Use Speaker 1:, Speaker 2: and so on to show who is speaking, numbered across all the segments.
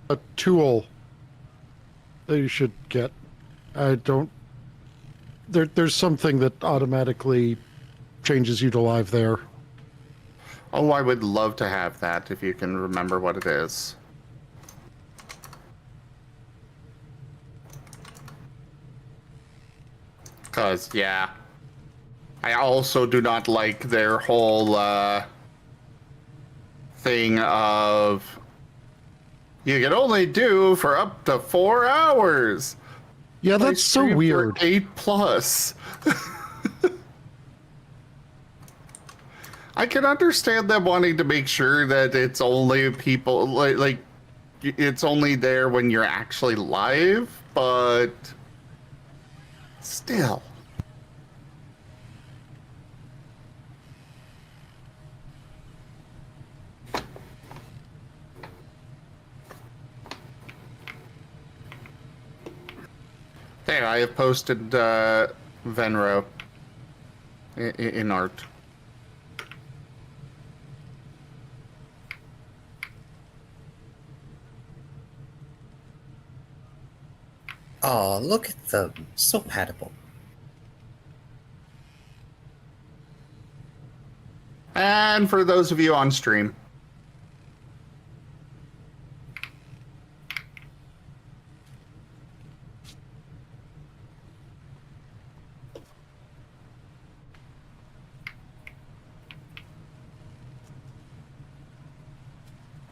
Speaker 1: a tool that you should get. I don't. There's something that automatically changes you to live there.
Speaker 2: Oh, I would love to have that if you can remember what it is. Because, yeah. I also do not like their whole thing of you can only do for up to 4 hours.
Speaker 1: Yeah,
Speaker 2: I
Speaker 1: that's so
Speaker 2: stream for
Speaker 1: weird.
Speaker 2: 8+. I can understand them wanting to make sure that it's only people like it's only there when you're actually live, but still. There, I have posted Venro in art.
Speaker 3: Oh, look at them. So patable.
Speaker 2: And for those of you on stream,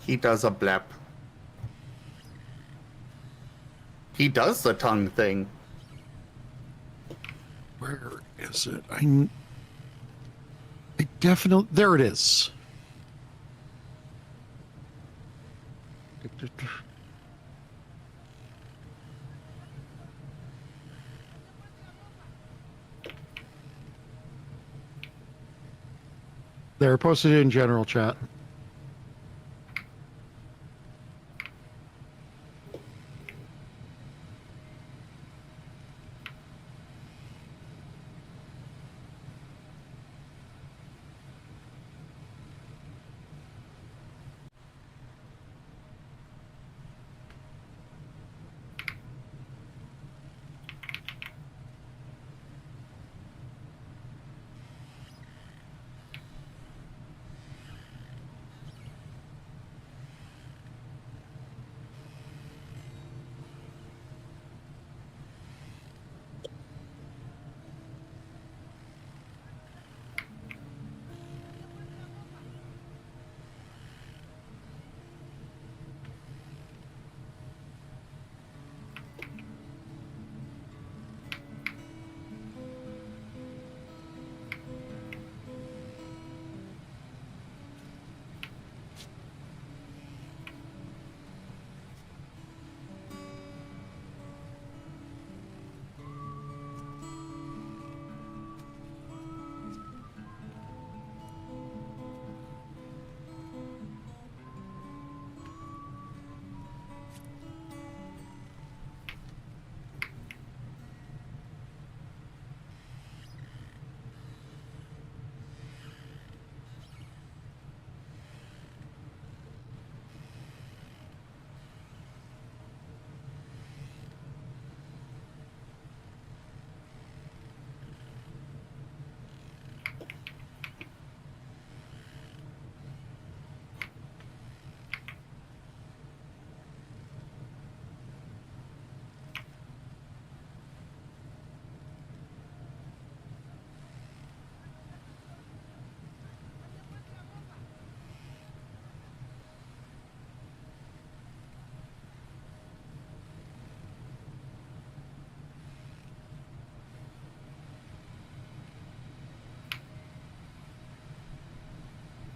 Speaker 2: he does a blep. He does the tongue thing.
Speaker 1: Where is it? I definitely. There it is. There, posted it in general chat.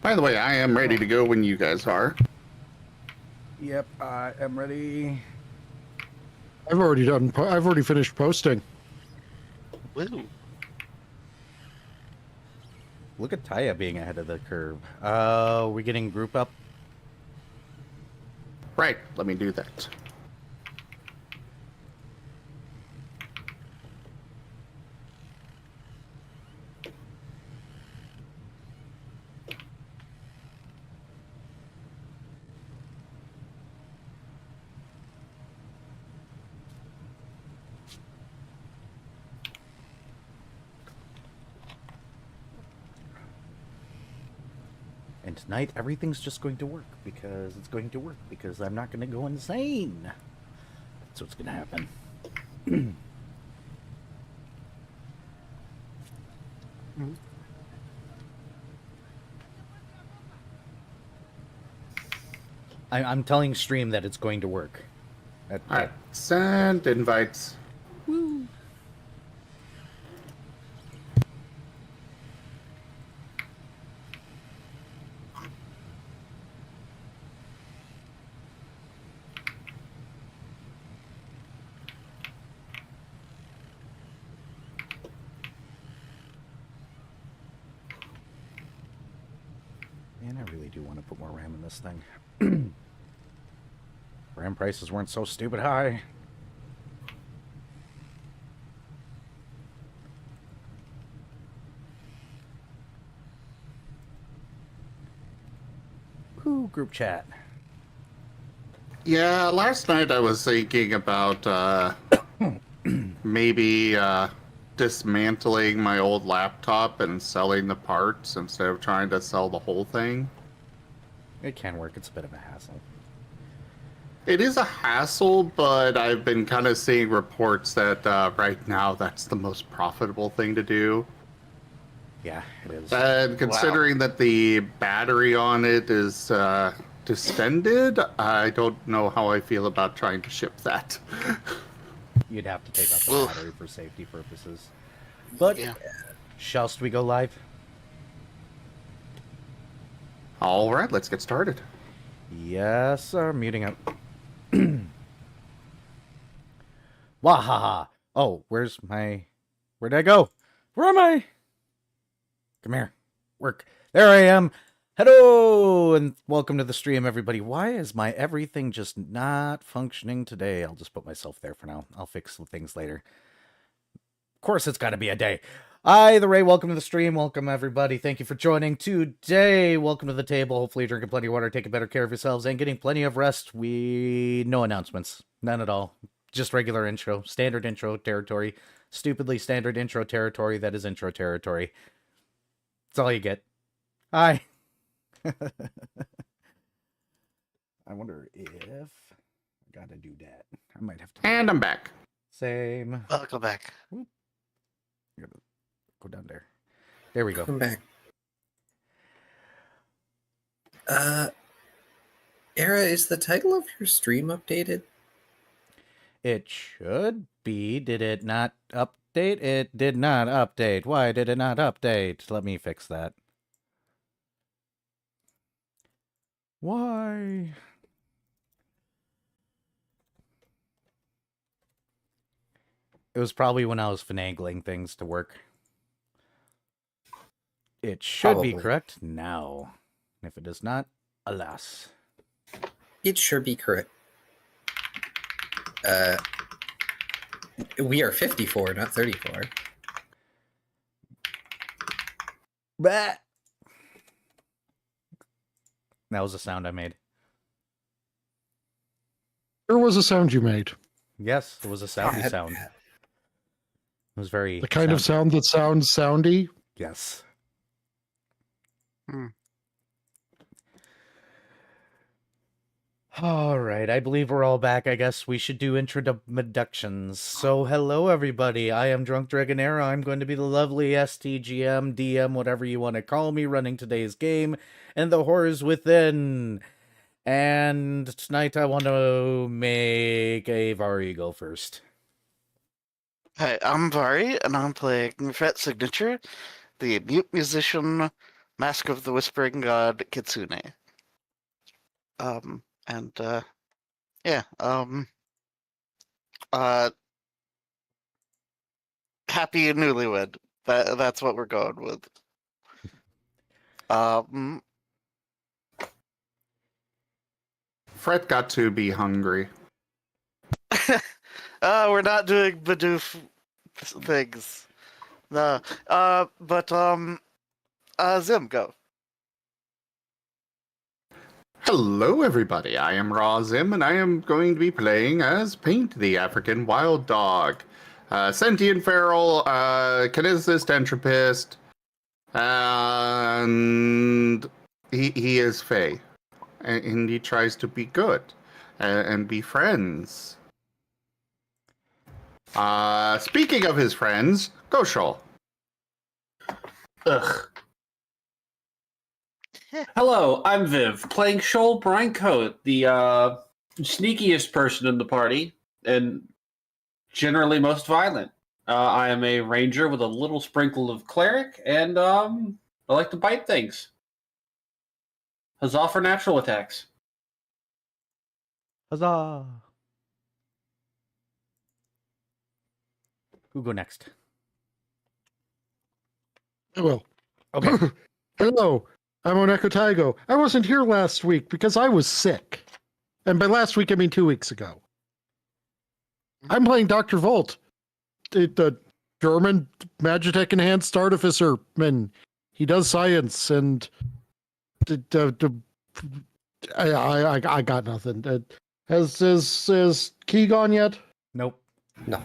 Speaker 2: By the way, I am ready to go when you guys are.
Speaker 4: Yep, I am ready.
Speaker 1: I've already finished posting.
Speaker 5: Woo.
Speaker 4: Look at Taya being ahead of the curve. We getting group up?
Speaker 2: Right, let me do that.
Speaker 4: And tonight, everything's just going to work because it's going to work because I'm not going to go insane. That's what's going to happen. I'm telling stream that it's going to work.
Speaker 2: All right, send invites.
Speaker 4: Man, I really do want to put more RAM in this thing. RAM prices weren't so stupid high. Ooh, group chat.
Speaker 2: Yeah, last night I was thinking about maybe dismantling my old laptop and selling the parts instead of trying to sell the whole thing.
Speaker 4: It can work. It's a bit of a hassle.
Speaker 2: It is a hassle, but I've been kind of seeing reports that right now that's the most profitable thing to do.
Speaker 4: Yeah, it is.
Speaker 2: And considering that the battery on it is distended, I don't know how I feel about trying to ship that.
Speaker 4: You'd have to take out the
Speaker 5: Ugh.
Speaker 4: battery for safety purposes. But,
Speaker 5: Yeah.
Speaker 4: shallst we go live?
Speaker 2: All right, let's get started.
Speaker 4: Yes, sir. Muting up. Wahaha. Oh, where'd I go? Where am I? Come here. Work. There I am. Hello, and welcome to the stream, everybody. Why is my everything just not functioning today? I'll just put myself there for now. I'll fix some things later. Of course, it's got to be a day. Hi, the Ray. Welcome to the stream. Welcome, everybody. Thank you for joining today. Welcome to the table. Hopefully, you're drinking plenty of water, taking better care of yourselves, and getting plenty of rest. No announcements. None at all. Just regular intro. Standard intro territory. Stupidly standard intro territory. That is intro territory. That's all you get. Hi. I wonder if I gotta do that. I might have to.
Speaker 2: And I'm back.
Speaker 4: Same.
Speaker 5: Welcome back.
Speaker 4: Go down there. There we go.
Speaker 3: Come back. Era, is the title of your stream updated?
Speaker 4: It should be. Did it not update? It did not update. Why did it not update? Let me fix that. Why? It was probably when I was finagling things to work. It should be
Speaker 3: Probably.
Speaker 4: correct now. If it is not, alas.
Speaker 3: It sure be correct. We are 54, not 34.
Speaker 4: Bah! That was a sound I made.
Speaker 1: There was a sound you made.
Speaker 4: Yes, it was a soundy sound. It was very...
Speaker 1: The kind of sound that sounds soundy.
Speaker 4: Yes. All right, I believe we're all back. I guess we should do introductions. So, hello everybody. I am Drunk Dragonera. I'm going to be the lovely STGM, DM, whatever you want to call me, running today's game and the horrors within. And tonight I want to make a Vari go first.
Speaker 5: Hi, I'm Vari, and I'm playing Fret Signature, the mute musician, Mask of the Whispering God, Kitsune. Happy newlywed. That's what we're going with.
Speaker 2: Fret got to be hungry.
Speaker 5: We're not doing Bidoof things. No. Zim, go.
Speaker 2: Hello, everybody. I am Raw Zim, and I am going to be playing as Paint the African Wild Dog. Sentient Feral, Kineticist Entropist, and he is Fae, and he tries to be good and be friends. Speaking of his friends, go Shoal.
Speaker 6: Ugh. Hello, I'm Viv, playing Shoal Brinecoat, the sneakiest person in the party, and generally most violent. I am a ranger with a little sprinkle of cleric, and I like to bite things. Huzzah for natural attacks.
Speaker 4: Huzzah! Who go next?
Speaker 1: I will.
Speaker 4: Okay.
Speaker 1: Hello, I'm Oneko Taigo. I wasn't here last week because I was sick. And by last week, I mean 2 weeks ago. I'm playing Dr. Volt, the German Magitech enhanced artificer, and he does science, and I got nothing. Has Key gone yet?
Speaker 4: Nope.
Speaker 3: No.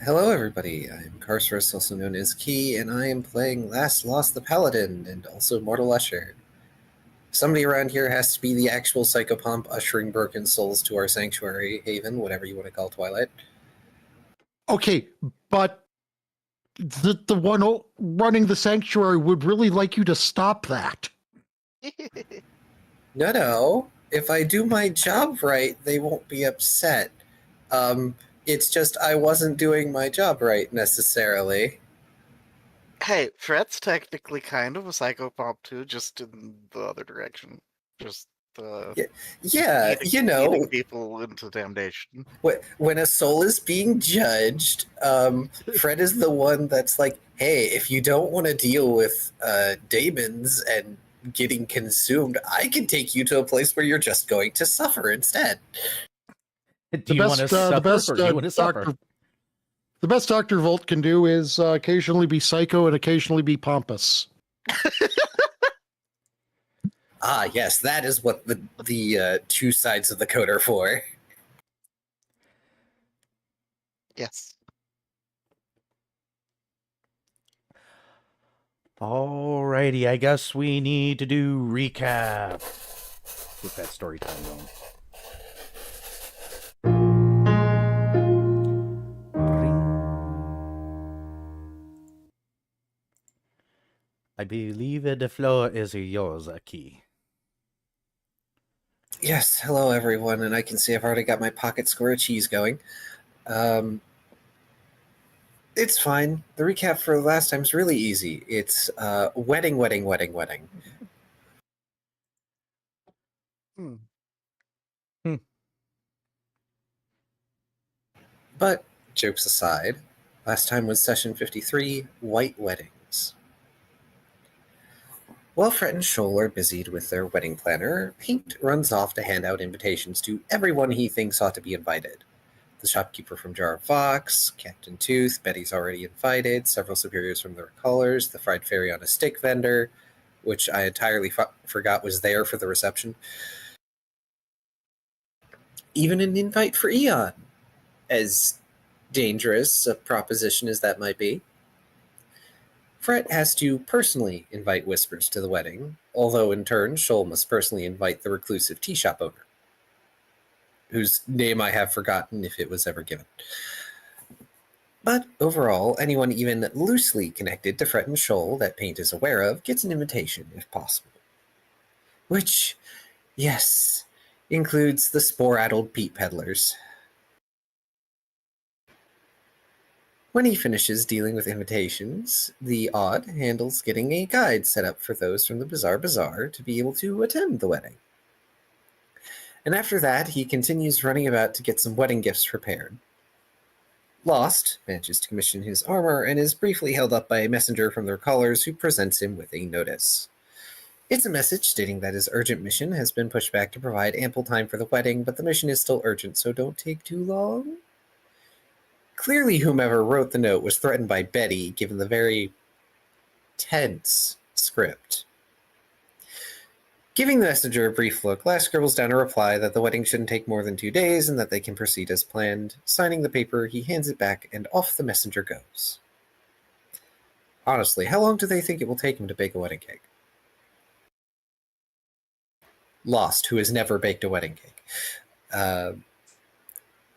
Speaker 3: Hello, everybody. I'm Carcerus, also known as Key, and I am playing Last Lost the Paladin and also Mortal Usher. Somebody around here has to be the actual psychopomp ushering broken souls to our sanctuary haven, whatever you want to call Twilight.
Speaker 1: Okay, but the one running the sanctuary would really like you to stop that.
Speaker 3: No. If I do my job right, they won't be upset. It's just I wasn't doing my job right, necessarily.
Speaker 5: Hey, Fret's technically kind of a psychopomp too, just in the other direction. Just
Speaker 3: Yeah,
Speaker 5: leading people into damnation.
Speaker 3: when a soul is being judged, Fred is the one that's like, hey, if you don't want to deal with demons and getting consumed, I can take you to a place where you're just going to suffer instead.
Speaker 4: Do you want to suffer or do you want to suffer?
Speaker 1: The best Dr. Volt can do is occasionally be psycho and occasionally be pompous.
Speaker 3: Ah, yes, that is what the two sides of the code are for.
Speaker 5: Yes.
Speaker 4: Alrighty, I guess we need to do recap. Get that story time going. I believe the floor is yours, Aki.
Speaker 3: Yes, hello everyone, and I can see I've already got my pocket square of cheese going. It's fine. The recap for last time's really easy. It's wedding.
Speaker 5: Hmm.
Speaker 3: But, jokes aside, last time was session 53, White Weddings. While Fret and Shoal are busied with their wedding planner, Paint runs off to hand out invitations to everyone he thinks ought to be invited. The shopkeeper from Jar of Fox, Captain Tooth, Betty's already invited, several superiors from the Recallers, the fried fairy on a stick vendor, which I entirely forgot was there for the reception. Even an invite for Eon, as dangerous a proposition as that might be. Fret has to personally invite Whispers to the wedding, although in turn Shoal must personally invite the reclusive tea shop owner, whose name I have forgotten if it was ever given. But overall, anyone even loosely connected to Fret and Shoal that Paint is aware of gets an invitation, if possible. Which, yes, includes the spore-addled peat peddlers. When he finishes dealing with invitations, the Odd handles getting a guide set up for those from the Bizarre Bazaar to be able to attend the wedding. And after that, he continues running about to get some wedding gifts prepared. Lost manages to commission his armor and is briefly held up by a messenger from their callers who presents him with a notice. It's a message stating that his urgent mission has been pushed back to provide ample time for the wedding, but the mission is still urgent, so don't take too long. Clearly, whomever wrote the note was threatened by Betty, given the very tense script. Giving the messenger a brief look, Lass scribbles down a reply that the wedding shouldn't take more than 2 days and that they can proceed as planned. Signing the paper, he hands it back and off the messenger goes. Honestly, how long do they think it will take him to bake a wedding cake? Lost, who has never baked a wedding cake.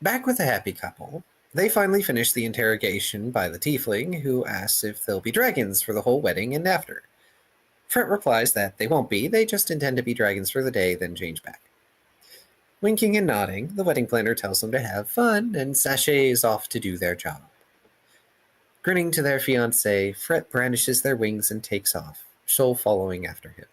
Speaker 3: Back with the happy couple, they finally finish the interrogation by the tiefling, who asks if there'll be dragons for the whole wedding and after. Fret replies that they won't be, they just intend to be dragons for the day, then change back. Winking and nodding, the wedding planner tells them to have fun and sashays off to do their job. Grinning to their fiancée, Fret brandishes their wings and takes off, Shoal following after him.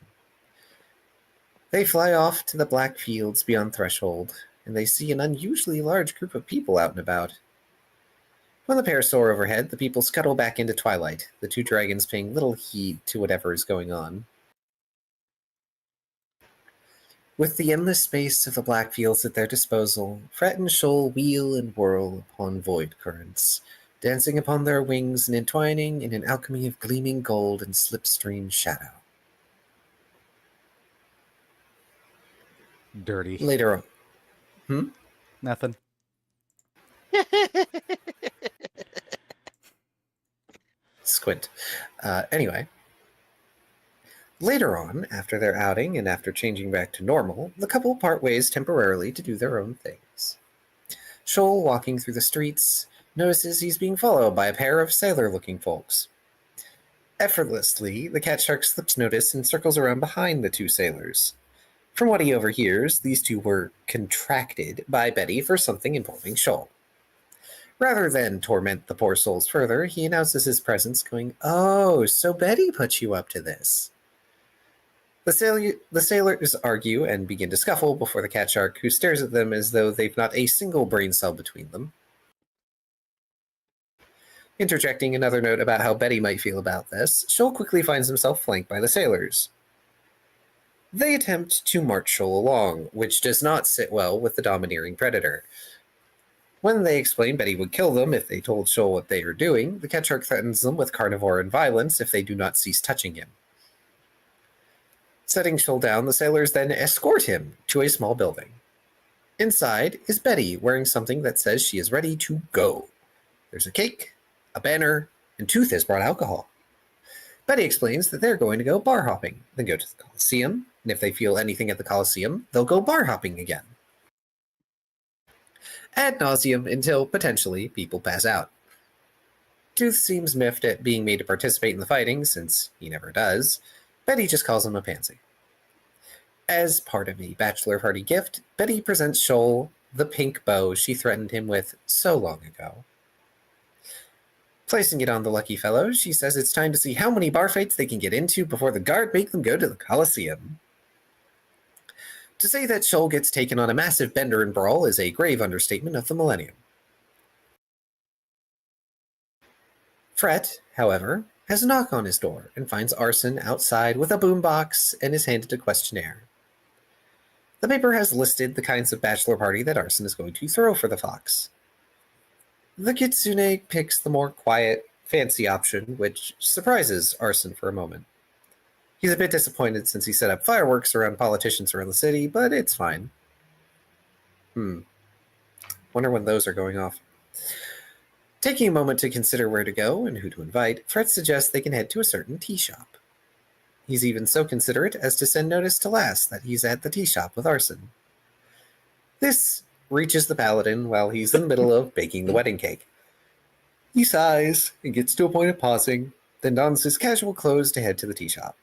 Speaker 3: They fly off to the black fields beyond Threshold, and they see an unusually large group of people out and about. When the pair soar overhead, the people scuttle back into twilight, the two dragons paying little heed to whatever is going on. With the endless space of the black fields at their disposal, Fret and Shoal wheel and whirl upon void currents, dancing upon their wings and entwining in an alchemy of gleaming gold and slipstream shadow.
Speaker 4: Dirty.
Speaker 3: Later on.
Speaker 4: Nothing.
Speaker 3: Squint. Anyway. Later on, after their outing and after changing back to normal, the couple part ways temporarily to do their own things. Shoal, walking through the streets, notices he's being followed by a pair of sailor-looking folks. Effortlessly, the cat shark slips notice and circles around behind the two sailors. From what he overhears, these two were contracted by Betty for something involving Shoal. Rather than torment the poor souls further, he announces his presence, going, "Oh, so Betty put you up to this." The sailors argue and begin to scuffle before the cat shark, who stares at them as though they've not a single brain cell between them. Interjecting another note about how Betty might feel about this, Shoal quickly finds himself flanked by the sailors. They attempt to march Shoal along, which does not sit well with the domineering predator. When they explain Betty would kill them if they told Shoal what they are doing, the cat shark threatens them with carnivore and violence if they do not cease touching him. Setting Shoal down, the sailors then escort him to a small building. Inside is Betty, wearing something that says she is ready to go. There's a cake, a banner, and Tooth has brought alcohol. Betty explains that they're going to go bar hopping, then go to the Coliseum, and if they feel anything at the Coliseum, they'll go bar hopping again. Ad nauseum until, potentially, people pass out. Tooth seems miffed at being made to participate in the fighting, since he never does. Betty just calls him a pansy. As part of a bachelor party gift, Betty presents Shoal the pink bow she threatened him with so long ago. Placing it on the lucky fellow, she says it's time to see how many bar fights they can get into before the guard make them go to the Coliseum. To say that Shoal gets taken on a massive bender and brawl is a grave understatement of the millennium. Fret, however, has a knock on his door and finds Arson outside with a boombox and is handed a questionnaire. The paper has listed the kinds of bachelor party that Arson is going to throw for the fox. The kitsune picks the more quiet, fancy option, which surprises Arson for a moment. He's a bit disappointed since he set up fireworks around politicians around the city, but it's fine. Wonder when those are going off. Taking a moment to consider where to go and who to invite, Fret suggests they can head to a certain tea shop. He's even so considerate as to send notice to Lass that he's at the tea shop with Arson. This reaches the paladin while he's in the middle of baking the wedding cake. He sighs and gets to a point of pausing, then dons his casual clothes to head to the tea shop.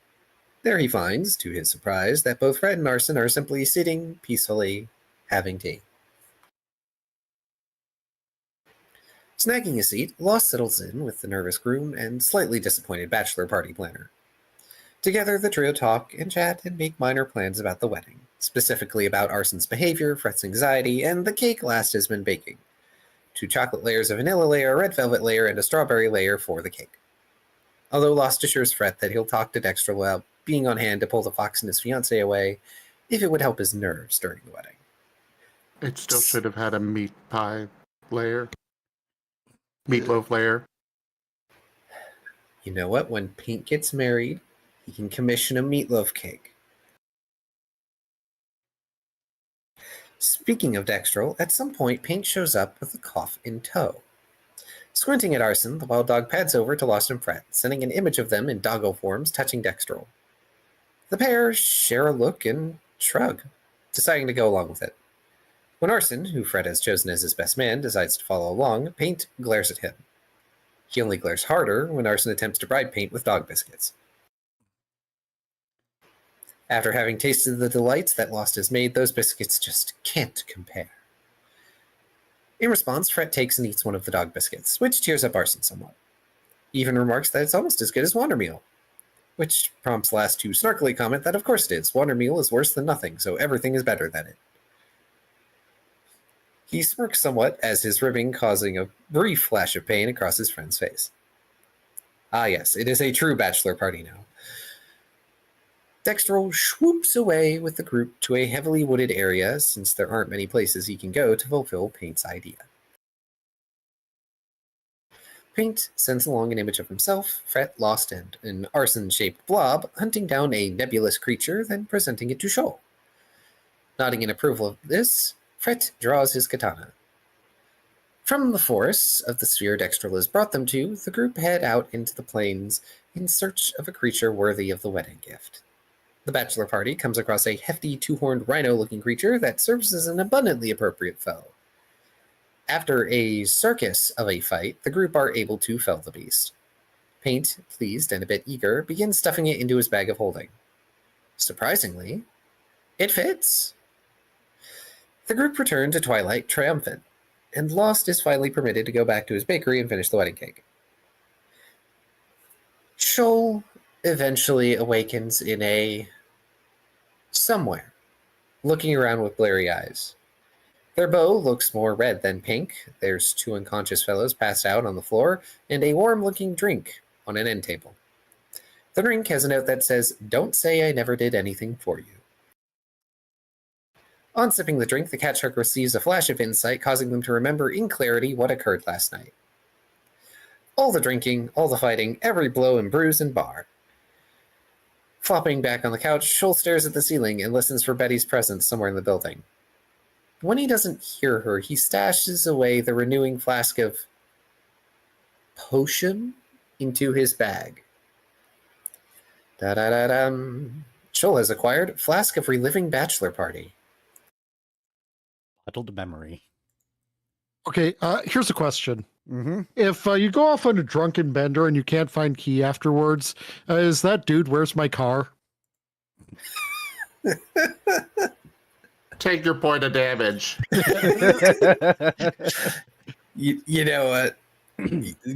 Speaker 3: There he finds, to his surprise, that both Fret and Arson are simply sitting peacefully, having tea. Snagging a seat, Lost settles in with the nervous groom and slightly disappointed bachelor party planner. Together, the trio talk and chat and make minor plans about the wedding, specifically about Arson's behavior, Fret's anxiety, and the cake Last has been baking. 2 chocolate layers, a vanilla layer, a red velvet layer, and a strawberry layer for the cake. Although Lost assures Fret that he'll talk to Dexter about being on hand to pull the fox and his fiancée away if it would help his nerves during the wedding.
Speaker 2: It still should have had a meat pie layer. Meatloaf layer.
Speaker 3: You know what? When Pink gets married, he can commission a meatloaf cake. Speaking of Dextrel, at some point Pink shows up with a cough in tow. Squinting at Arson, the wild dog pads over to Lost and Fret, sending an image of them in doggo forms touching Dextrol. The pair share a look and shrug, deciding to go along with it. When Arson, who Fred has chosen as his best man, decides to follow along, Paint glares at him. He only glares harder when Arson attempts to bribe Paint with dog biscuits. After having tasted the delights that Lost has made, those biscuits just can't compare. In response, Fret takes and eats one of the dog biscuits, which cheers up Arson somewhat. He even remarks that it's almost as good as Wandermeal, which prompts Last to snarkily comment that of course it is. Wandermeal is worse than nothing, so everything is better than it. He smirks somewhat as his ribbing causing a brief flash of pain across his friend's face. Ah yes, it is a true bachelor party now. Dextrol swoops away with the group to a heavily wooded area, since there aren't many places he can go to fulfill Paint's idea. Paint sends along an image of himself, Fret, Lost, and an arson-shaped blob hunting down a nebulous creature, then presenting it to Shoal. Nodding in approval of this, Fret draws his katana. From the forests of the sphere Dextrol has brought them to, the group head out into the plains in search of a creature worthy of the wedding gift. The bachelor party comes across a hefty two-horned rhino-looking creature that serves as an abundantly appropriate foe. After a circus of a fight, the group are able to fell the beast. Paint, pleased and a bit eager, begins stuffing it into his bag of holding. Surprisingly, it fits. The group return to Twilight triumphant, and Lost is finally permitted to go back to his bakery and finish the wedding cake. Shoal eventually awakens in a somewhere, looking around with blurry eyes. Their bow looks more red than pink. There's two unconscious fellows passed out on the floor, and a warm-looking drink on an end table. The drink has a note that says, "Don't say I never did anything for you." On sipping the drink, the cat shark receives a flash of insight, causing them to remember in clarity what occurred last night. All the drinking, all the fighting, every blow and bruise and bar. Flopping back on the couch, Shoal stares at the ceiling and listens for Betty's presence somewhere in the building. When he doesn't hear her, he stashes away the renewing flask of potion into his bag. Da-da-da-dum. Shoal has acquired Flask of Reliving Bachelor Party.
Speaker 4: Huddled memory.
Speaker 1: Okay, here's a question.
Speaker 4: Mm-hmm.
Speaker 1: If you go off on a drunken bender and you can't find key afterwards, is that dude, where's my car?
Speaker 2: Take your point of damage.
Speaker 3: You know what?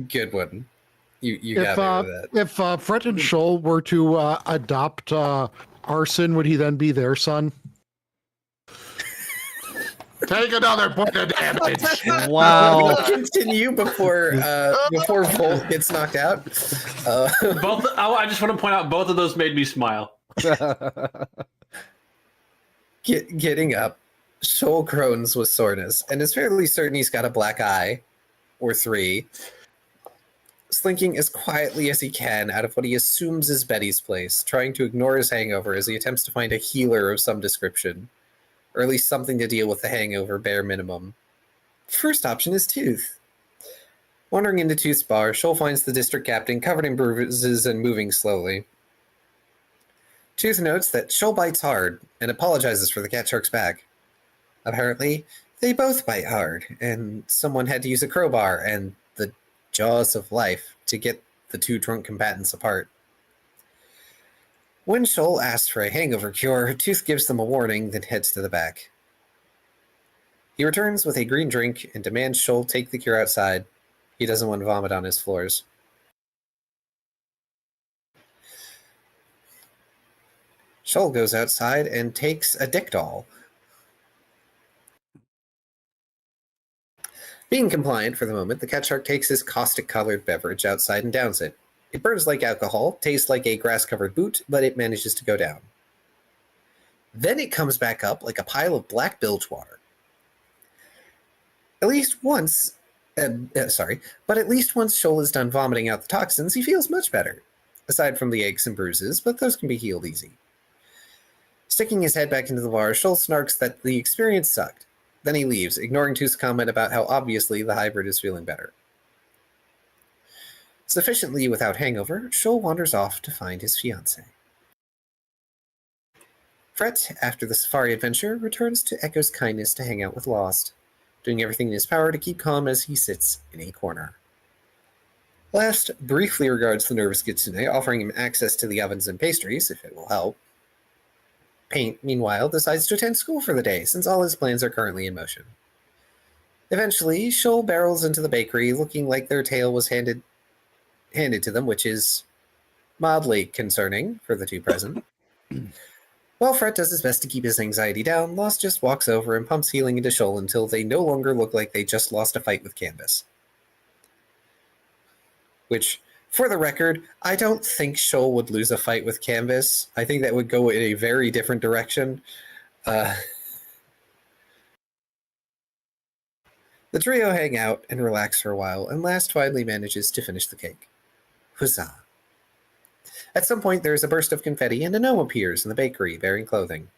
Speaker 3: Good one. You got me with that.
Speaker 1: If Fret and Shoal were to adopt Arson, would he then be their son?
Speaker 2: Take another point of damage.
Speaker 4: Wow.
Speaker 3: We'll continue before Volt gets knocked out.
Speaker 6: Both. Oh, I just want to point out both of those made me smile.
Speaker 3: Getting up, Shoal groans with soreness and is fairly certain he's got a black eye, or three, slinking as quietly as he can out of what he assumes is Betty's place, trying to ignore his hangover as he attempts to find a healer of some description, or at least something to deal with the hangover bare minimum. First option is Tooth. Wandering into Tooth's bar, Shoal finds the district captain covered in bruises and moving slowly. Tooth notes that Shoal bites hard and apologizes for the cat shark's bag. Apparently, they both bite hard, and someone had to use a crowbar and the jaws of life to get the two drunk combatants apart. When Shoal asks for a hangover cure, Tooth gives them a warning, then heads to the back. He returns with a green drink and demands Shoal take the cure outside. He doesn't want to vomit on his floors. Shoal goes outside and takes a dick doll. Being compliant for the moment, the cat shark takes his caustic-colored beverage outside and downs it. It burns like alcohol, tastes like a grass-covered boot, but it manages to go down. Then it comes back up like a pile of black bilge water. At least once Shoal is done vomiting out the toxins, he feels much better. Aside from the aches and bruises, but those can be healed easy. Sticking his head back into the bar, Shoal snarks that the experience sucked. Then he leaves, ignoring Tooth's comment about how obviously the hybrid is feeling better. Sufficiently without hangover, Shoal wanders off to find his fiancée. Fret, after the safari adventure, returns to Echo's kindness to hang out with Lost, doing everything in his power to keep calm as he sits in a corner. Last briefly regards the nervous Kitsune, offering him access to the ovens and pastries, if it will help. Paint, meanwhile, decides to attend school for the day, since all his plans are currently in motion. Eventually, Shoal barrels into the bakery, looking like their tail was handed to them, which is mildly concerning for the two present. While Fret does his best to keep his anxiety down, Lost just walks over and pumps healing into Shoal until they no longer look like they just lost a fight with Canvas. Which, for the record, I don't think Shoal would lose a fight with Canvas. I think that would go in a very different direction. The trio hang out and relax for a while, and Last finally manages to finish the cake. Huzzah. At some point, there is a burst of confetti, and a gnome appears in the bakery bearing clothing.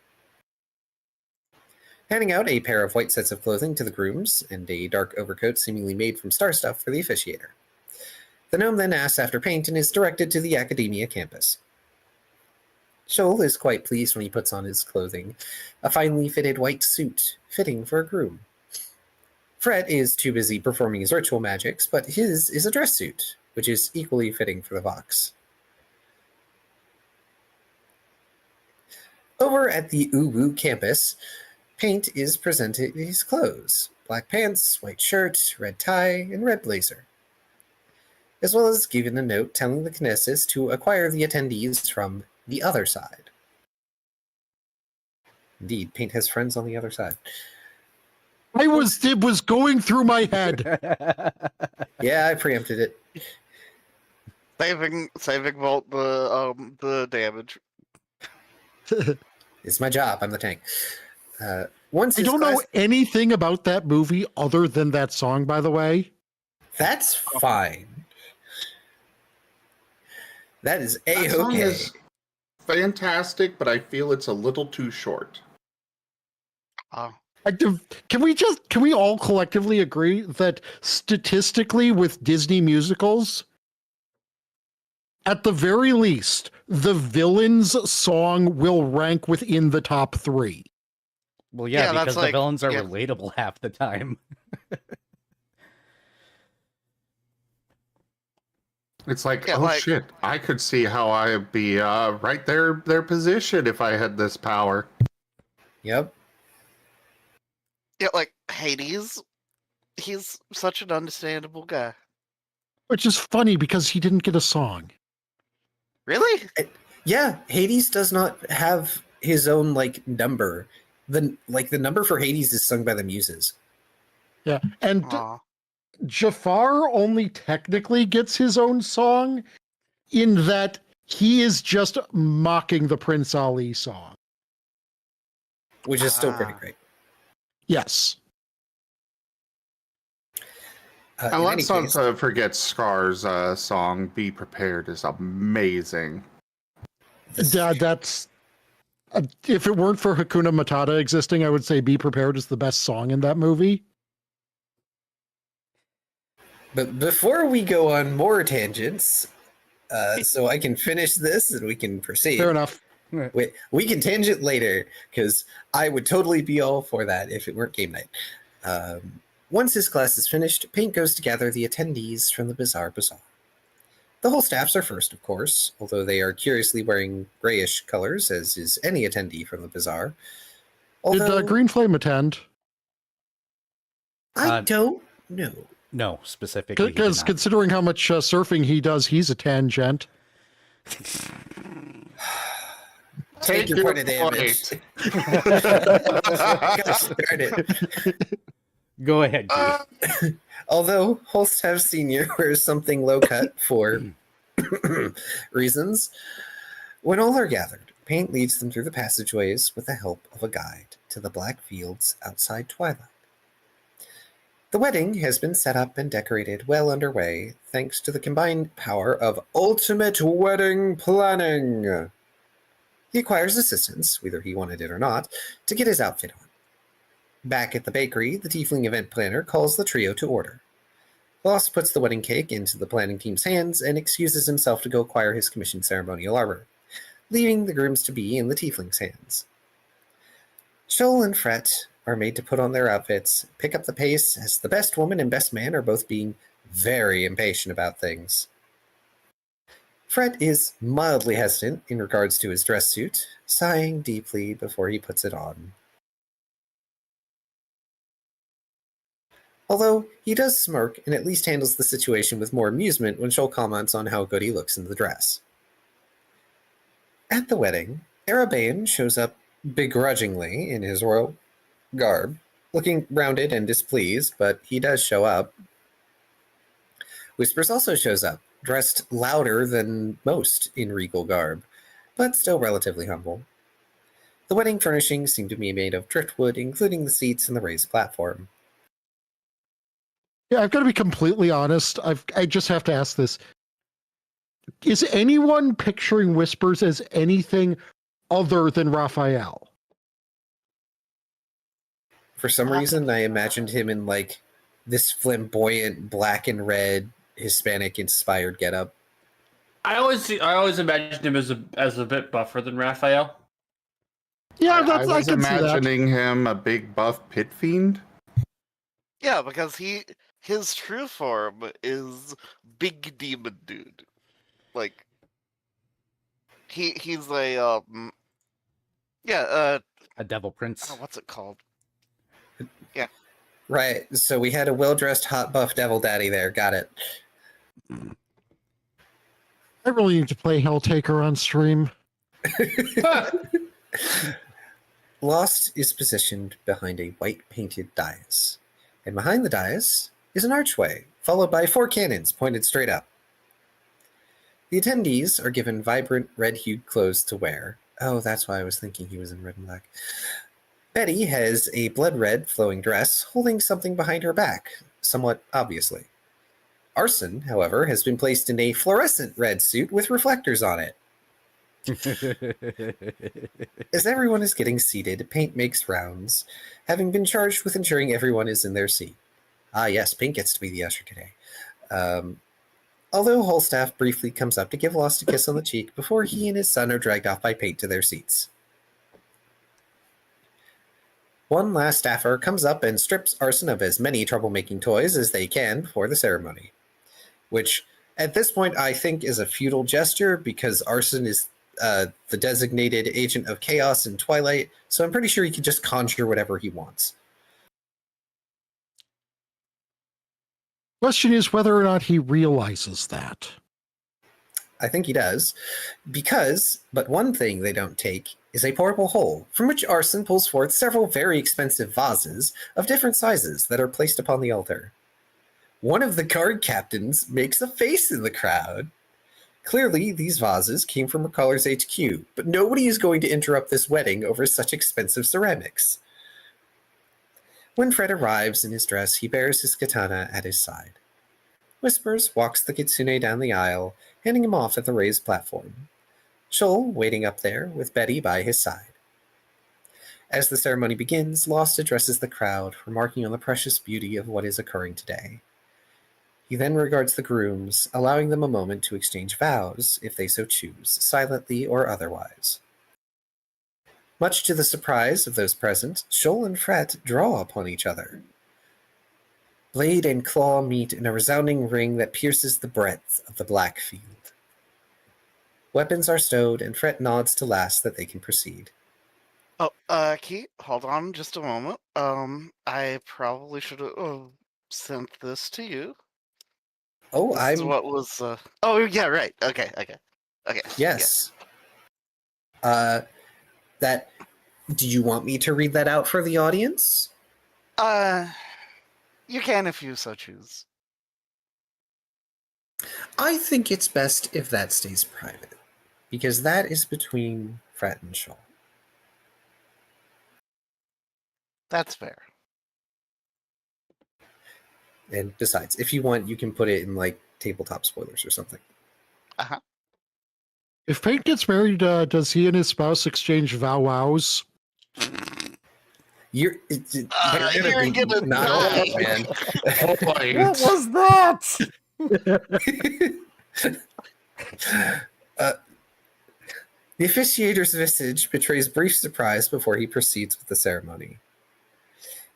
Speaker 3: Handing out a pair of white sets of clothing to the grooms, and a dark overcoat seemingly made from star stuff for the officiator. The gnome then asks after Paint and is directed to the Academia campus. Shoal is quite pleased when he puts on his clothing, a finely fitted white suit, fitting for a groom. Fret is too busy performing his ritual magics, but his is a dress suit, which is equally fitting for the Vox. Over at the Uwu campus, Paint is presented his clothes: black pants, white shirt, red tie, and red blazer, as well as given a note telling the Kinesis to acquire the attendees from the other side. Indeed, Paint has friends on the other side.
Speaker 1: It was going through my head.
Speaker 3: Yeah, I preempted it.
Speaker 5: Saving Vault the damage.
Speaker 3: It's my job. I'm the tank. Once
Speaker 1: I
Speaker 3: his
Speaker 1: don't know anything about that movie other than that song, by the way.
Speaker 3: That's fine. That is
Speaker 2: That song
Speaker 3: A-okay.
Speaker 2: is fantastic, but I feel it's a little too short.
Speaker 5: Oh.
Speaker 1: Can we all collectively agree that statistically with Disney musicals, at the very least, the villain's song will rank within the top 3?
Speaker 4: Well, yeah,
Speaker 5: Yeah, that's
Speaker 4: because the
Speaker 5: like-
Speaker 4: villains are
Speaker 5: yeah.
Speaker 4: relatable half the time.
Speaker 2: It's like,
Speaker 5: Yeah,
Speaker 2: oh
Speaker 5: like-
Speaker 2: shit, I could see how I'd be right their position if I had this power.
Speaker 3: Yep.
Speaker 5: Yeah, like Hades. He's such an understandable guy.
Speaker 3: Which
Speaker 1: is funny because he didn't get a song.
Speaker 5: Really?
Speaker 3: Yeah, Hades does not have his own number. The number for Hades is sung by the Muses.
Speaker 1: Yeah, and
Speaker 5: Aw.
Speaker 1: Jafar only technically gets his own song in that he is just mocking the Prince Ali song.
Speaker 3: Which is still pretty
Speaker 5: Ah.
Speaker 3: great.
Speaker 1: Yes.
Speaker 2: And
Speaker 3: In any
Speaker 2: let's not
Speaker 3: case,
Speaker 2: forget Scar's song, Be Prepared, is amazing.
Speaker 1: Yeah, that's if it weren't for Hakuna Matata existing, I would say Be Prepared is the best song in that movie.
Speaker 3: But before we go on more tangents, so I can finish this and we can proceed.
Speaker 1: Fair enough.
Speaker 3: We can tangent later, because I would totally be all for that if it weren't game night. Once his class is finished, Paint goes to gather the attendees from the Bizarre Bazaar. The whole staffs are first, of course, although they are curiously wearing grayish colors, as is any attendee from the Bazaar. Although,
Speaker 1: Did Green Flame attend?
Speaker 3: I don't know.
Speaker 4: No, specifically. he did
Speaker 1: Because
Speaker 4: not.
Speaker 1: considering how much surfing he does, he's a tangent.
Speaker 3: Take your point of damage. Gosh darn it.
Speaker 4: Go ahead, G.
Speaker 3: Although Holstaff Sr. wears something low cut for reasons, when all are gathered, Paint leads them through the passageways with the help of a guide to the black fields outside Twilight. The wedding has been set up and decorated well underway thanks to the combined power of ultimate wedding planning. He acquires assistance, whether he wanted it or not, to get his outfit on. Back at the bakery, the tiefling event planner calls the trio to order. Lost puts the wedding cake into the planning team's hands and excuses himself to go acquire his commissioned ceremonial armor, leaving the grooms-to-be in the tiefling's hands. Shoal and Fret are made to put on their outfits, pick up the pace, as the best woman and best man are both being very impatient about things. Fret is mildly hesitant in regards to his dress suit, sighing deeply before he puts it on. Although he does smirk and at least handles the situation with more amusement when Shoal comments on how good he looks in the dress. At the wedding, Arabaean shows up begrudgingly in his royal garb, looking rounded and displeased, but he does show up. Whispers also shows up, dressed louder than most in regal garb, but still relatively humble. The wedding furnishings seem to be made of driftwood, including the seats and the raised platform.
Speaker 1: Yeah, I've got to be completely honest. I just have to ask this. Is anyone picturing Whispers as anything other than Raphael?
Speaker 3: For some reason, I imagined him in like this flamboyant black and red Hispanic-inspired getup.
Speaker 6: I always imagined him as a bit buffer than Raphael.
Speaker 1: Yeah,
Speaker 2: I
Speaker 1: that's, I
Speaker 2: was
Speaker 1: can see that.
Speaker 2: imagining him a big buff pit fiend.
Speaker 5: Yeah, because his true form is big demon dude. Like he's a
Speaker 4: A devil prince.
Speaker 5: what's it called?
Speaker 3: Right, so we had a well-dressed hot buff devil daddy there, got it.
Speaker 1: I really need to play Helltaker on stream.
Speaker 3: Lost is positioned behind a white-painted dais, and behind the dais is an archway, followed by 4 cannons pointed straight up. The attendees are given vibrant red-hued clothes to wear. Oh, that's why I was thinking he was in red and black. Betty has a blood-red flowing dress, holding something behind her back, somewhat obviously. Arson, however, has been placed in a fluorescent red suit with reflectors on it. As everyone is getting seated, Paint makes rounds, having been charged with ensuring everyone is in their seat. Ah, yes, Paint gets to be the usher today. Although Holstaff briefly comes up to give Lost a kiss on the cheek before he and his son are dragged off by Paint to their seats. One last staffer comes up and strips Arson of as many troublemaking toys as they can before the ceremony, which at this point I think is a futile gesture because Arson is the designated agent of chaos in Twilight, so I'm pretty sure he can just conjure whatever he wants.
Speaker 1: Question is whether or not he realizes that.
Speaker 3: I think he does, but one thing they don't take is a portable hole, from which Arson pulls forth several very expensive vases of different sizes that are placed upon the altar. One of the guard captains makes a face in the crowd. Clearly, these vases came from Recaller's HQ, but nobody is going to interrupt this wedding over such expensive ceramics. When Fred arrives in his dress, he bears his katana at his side. Whispers walks the kitsune down the aisle, handing him off at the raised platform. Shoal waiting up there with Betty by his side. As the ceremony begins, Lost addresses the crowd, remarking on the precious beauty of what is occurring today. He then regards the grooms, allowing them a moment to exchange vows, if they so choose, silently or otherwise. Much to the surprise of those present, Shoal and Fret draw upon each other. Blade and claw meet in a resounding ring that pierces the breadth of the black field. Weapons are stowed, and Fret nods to Lass that they can proceed.
Speaker 5: Oh, Keith, hold on just a moment. I probably should have sent this to you.
Speaker 3: Oh,
Speaker 5: This is what was. Oh, yeah, right. Okay.
Speaker 3: Yes. That. Do you want me to read that out for the audience?
Speaker 5: You can if you so choose.
Speaker 3: I think it's best if that stays private, because that is between Fret and Shoal.
Speaker 5: That's fair.
Speaker 3: And besides, if you want, you can put it in like tabletop spoilers or something.
Speaker 1: If Paint gets married, does he and his spouse exchange vows?
Speaker 3: You're
Speaker 5: You're gonna
Speaker 3: not
Speaker 5: die.
Speaker 3: alive, man.
Speaker 4: What was that?
Speaker 3: The officiator's visage betrays brief surprise before he proceeds with the ceremony.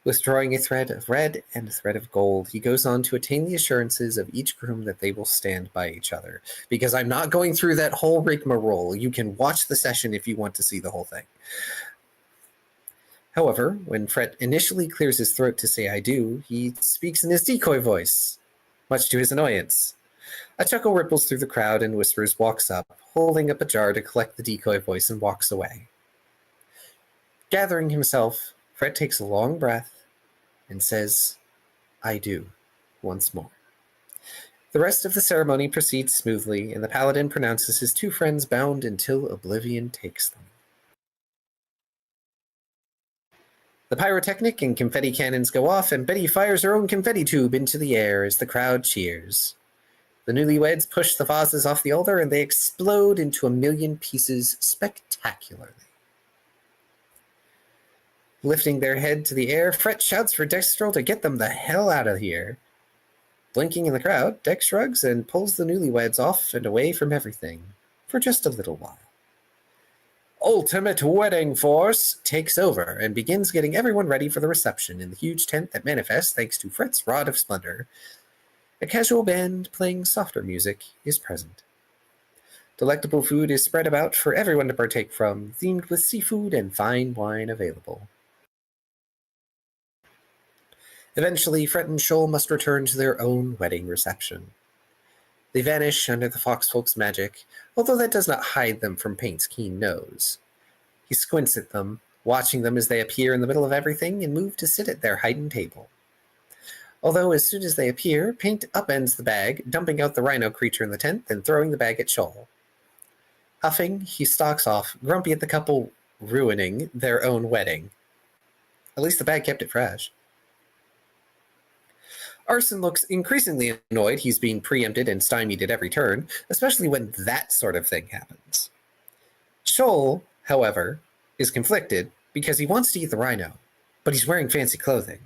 Speaker 3: Withdrawing a thread of red and a thread of gold, he goes on to attain the assurances of each groom that they will stand by each other. Because I'm not going through that whole rigmarole. You can watch the session if you want to see the whole thing. However, when Fret initially clears his throat to say I do, he speaks in his decoy voice, much to his annoyance. A chuckle ripples through the crowd and Whispers walks up, holding up a jar to collect the decoy voice and walks away. Gathering himself, Fret takes a long breath and says, I do, once more. The rest of the ceremony proceeds smoothly, and the paladin pronounces his two friends bound until oblivion takes them. The pyrotechnic and confetti cannons go off, and Betty fires her own confetti tube into the air as the crowd cheers. The newlyweds push the vases off the altar, and they explode into 1,000,000 pieces spectacularly. Lifting their head to the air, Fret shouts for Dextrol to get them the hell out of here. Blinking in the crowd, Dex shrugs and pulls the newlyweds off and away from everything for just a little while. Ultimate Wedding Force takes over and begins getting everyone ready for the reception in the huge tent that manifests thanks to Fret's Rod of Splendor. A casual band playing softer music is present. Delectable food is spread about for everyone to partake from, themed with seafood and fine wine available. Eventually, Fret and Shoal must return to their own wedding reception. They vanish under the foxfolk's magic, although that does not hide them from Paint's keen nose. He squints at them, watching them as they appear in the middle of everything and move to sit at their hidden table. Although as soon as they appear, Paint upends the bag, dumping out the rhino creature in the tent, then throwing the bag at Shoal. Huffing, he stalks off, grumpy at the couple ruining their own wedding. At least the bag kept it fresh. Arson looks increasingly annoyed he's being preempted and stymied at every turn, especially when that sort of thing happens. Shoal, however, is conflicted because he wants to eat the rhino, but he's wearing fancy clothing.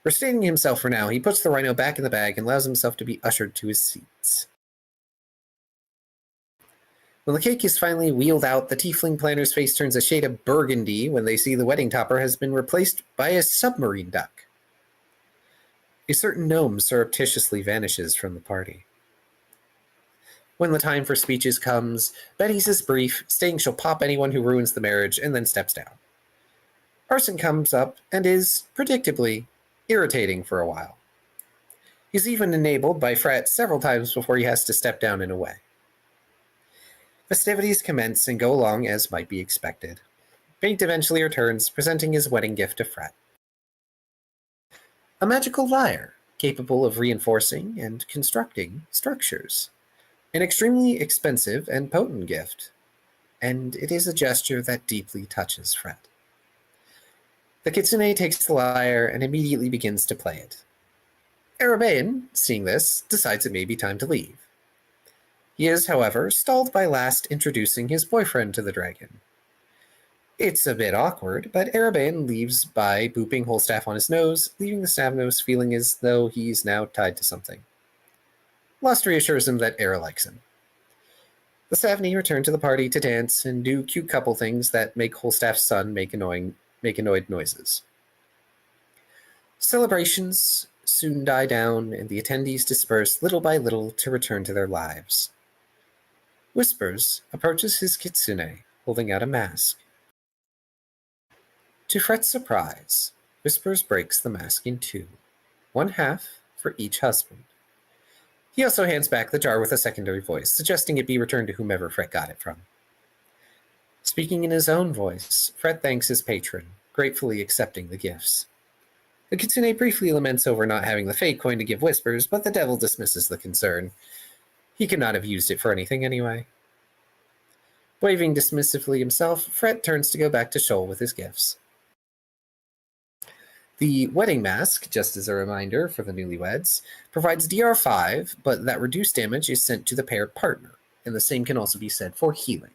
Speaker 3: Restraining himself for now, he puts the rhino back in the bag and allows himself to be ushered to his seats. When the cake is finally wheeled out, the tiefling planner's face turns a shade of burgundy when they see the wedding topper has been replaced by a submarine duck. A certain gnome surreptitiously vanishes from the party. When the time for speeches comes, Betty's is brief, saying she'll pop anyone who ruins the marriage, and then steps down. Arson comes up and is, predictably, irritating for a while. He's even enabled by Fret several times before he has to step down and away. Festivities commence and go along as might be expected. Paint eventually returns, presenting his wedding gift to Fret. A magical lyre, capable of reinforcing and constructing structures. An extremely expensive and potent gift, and it is a gesture that deeply touches Fret. The kitsune takes the lyre and immediately begins to play it. Arabean, seeing this, decides it may be time to leave. He is, however, stalled by Last introducing his boyfriend to the dragon. It's a bit awkward, but Arabean leaves by booping Holstaff on his nose, leaving the Snavnos feeling as though he's now tied to something. Lost reassures him that Era likes him. The Savni return to the party to dance and do cute couple things that make Holstaff's son make annoyed noises. Celebrations soon die down, and the attendees disperse little by little to return to their lives. Whispers approaches his kitsune, holding out a mask. To Fret's surprise, Whispers breaks the mask in two, one half for each husband. He also hands back the jar with a secondary voice, suggesting it be returned to whomever Fret got it from. Speaking in his own voice, Fret thanks his patron, gratefully accepting the gifts. The kitsune briefly laments over not having the fate coin to give Whispers, but the devil dismisses the concern. He could not have used it for anything anyway. Waving dismissively himself, Fret turns to go back to Shoal with his gifts. The wedding mask, just as a reminder for the newlyweds, provides DR5, but that reduced damage is sent to the paired partner, and the same can also be said for healing.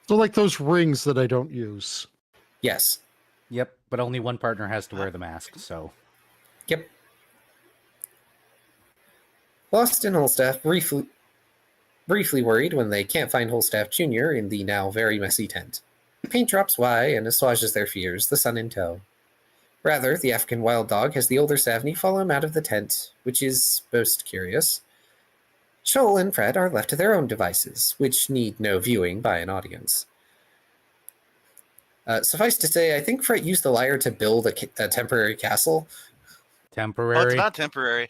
Speaker 1: So like those rings that I don't use.
Speaker 3: Yes.
Speaker 4: Yep, but only one partner has to wear the mask, so.
Speaker 3: Yep. Lost and Holstaff briefly worried when they can't find Holstaff Jr. in the now very messy tent. Paint drops by and assuages their fears, the sun in tow. Rather, the African wild dog has the older Savni follow him out of the tent, which is most curious. Shoal and Fred are left to their own devices, which need no viewing by an audience. Suffice to say, I think Fred used the lyre to build a temporary castle.
Speaker 5: Oh,
Speaker 4: Temporary.
Speaker 5: it's not temporary.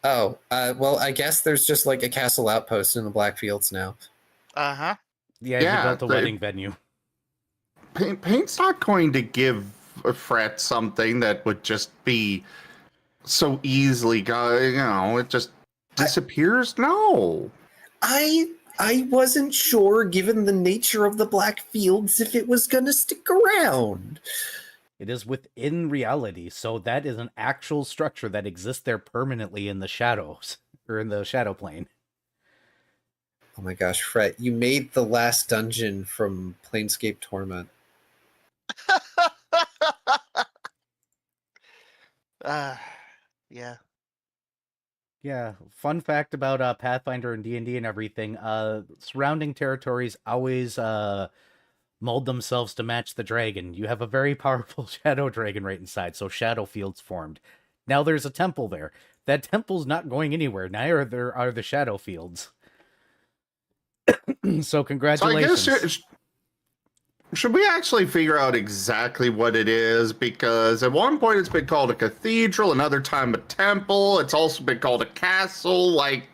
Speaker 3: Oh, well, I guess there's just like a castle outpost in the Blackfields now.
Speaker 5: Uh-huh.
Speaker 4: Yeah,
Speaker 2: Yeah,
Speaker 4: he built a
Speaker 2: they-
Speaker 4: wedding venue.
Speaker 2: Paint's not going to give Fret something that would just be so easily, it just disappears. No.
Speaker 3: I wasn't sure, given the nature of the Blackfields, if it was gonna stick around.
Speaker 4: It is within reality, so that is an actual structure that exists there permanently in the shadows, or in the shadow plane.
Speaker 3: Oh my gosh, Fred, you made the last dungeon from Planescape Torment.
Speaker 5: Yeah.
Speaker 4: Yeah, fun fact about Pathfinder and D&D and everything, surrounding territories always mold themselves to match the dragon. You have a very powerful shadow dragon right inside, so shadow fields formed. Now there's a temple there. That temple's not going anywhere, neither are the shadow fields. So
Speaker 2: So I
Speaker 4: congratulations.
Speaker 2: guess should we actually figure out exactly what it is? Because at one point it's been called a cathedral, another time a temple. It's also been called a castle. Like,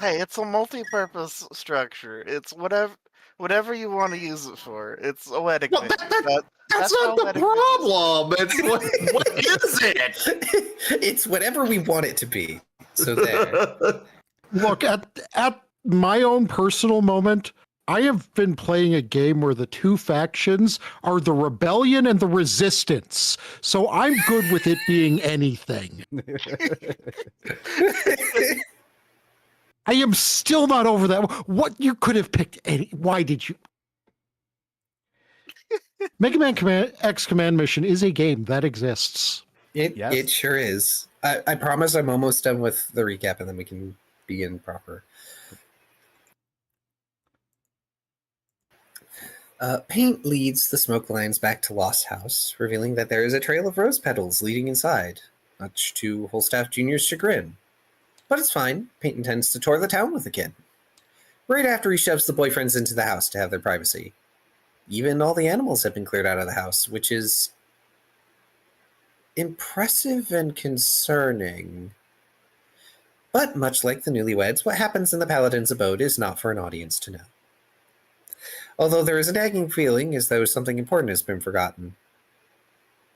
Speaker 5: Hey, it's a multi-purpose structure. It's whatever you want to use it for. It's a wedding
Speaker 2: well,
Speaker 5: venue.
Speaker 2: that's
Speaker 5: That's
Speaker 2: not
Speaker 5: how
Speaker 2: the
Speaker 5: wedding venues-
Speaker 2: problem. It's what is it?
Speaker 3: It's whatever we want it to be. So there.
Speaker 1: Look, at my own personal moment, I have been playing a game where the two factions are the rebellion and the resistance. So I'm good with it being anything. I am still not over that. What, you could have picked any. Why did you? Mega Man X Command Mission is a game that exists.
Speaker 4: Yes.
Speaker 3: It sure is. I promise I'm almost done with the recap and then we can begin proper. Paint leads the Smoke Lions back to Lost House, revealing that there is a trail of rose petals leading inside, much to Holstaff Jr.'s chagrin. But it's fine. Paint intends to tour the town with the kid. Right after he shoves the boyfriends into the house to have their privacy. Even all the animals have been cleared out of the house, which is impressive and concerning. But much like the newlyweds, what happens in the Paladin's abode is not for an audience to know. Although there is a nagging feeling as though something important has been forgotten.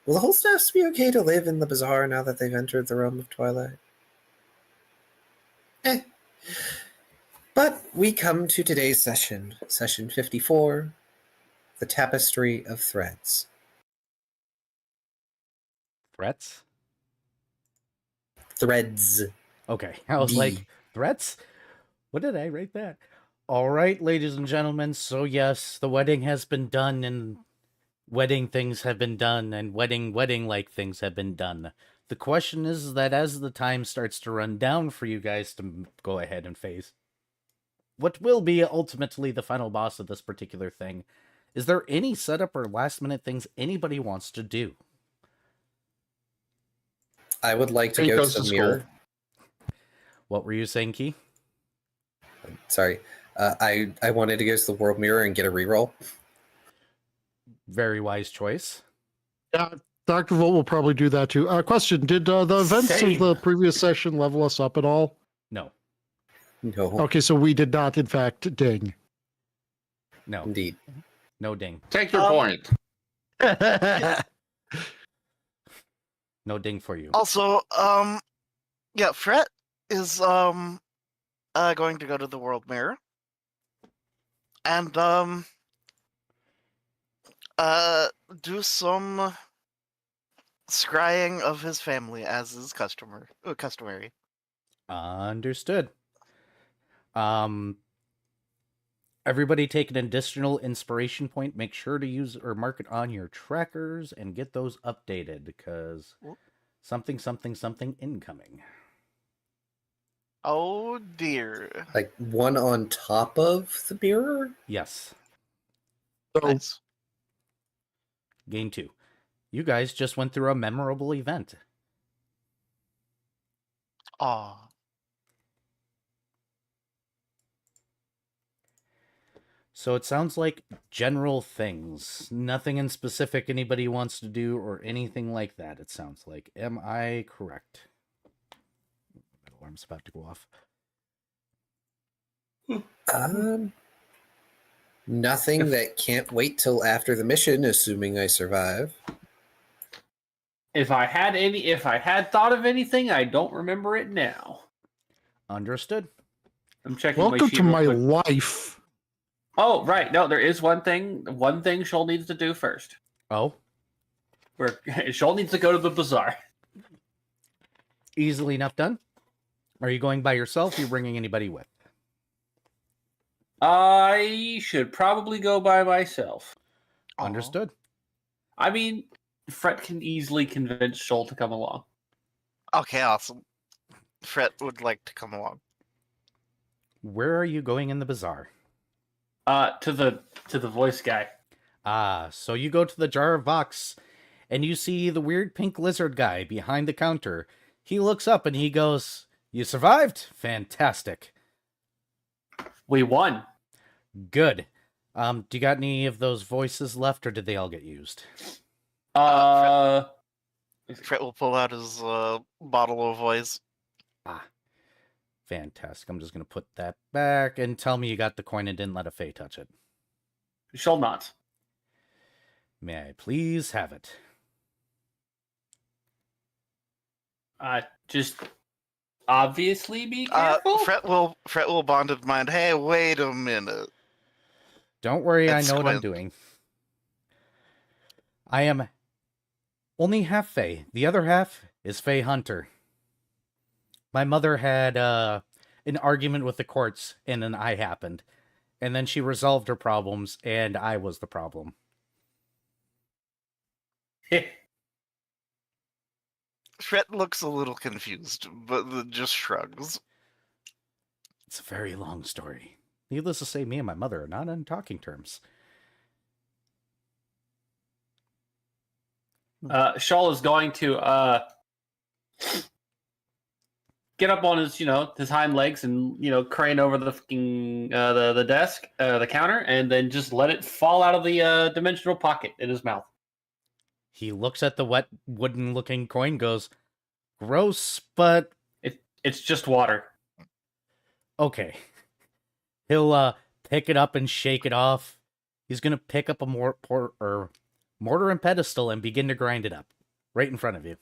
Speaker 3: Will the Holstaffs be okay to live in the bazaar now that they've entered the realm of Twilight? But we come to today's session, session 54, the Tapestry of Threads.
Speaker 4: Threats?
Speaker 3: Threads.
Speaker 4: Okay, I was
Speaker 3: B.
Speaker 4: like, threats? What did I write that? All right, ladies and gentlemen, so yes, the wedding has been done, and wedding things have been done, and wedding-like things have been done. The question is that as the time starts to run down for you guys to go ahead and face what will be ultimately the final boss of this particular thing, is there any setup or last-minute things anybody wants to do?
Speaker 3: I would like to
Speaker 2: Paint
Speaker 3: go to
Speaker 2: goes
Speaker 3: the
Speaker 2: to
Speaker 3: mirror.
Speaker 4: What were you saying, Key?
Speaker 3: Sorry. I wanted to go to the world mirror and get a reroll.
Speaker 4: Very wise choice.
Speaker 1: Dr. Volt will probably do that too. Question: did the events
Speaker 2: Same.
Speaker 1: of the previous session level us up at all?
Speaker 4: No,
Speaker 3: No,
Speaker 1: Okay, so we did not, in fact, ding.
Speaker 4: no,
Speaker 3: indeed.
Speaker 4: no ding.
Speaker 2: Take your
Speaker 5: Um,
Speaker 2: point.
Speaker 4: No ding for you.
Speaker 5: Also, yeah, Fret is going to go to the World Mirror and do some scrying of his family as is customary.
Speaker 4: Understood. Everybody take an additional inspiration point. Make sure to use or mark it on your trackers and get those updated because something, something, something incoming.
Speaker 5: Oh dear.
Speaker 3: Like one on top of the mirror?
Speaker 4: Yes.
Speaker 1: So
Speaker 5: Nice.
Speaker 4: Gain 2. You guys just went through a memorable event.
Speaker 5: Aw.
Speaker 4: So it sounds like general things. Nothing in specific anybody wants to do or anything like that, it sounds like. Am I correct? My alarm's about to go off.
Speaker 3: Nothing that can't wait till after the mission, assuming I survive.
Speaker 6: If I had thought of anything, I don't remember it now.
Speaker 4: Understood.
Speaker 6: I'm checking
Speaker 1: welcome
Speaker 6: my
Speaker 1: to
Speaker 6: sheet real
Speaker 1: my
Speaker 6: quick.
Speaker 1: life.
Speaker 6: Oh, right. No, there is one thing Shoal needs to do first.
Speaker 4: Oh,
Speaker 6: Shoal needs to go to the bazaar.
Speaker 4: easily enough done. Are you going by yourself? Are you bringing anybody with?
Speaker 6: I should probably go by myself.
Speaker 5: Aw.
Speaker 4: Understood.
Speaker 6: I mean, Fret can easily convince Shoal to come along.
Speaker 5: Okay, awesome. Fret would like to come along.
Speaker 4: Where are you going in the bazaar?
Speaker 6: To the voice guy.
Speaker 4: Ah, so you go to the Jar of Vox, and you see the weird pink lizard guy behind the counter. He looks up and he goes, "You survived? Fantastic.
Speaker 6: We won.
Speaker 4: Good. Do you got any of those voices left, or did they all get used?"
Speaker 5: Fret will pull out his bottle of voice.
Speaker 4: Ah, fantastic. I'm just going to put that back and tell me you got the coin and didn't let a Fae touch it.
Speaker 6: Shall not.
Speaker 4: May I please have it?
Speaker 6: Just obviously be careful.
Speaker 5: Fret will bond in mind. Hey, wait a minute.
Speaker 4: Don't worry,
Speaker 5: That's
Speaker 4: I know what I'm
Speaker 5: Squint.
Speaker 4: doing. I am only half Fae. The other half is Fae Hunter. My mother had an argument with the courts, and then I happened. And then she resolved her problems, and I was the problem.
Speaker 5: Fret looks a little confused, but just shrugs.
Speaker 4: It's a very long story. Needless to say, me and my mother are not on talking terms.
Speaker 6: Shawl is going to get up on his hind legs and crane over the fucking the desk, the counter, and then just let it fall out of the dimensional pocket in his mouth.
Speaker 4: He looks at the wet wooden-looking coin, goes, "Gross, but
Speaker 6: It's just water.
Speaker 4: okay." He'll pick it up and shake it off. He's gonna pick up a mortar and pedestal and begin to grind it up right in front of you.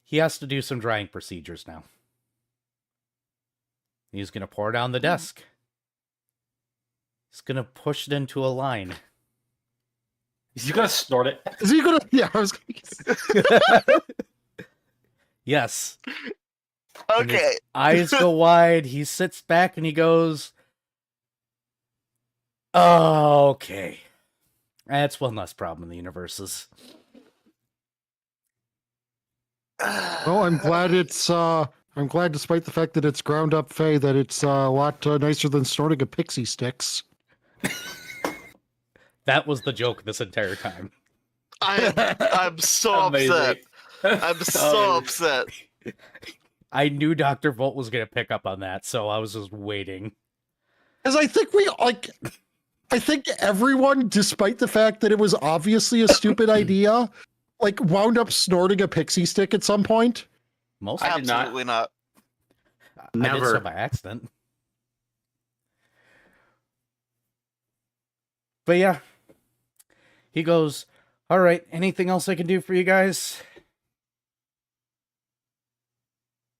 Speaker 4: He has to do some drying procedures now. He's gonna pour down the desk. He's gonna push it into a line.
Speaker 6: He's gonna snort it.
Speaker 1: Is he gonna? Yeah, I was.
Speaker 4: Yes. And his
Speaker 5: Okay.
Speaker 4: eyes go wide. He sits back and he goes, "Oh, okay. That's one less problem in the universes."
Speaker 1: Well, I'm glad it's. I'm glad, despite the fact that it's ground up Fae, that it's a lot nicer than snorting a pixie sticks.
Speaker 4: That was the joke this entire time.
Speaker 5: I'm so
Speaker 6: Amazing.
Speaker 5: upset. I'm so upset.
Speaker 4: I knew Dr. Volt was going to pick up on that, so I was just waiting.
Speaker 1: Because I think I think everyone, despite the fact that it was obviously a stupid idea, wound up snorting a pixie stick at some point.
Speaker 4: Most
Speaker 6: I did not.
Speaker 5: Absolutely not.
Speaker 4: I did
Speaker 2: Never.
Speaker 4: so by accident. But yeah, he goes, "All right, anything else I can do for you guys?"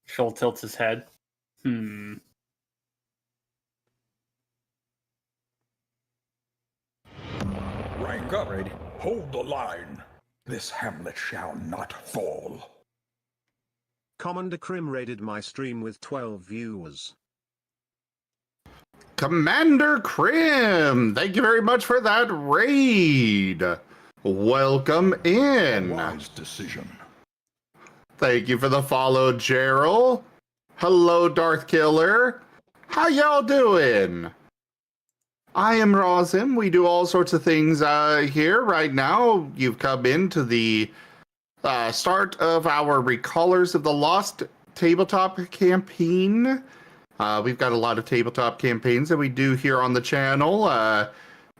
Speaker 6: Shoal tilts his head.
Speaker 7: Rank up. Hold the line. This hamlet shall not fall.
Speaker 8: Commander Krim raided my stream with 12 viewers.
Speaker 2: Commander Krim, thank you very much for that raid. Welcome in.
Speaker 7: Wise decision.
Speaker 2: Thank you for the follow, Gerald. Hello, Darth Killer. How y'all doing? I am Rosin. We do all sorts of things here right now. You've come into the start of our Recallers of the Lost tabletop campaign. We've got a lot of tabletop campaigns that we do here on the channel.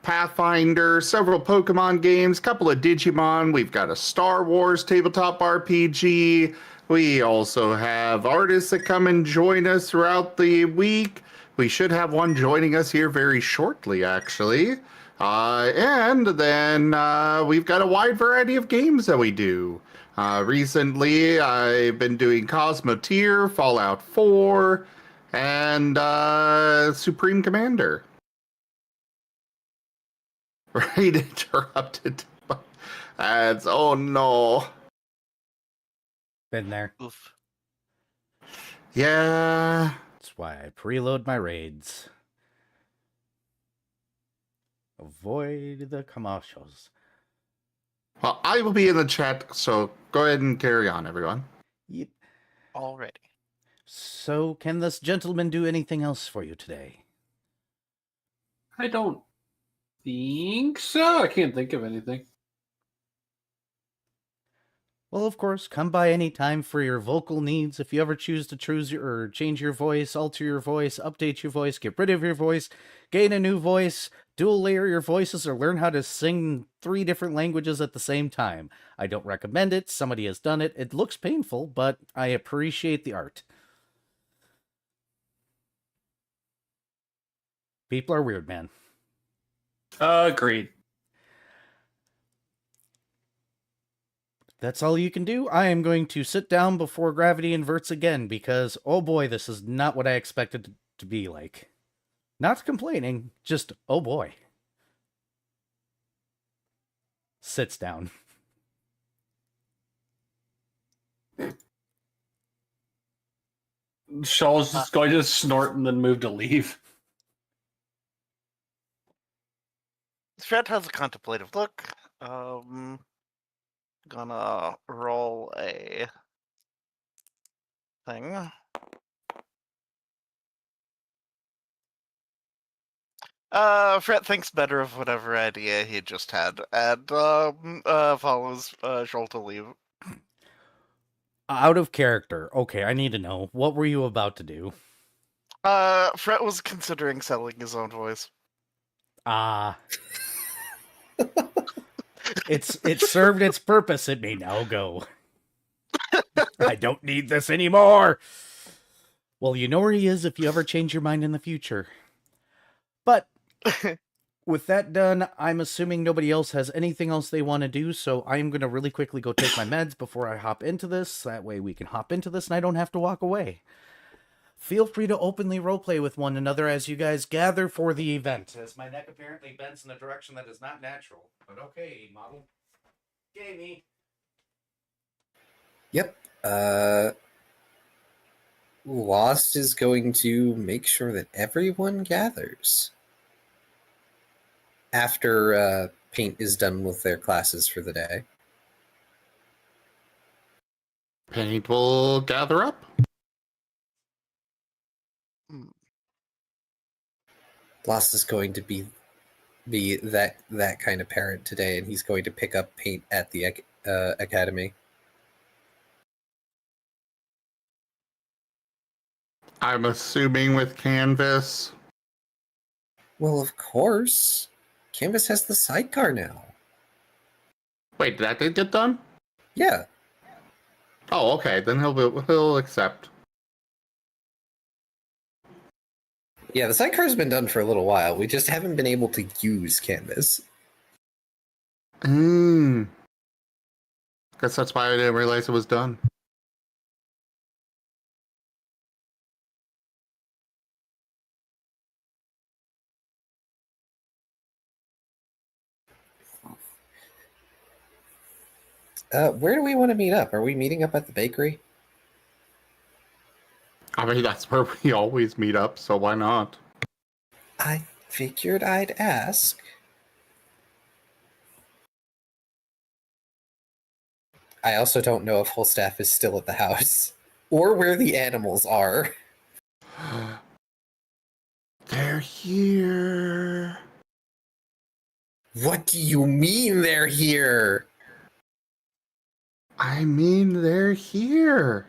Speaker 2: Pathfinder, several Pokemon games, couple of Digimon. We've got a Star Wars tabletop RPG. We also have artists that come and join us throughout the week. We should have one joining us here very shortly, actually. And then we've got a wide variety of games that we do. Recently, I've been doing Cosmoteer, Fallout 4, and Supreme Commander. Right, interrupted. Ads. Oh no.
Speaker 4: Been there.
Speaker 5: Oof.
Speaker 2: Yeah.
Speaker 4: That's why I preload my raids. Avoid the commercials.
Speaker 2: Well, I will be in the chat, so go ahead and carry on, everyone.
Speaker 4: Yep.
Speaker 5: Already.
Speaker 4: So, can this gentleman do anything else for you today?
Speaker 6: I don't think so. I can't think of anything.
Speaker 4: Well, of course, come by any time for your vocal needs. If you ever choose to change your voice, alter your voice, update your voice, get rid of your voice, gain a new voice, dual layer your voices, or learn how to sing 3 different languages at the same time. I don't recommend it. Somebody has done it. It looks painful, but I appreciate the art. People are weird, man.
Speaker 6: Agreed.
Speaker 4: That's all you can do. I am going to sit down before gravity inverts again because, oh boy, this is not what I expected it to be like. Not complaining, just, oh boy. Sits down.
Speaker 6: Shaw's just going to snort and then move to leave.
Speaker 5: Fred has a contemplative look. Gonna roll a thing. Fred thinks better of whatever idea he just had, and follows Joel to leave.
Speaker 4: Out of character. Okay, I need to know. What were you about to do?
Speaker 5: Fred was considering selling his own voice.
Speaker 4: It served its purpose. It may now go. I don't need this anymore. Well, you know where he is if you ever change your mind in the future. But with that done, I'm assuming nobody else has anything else they want to do, so I'm going to really quickly go take my meds before I hop into this. That way we can hop into this and I don't have to walk away. Feel free to openly roleplay with one another as you guys gather for the event. As my neck apparently bends in a direction that is not natural. But okay, model. Gamey.
Speaker 3: Yep. Lost is going to make sure that everyone gathers after Paint is done with their classes for the day.
Speaker 2: Paint will gather up.
Speaker 3: Lost is going to be that kind of parent today, and he's going to pick up Paint at the academy.
Speaker 2: I'm assuming with Canvas.
Speaker 3: Well, of course. Canvas has the sidecar now.
Speaker 2: Wait, that did get done?
Speaker 3: Yeah.
Speaker 2: Oh, okay. Then he'll accept.
Speaker 3: Yeah, the sidecar's been done for a little while. We just haven't been able to use Canvas.
Speaker 2: Guess that's why I didn't realize it was done.
Speaker 3: Where do we want to meet up? Are we meeting up at the bakery?
Speaker 2: I mean, that's where we always meet up, so why not?
Speaker 3: I figured I'd ask. I also don't know if Holstaff is still at the house or where the animals are.
Speaker 2: They're here.
Speaker 3: What do you mean they're here?
Speaker 2: I mean, they're here.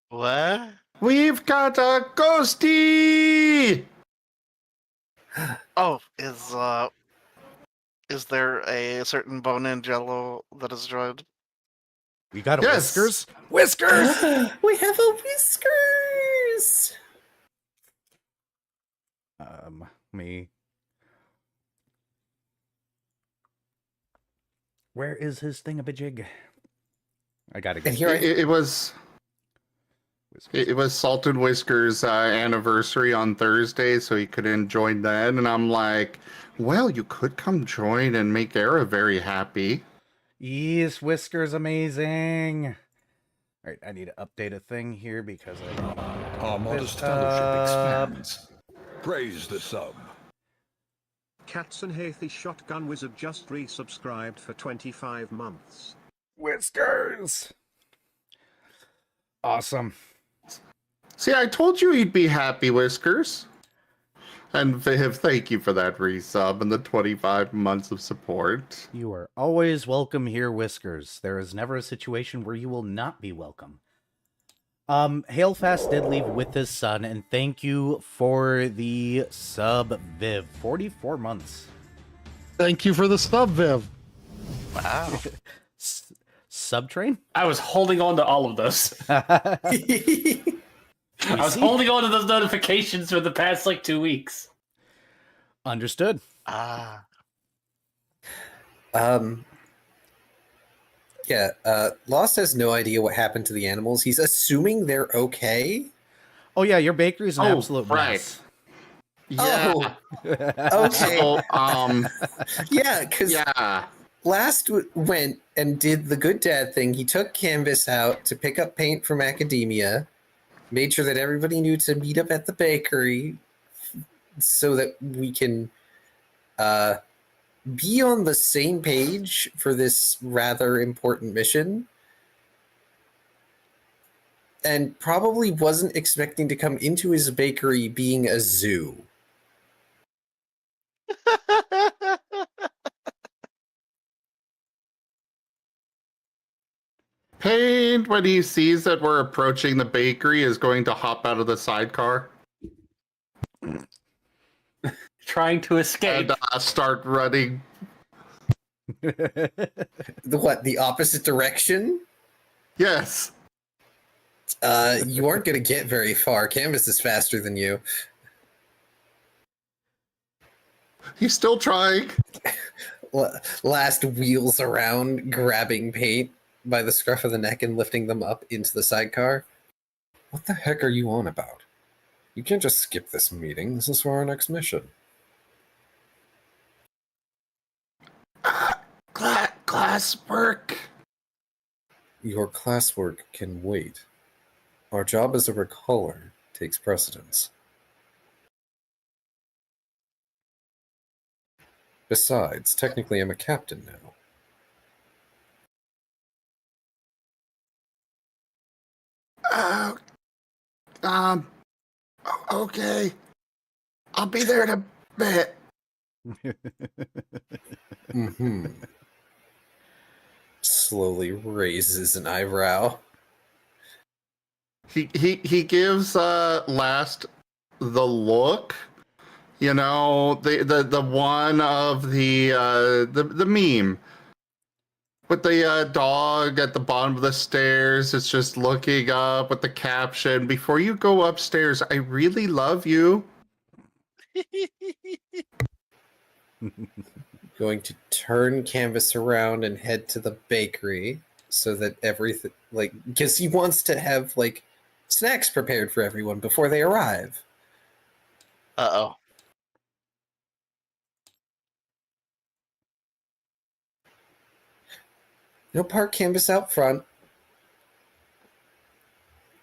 Speaker 5: What?
Speaker 2: We've got a ghosty!
Speaker 5: Oh, is there a certain bone in Jello that is droid?
Speaker 4: We got a
Speaker 2: Yes.
Speaker 4: Whiskers. Whiskers.
Speaker 3: We have a Whiskers!
Speaker 4: Me. Where is his thingamajig? I gotta
Speaker 3: And
Speaker 4: get
Speaker 3: here
Speaker 2: It was
Speaker 4: Whiskers.
Speaker 2: it was Salt and Whiskers' anniversary on Thursday, so he couldn't join then. And I'm like, well, you could come join and make Era very happy.
Speaker 4: Yes, Whiskers, amazing. All right, I need to update a thing here because I
Speaker 7: Our modest
Speaker 4: This
Speaker 7: fellowship
Speaker 4: up.
Speaker 7: expands. Praise the sub.
Speaker 8: Katsun Hathy Shotgun Wizard just resubscribed for 25 months.
Speaker 4: Whiskers. Awesome.
Speaker 2: See, I told you he'd be happy, Whiskers. And Viv, thank you for that resub and the 25 months of support.
Speaker 4: You are always welcome here, Whiskers. There is never a situation where you will not be welcome. Hailfast did leave with his son, and thank you for the sub, Viv. 44 months.
Speaker 1: Thank you for the sub, Viv.
Speaker 5: Wow.
Speaker 4: Subtrain?
Speaker 6: I was holding on to all of those. I was holding on to those notifications for the past like 2 weeks.
Speaker 4: Understood.
Speaker 5: Ah.
Speaker 3: Yeah, Lost has no idea what happened to the animals. He's assuming they're okay.
Speaker 4: Oh yeah, your bakery's an
Speaker 2: Oh,
Speaker 4: absolute
Speaker 2: right.
Speaker 4: mess.
Speaker 2: Yeah.
Speaker 3: Oh, okay.
Speaker 2: So,
Speaker 3: Yeah, because
Speaker 2: yeah.
Speaker 3: Last went and did the good dad thing. He took Canvas out to pick up paint from academia, made sure that everybody knew to meet up at the bakery so that we can be on the same page for this rather important mission. And probably wasn't expecting to come into his bakery being a zoo.
Speaker 2: Pain, when he sees that we're approaching the bakery, is going to hop out of the sidecar
Speaker 6: Trying to escape.
Speaker 2: and start running.
Speaker 3: The opposite direction?
Speaker 2: Yes.
Speaker 3: You aren't going to get very far. Canvas is faster than you.
Speaker 2: He's still trying.
Speaker 3: Last wheels around, grabbing paint by the scruff of the neck and lifting them up into the sidecar. What the heck are you on about? You can't just skip this meeting. This is for our next mission.
Speaker 2: Classwork.
Speaker 3: Your classwork can wait. Our job as a recaller takes precedence. Besides, technically I'm a captain now.
Speaker 2: Okay. I'll be there in a bit.
Speaker 3: Mm-hmm. Slowly raises an eyebrow.
Speaker 2: He gives last the look. You know, the one of the meme with the dog at the bottom of the stairs. It's just looking up with the caption, "Before you go upstairs, I really love you."
Speaker 3: Going to turn Canvas around and head to the bakery so that everything, like, because he wants to have, like, snacks prepared for everyone before they arrive.
Speaker 5: Uh-oh.
Speaker 3: He'll park Canvas out front.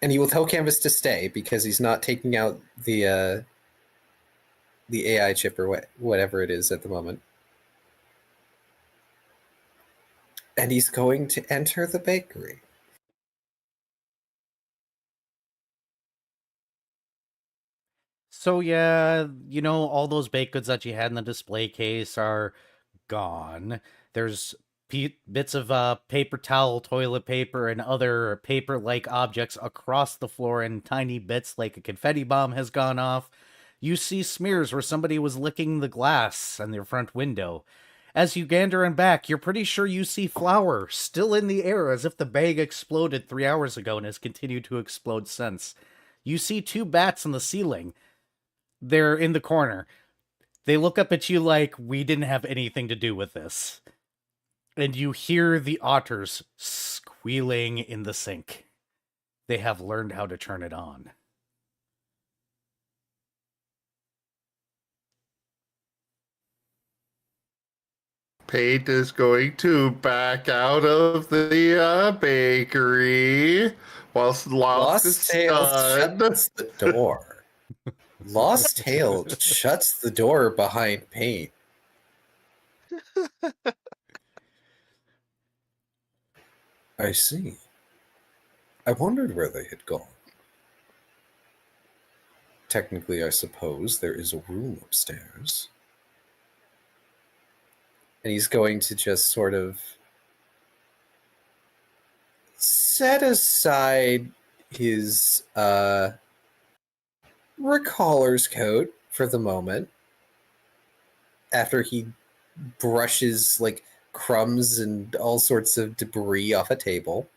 Speaker 3: And he will tell Canvas to stay because he's not taking out the AI chip or whatever it is at the moment. And he's going to enter the bakery.
Speaker 4: So yeah, you know, all those baked goods that you had in the display case are gone. There's bits of paper towel, toilet paper, and other paper-like objects across the floor in tiny bits, like a confetti bomb has gone off. You see smears where somebody was licking the glass on their front window. As you gander and back, you're pretty sure you see flour still in the air as if the bag exploded 3 hours ago and has continued to explode since. You see 2 bats on the ceiling. They're in the corner. They look up at you like, we didn't have anything to do with this. And you hear the otters squealing in the sink. They have learned how to turn it on.
Speaker 2: Pate is going to back out of the bakery whilst
Speaker 3: Lost Tail shuts the door. Lost Tail shuts the door behind Paint. I see. I wondered where they had gone. Technically, I suppose there is a room upstairs. And he's going to just sort of set aside his recaller's coat for the moment after he brushes like crumbs and all sorts of debris off a table.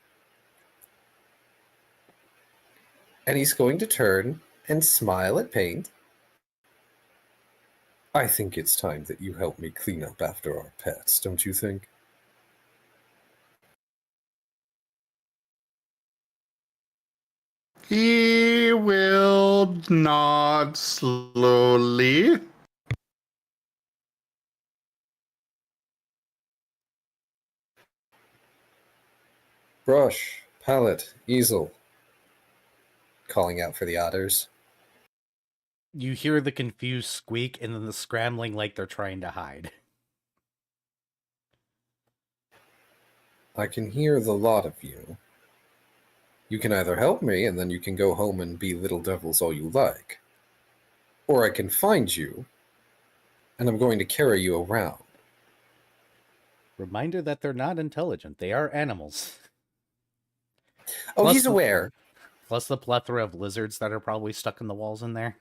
Speaker 3: And he's going to turn and smile at Paint. I think it's time that you help me clean up after our pets, don't you think?
Speaker 2: He will nod slowly.
Speaker 3: Brush, palette, easel. Calling out for the otters.
Speaker 4: You hear the confused squeak and then the scrambling like they're trying to hide.
Speaker 3: I can hear the lot of you. You can either help me and then you can go home and be little devils all you like. Or I can find you and I'm going to carry you around.
Speaker 4: Reminder that they're not intelligent. They are animals.
Speaker 3: Oh,
Speaker 4: Plus
Speaker 3: he's
Speaker 4: the-
Speaker 3: aware.
Speaker 4: Plus the plethora of lizards that are probably stuck in the walls in there.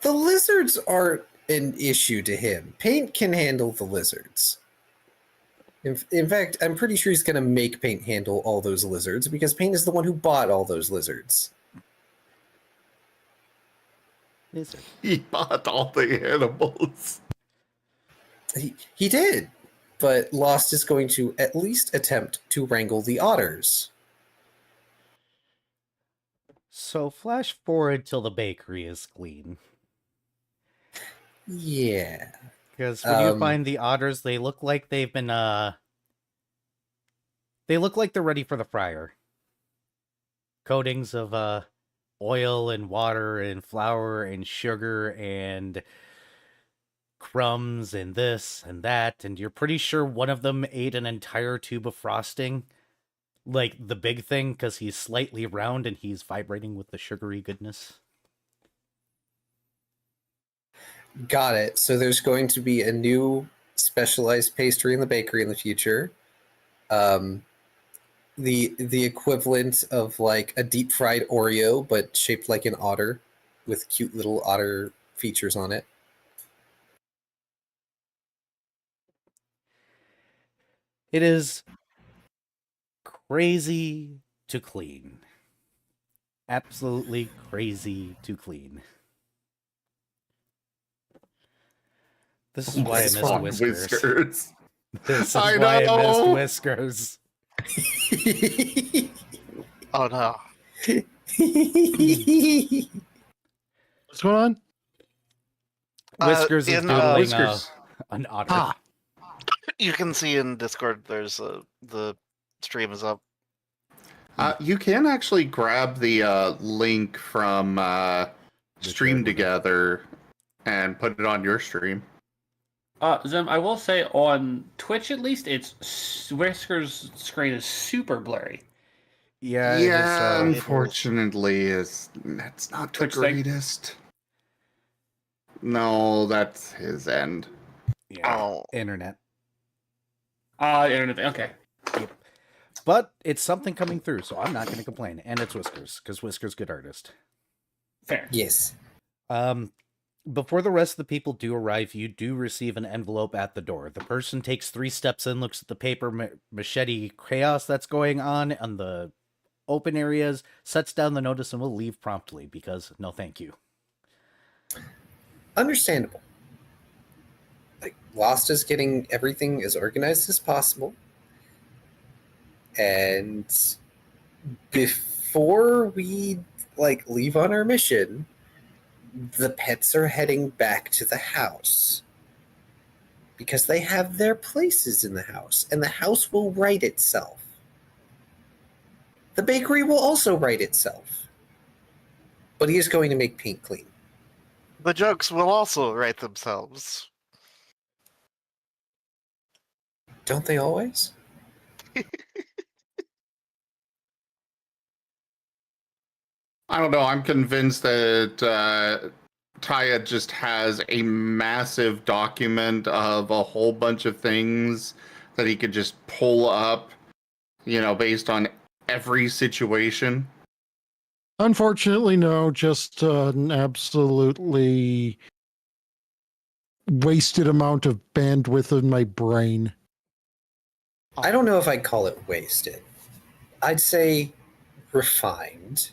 Speaker 3: The lizards aren't an issue to him. Paint can handle the lizards. In fact, I'm pretty sure he's going to make Paint handle all those lizards because Paint is the one who bought all those lizards.
Speaker 4: Lizard.
Speaker 2: He bought all the animals.
Speaker 3: He did, but Lost is going to at least attempt to wrangle the otters.
Speaker 4: So flash forward till the bakery is clean.
Speaker 3: Yeah.
Speaker 4: Because when you find the otters, they look like they've been, they look like they're ready for the fryer. Coatings of, oil and water and flour and sugar and crumbs and this and that. And you're pretty sure one of them ate an entire tube of frosting. Like the big thing, because he's slightly round and he's vibrating with the sugary goodness.
Speaker 3: Got it. So there's going to be a new specialized pastry in the bakery in the future. The equivalent of like a deep fried Oreo, but shaped like an otter with cute little otter features on it.
Speaker 4: It is crazy to clean. Absolutely crazy to clean. This is why I
Speaker 3: This
Speaker 4: miss
Speaker 3: one,
Speaker 4: Whiskers. This is
Speaker 2: I
Speaker 4: why I
Speaker 2: know.
Speaker 4: missed Whiskers.
Speaker 5: Oh no.
Speaker 1: What's going on?
Speaker 4: Whiskers is
Speaker 5: in,
Speaker 4: doodling
Speaker 1: Whiskers.
Speaker 4: an otter.
Speaker 1: Ah,
Speaker 5: You can see in Discord. There's the stream is up.
Speaker 2: You can actually grab the link from Stream
Speaker 4: shared one.
Speaker 2: Together and put it on your stream.
Speaker 6: Zim, I will say on Twitch at least, Whisker's screen is super blurry.
Speaker 4: Yeah,
Speaker 2: Yeah,
Speaker 4: his,
Speaker 2: unfortunately, it's not the
Speaker 6: Twitch thing?
Speaker 2: greatest. No, that's his end.
Speaker 4: yeah,
Speaker 5: Oh,
Speaker 4: internet.
Speaker 6: Internet thing. Okay.
Speaker 4: But it's something coming through, so I'm not going to complain. And it's Whiskers, because Whiskers good artist.
Speaker 6: Fair.
Speaker 3: Yes.
Speaker 4: Before the rest of the people do arrive, you do receive an envelope at the door. The person takes 3 steps in, looks at the paper machete chaos that's going on the open areas, sets down the notice, and will leave promptly because no thank you.
Speaker 3: Understandable. Like, Lost is getting everything as organized as possible. And before we leave on our mission, the pets are heading back to the house because they have their places in the house, and the house will right itself. The bakery will also right itself, but he is going to make paint clean.
Speaker 5: the jokes will also write themselves.
Speaker 3: Don't they always?
Speaker 2: I don't know. I'm convinced that Taya just has a massive document of a whole bunch of things that he could just pull up, based on every situation.
Speaker 1: Unfortunately, no. Just an absolutely wasted amount of bandwidth in my brain.
Speaker 3: I don't know if I'd call it wasted. I'd say refined.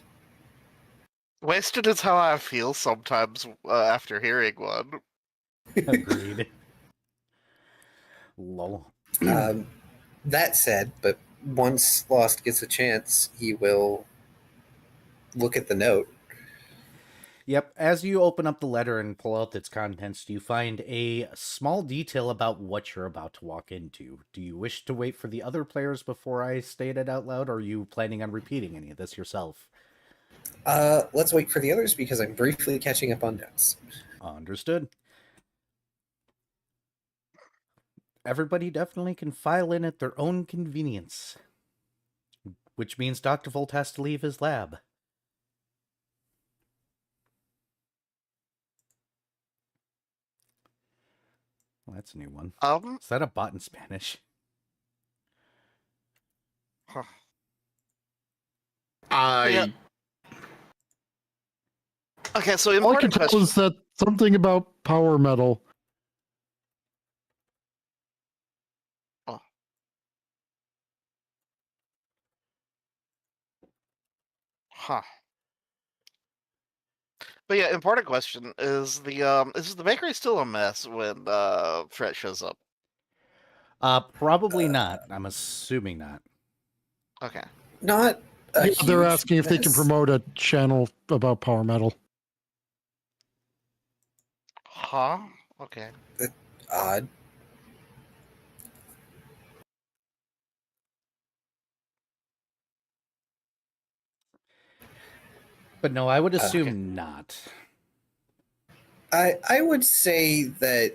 Speaker 5: Wasted is how I feel sometimes after hearing one.
Speaker 4: Agreed. Lol.
Speaker 3: That said, but once Lost gets a chance, he will look at the note.
Speaker 4: Yep, as you open up the letter and pull out its contents, you find a small detail about what you're about to walk into. Do you wish to wait for the other players before I state it out loud, or are you planning on repeating any of this yourself?
Speaker 3: Let's wait for the others because I'm briefly catching up on notes.
Speaker 4: Understood. Everybody definitely can file in at their own convenience, which means Dr. Volt has to leave his lab. Well, that's a new one. Is that a bot in Spanish?
Speaker 5: Huh.
Speaker 2: I
Speaker 5: Okay, so
Speaker 1: All I can
Speaker 5: important
Speaker 1: tell
Speaker 5: question.
Speaker 1: is that something about power metal.
Speaker 5: Huh. But yeah, important question is the bakery still a mess when Fret shows up?
Speaker 4: Probably not. I'm assuming not.
Speaker 5: Okay.
Speaker 3: Not a
Speaker 1: Yeah, they're
Speaker 3: huge
Speaker 1: asking if they can
Speaker 3: mess.
Speaker 1: promote a channel about power metal.
Speaker 5: Huh? Okay.
Speaker 3: Odd.
Speaker 4: But no, I would assume
Speaker 5: Okay.
Speaker 4: not.
Speaker 3: I would say that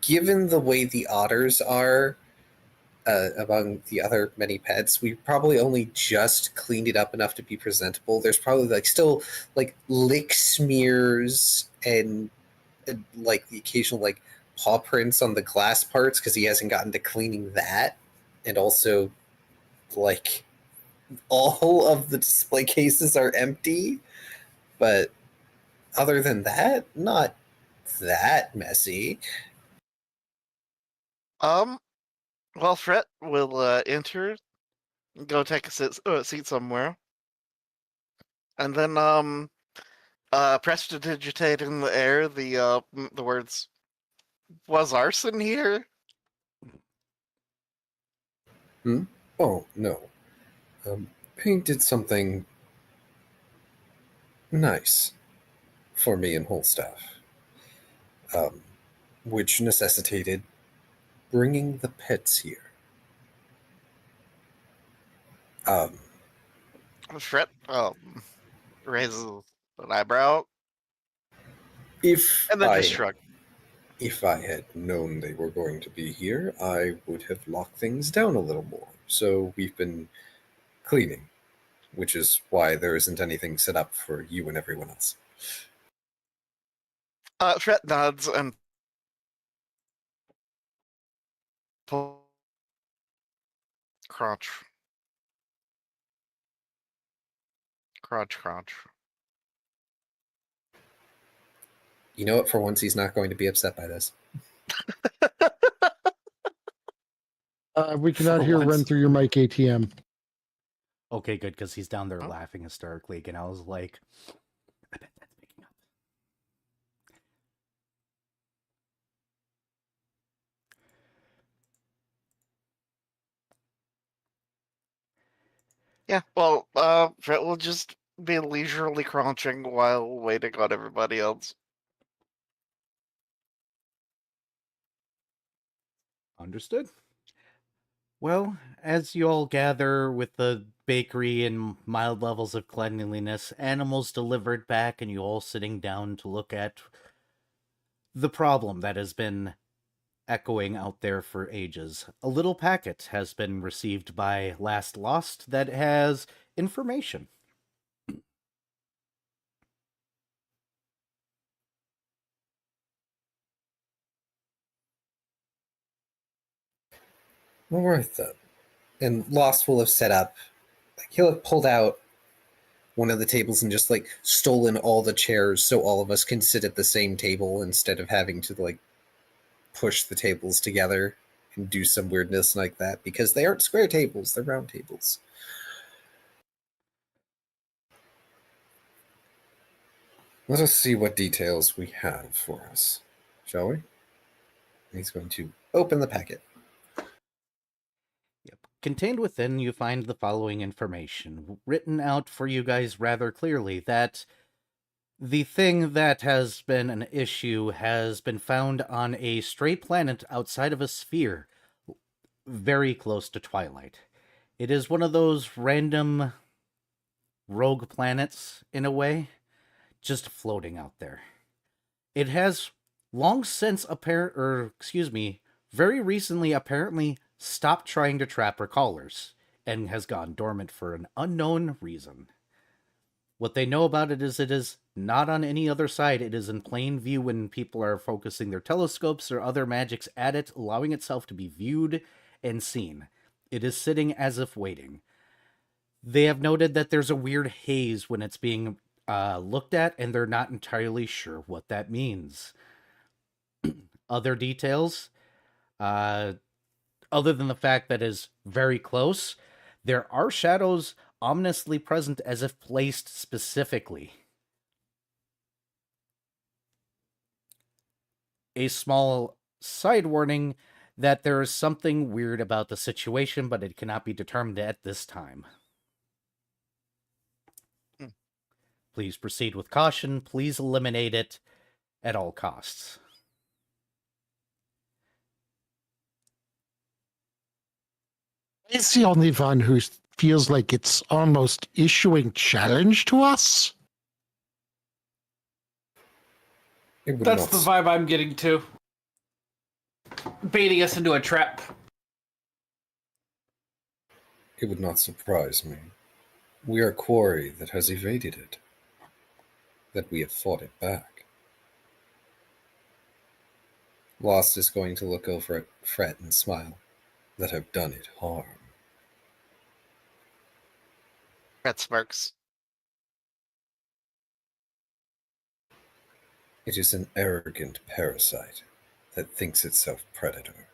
Speaker 3: given the way the otters are among the other many pets, we probably only just cleaned it up enough to be presentable. There's probably still lick smears and the occasional paw prints on the glass parts because he hasn't gotten to cleaning that, and also all of the display cases are empty, but other than that, not that messy.
Speaker 5: Well, Fret will enter, go take a seat somewhere, and then prestidigitate in the air the words, "Was arson here?"
Speaker 3: Oh no, Paint did something nice for me and Holstaff, which necessitated bringing the pets here.
Speaker 5: Fret raises an eyebrow
Speaker 3: If
Speaker 5: and then
Speaker 3: I
Speaker 5: just shrug.
Speaker 3: if I had known they were going to be here, I would have locked things down a little more. So we've been cleaning, which is why there isn't anything set up for you and everyone else.
Speaker 5: Fret nods and crunch. Crunch, crunch.
Speaker 3: You know what? For once, he's not going to be upset by this.
Speaker 1: We cannot
Speaker 6: For
Speaker 1: hear
Speaker 6: once.
Speaker 1: run through your mic, ATM.
Speaker 4: Okay, good, because he's down there
Speaker 5: Huh?
Speaker 4: laughing hysterically, and I was like, I bet that's picking up.
Speaker 5: Yeah, well, Fret will just be leisurely crunching while waiting on everybody else.
Speaker 4: Understood. Well, as you all gather with the bakery and mild levels of cleanliness, animals delivered back, and you all sitting down to look at the problem that has been echoing out there for ages. A little packet has been received by Last Lost that has information.
Speaker 3: All right then. And Lost will have set up. Like he'll have pulled out one of the tables and just like stolen all the chairs so all of us can sit at the same table instead of having to like push the tables together and do some weirdness like that, because they aren't square tables, they're round tables. Let us see what details we have for us, shall we? He's going to open the packet.
Speaker 4: Yep. Contained within, you find the following information, written out for you guys rather clearly, that the thing that has been an issue has been found on a stray planet outside of a sphere, very close to Twilight. It is one of those random rogue planets, in a way, just floating out there. It has long since very recently apparently stopped trying to trap recallers and has gone dormant for an unknown reason. What they know about it is not on any other side. It is in plain view when people are focusing their telescopes or other magics at it, allowing itself to be viewed and seen. It is sitting as if waiting. They have noted that there's a weird haze when it's being looked at, and they're not entirely sure what that means. Other details, other than the fact that it is very close, there are shadows ominously present as if placed specifically. A small side warning that there is something weird about the situation, but it cannot be determined at this time. Please proceed with caution. Please eliminate it at all costs.
Speaker 1: He's the only one who feels like it's almost issuing challenge to us.
Speaker 3: It would
Speaker 6: That's
Speaker 3: not
Speaker 6: the vibe I'm getting too. Baiting us into a trap.
Speaker 3: It would not surprise me. We are a quarry that has evaded it, that we have fought it back. Lost is going to look over at Fret and smile, that have done it harm.
Speaker 5: Fret smirks.
Speaker 3: It is an arrogant parasite that thinks itself predator.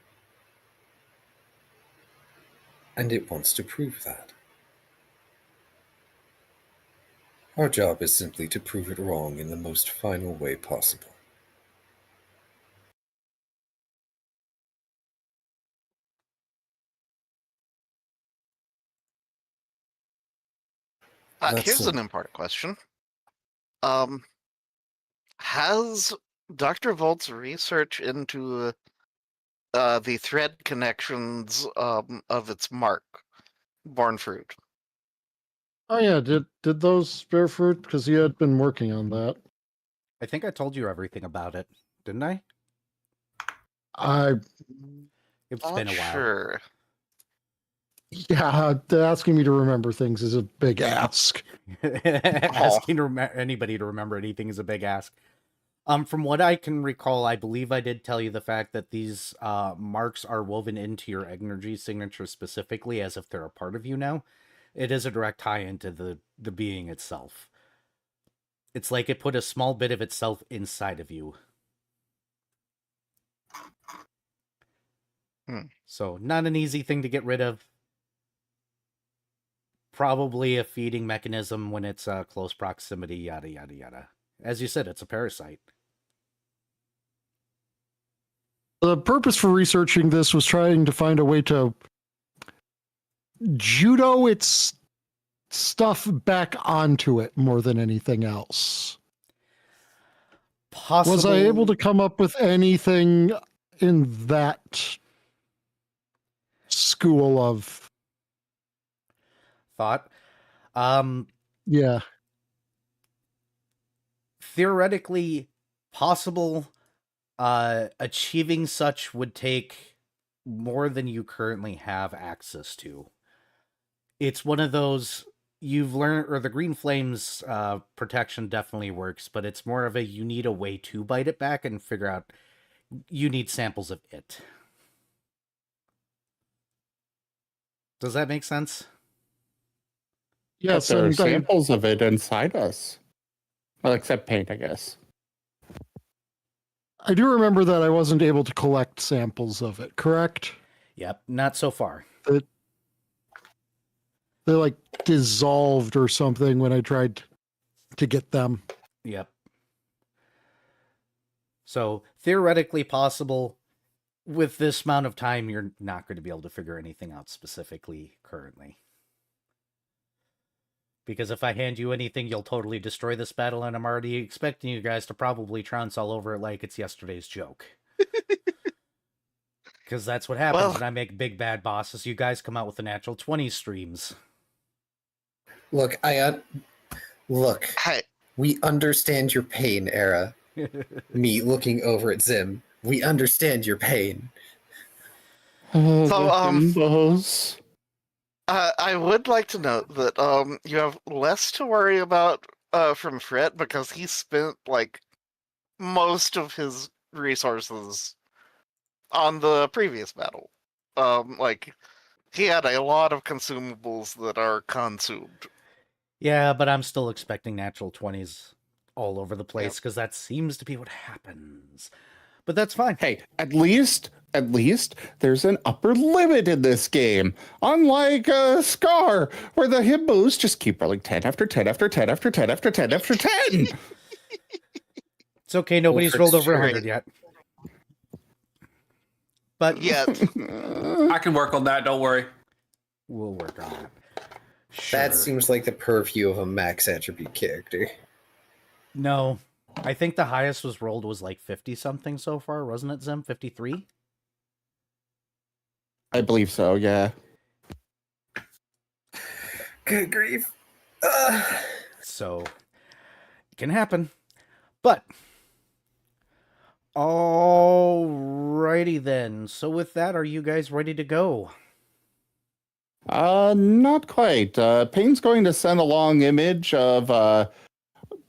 Speaker 3: And it wants to prove that. Our job is simply to prove it wrong in the most final way possible.
Speaker 5: Here's
Speaker 3: That's
Speaker 5: an important question. Has Dr. Volt's research into the thread connections of its mark borne fruit?
Speaker 1: Oh yeah, did those bear fruit? Because he had been working on that.
Speaker 4: I think I told you everything about it, didn't I?
Speaker 1: I
Speaker 4: It's
Speaker 5: Not
Speaker 4: been a while.
Speaker 5: sure.
Speaker 1: yeah, asking me to remember things is a big ask.
Speaker 4: Asking anybody to remember anything is a big ask. From what I can recall, I believe I did tell you the fact that these marks are woven into your energy signature specifically, as if they're a part of you now. It is a direct tie into the being itself. It's like it put a small bit of itself inside of you. So, not an easy thing to get rid of. Probably a feeding mechanism when it's close proximity, yada, yada, yada. As you said, it's a parasite.
Speaker 1: The purpose for researching this was trying to find a way to judo its stuff back onto it more than anything else.
Speaker 4: Possible...
Speaker 1: Was I able to come up with anything in that school of
Speaker 4: thought?
Speaker 1: Yeah.
Speaker 4: Theoretically possible. Achieving such would take more than you currently have access to. It's one of those you've learned, or the Green Flames protection definitely works, but it's more of a you need a way to bite it back and figure out you need samples of it. Does that make sense?
Speaker 1: Yes,
Speaker 2: But there are
Speaker 1: and
Speaker 2: samples of it inside us. Well, except paint, I guess.
Speaker 1: I do remember that I wasn't able to collect samples of it, correct?
Speaker 4: Yep, not so far.
Speaker 1: They like dissolved or something when I tried to get them.
Speaker 4: Yep. So theoretically possible. With this amount of time, you're not going to be able to figure anything out specifically currently. Because if I hand you anything, you'll totally destroy this battle, and I'm already expecting you guys to probably trounce all over it like it's yesterday's joke. Because that's what happens when I make big bad bosses. You guys come out with the natural 20 streams.
Speaker 3: Look, we understand your pain, Era. Me looking over at Zim. We understand your pain.
Speaker 2: Those.
Speaker 5: I would like to note that you have less to worry about from Fret because he spent like most of his resources on the previous battle. Like he had a lot of consumables that are consumed.
Speaker 4: Yeah, but I'm still expecting natural 20s all over the place because that seems to be what happens. But that's fine.
Speaker 2: Hey, at least there's an upper limit in this game. Unlike Scar, where the himbos just keep rolling 10 after 10 after 10 after 10 after 10 after 10.
Speaker 4: It's okay, nobody's rolled over 100 yet. But
Speaker 6: I can work on that, don't worry.
Speaker 4: We'll work on that. Sure.
Speaker 3: That seems like the purview of a max attribute character.
Speaker 4: No. I think the highest was rolled was like 50 something so far, wasn't it, Zim? 53?
Speaker 2: I believe so, yeah.
Speaker 3: Good grief.
Speaker 4: So, it can happen. But, alrighty then. So with that, are you guys ready to go?
Speaker 2: Not quite. Payne's going to send a long image of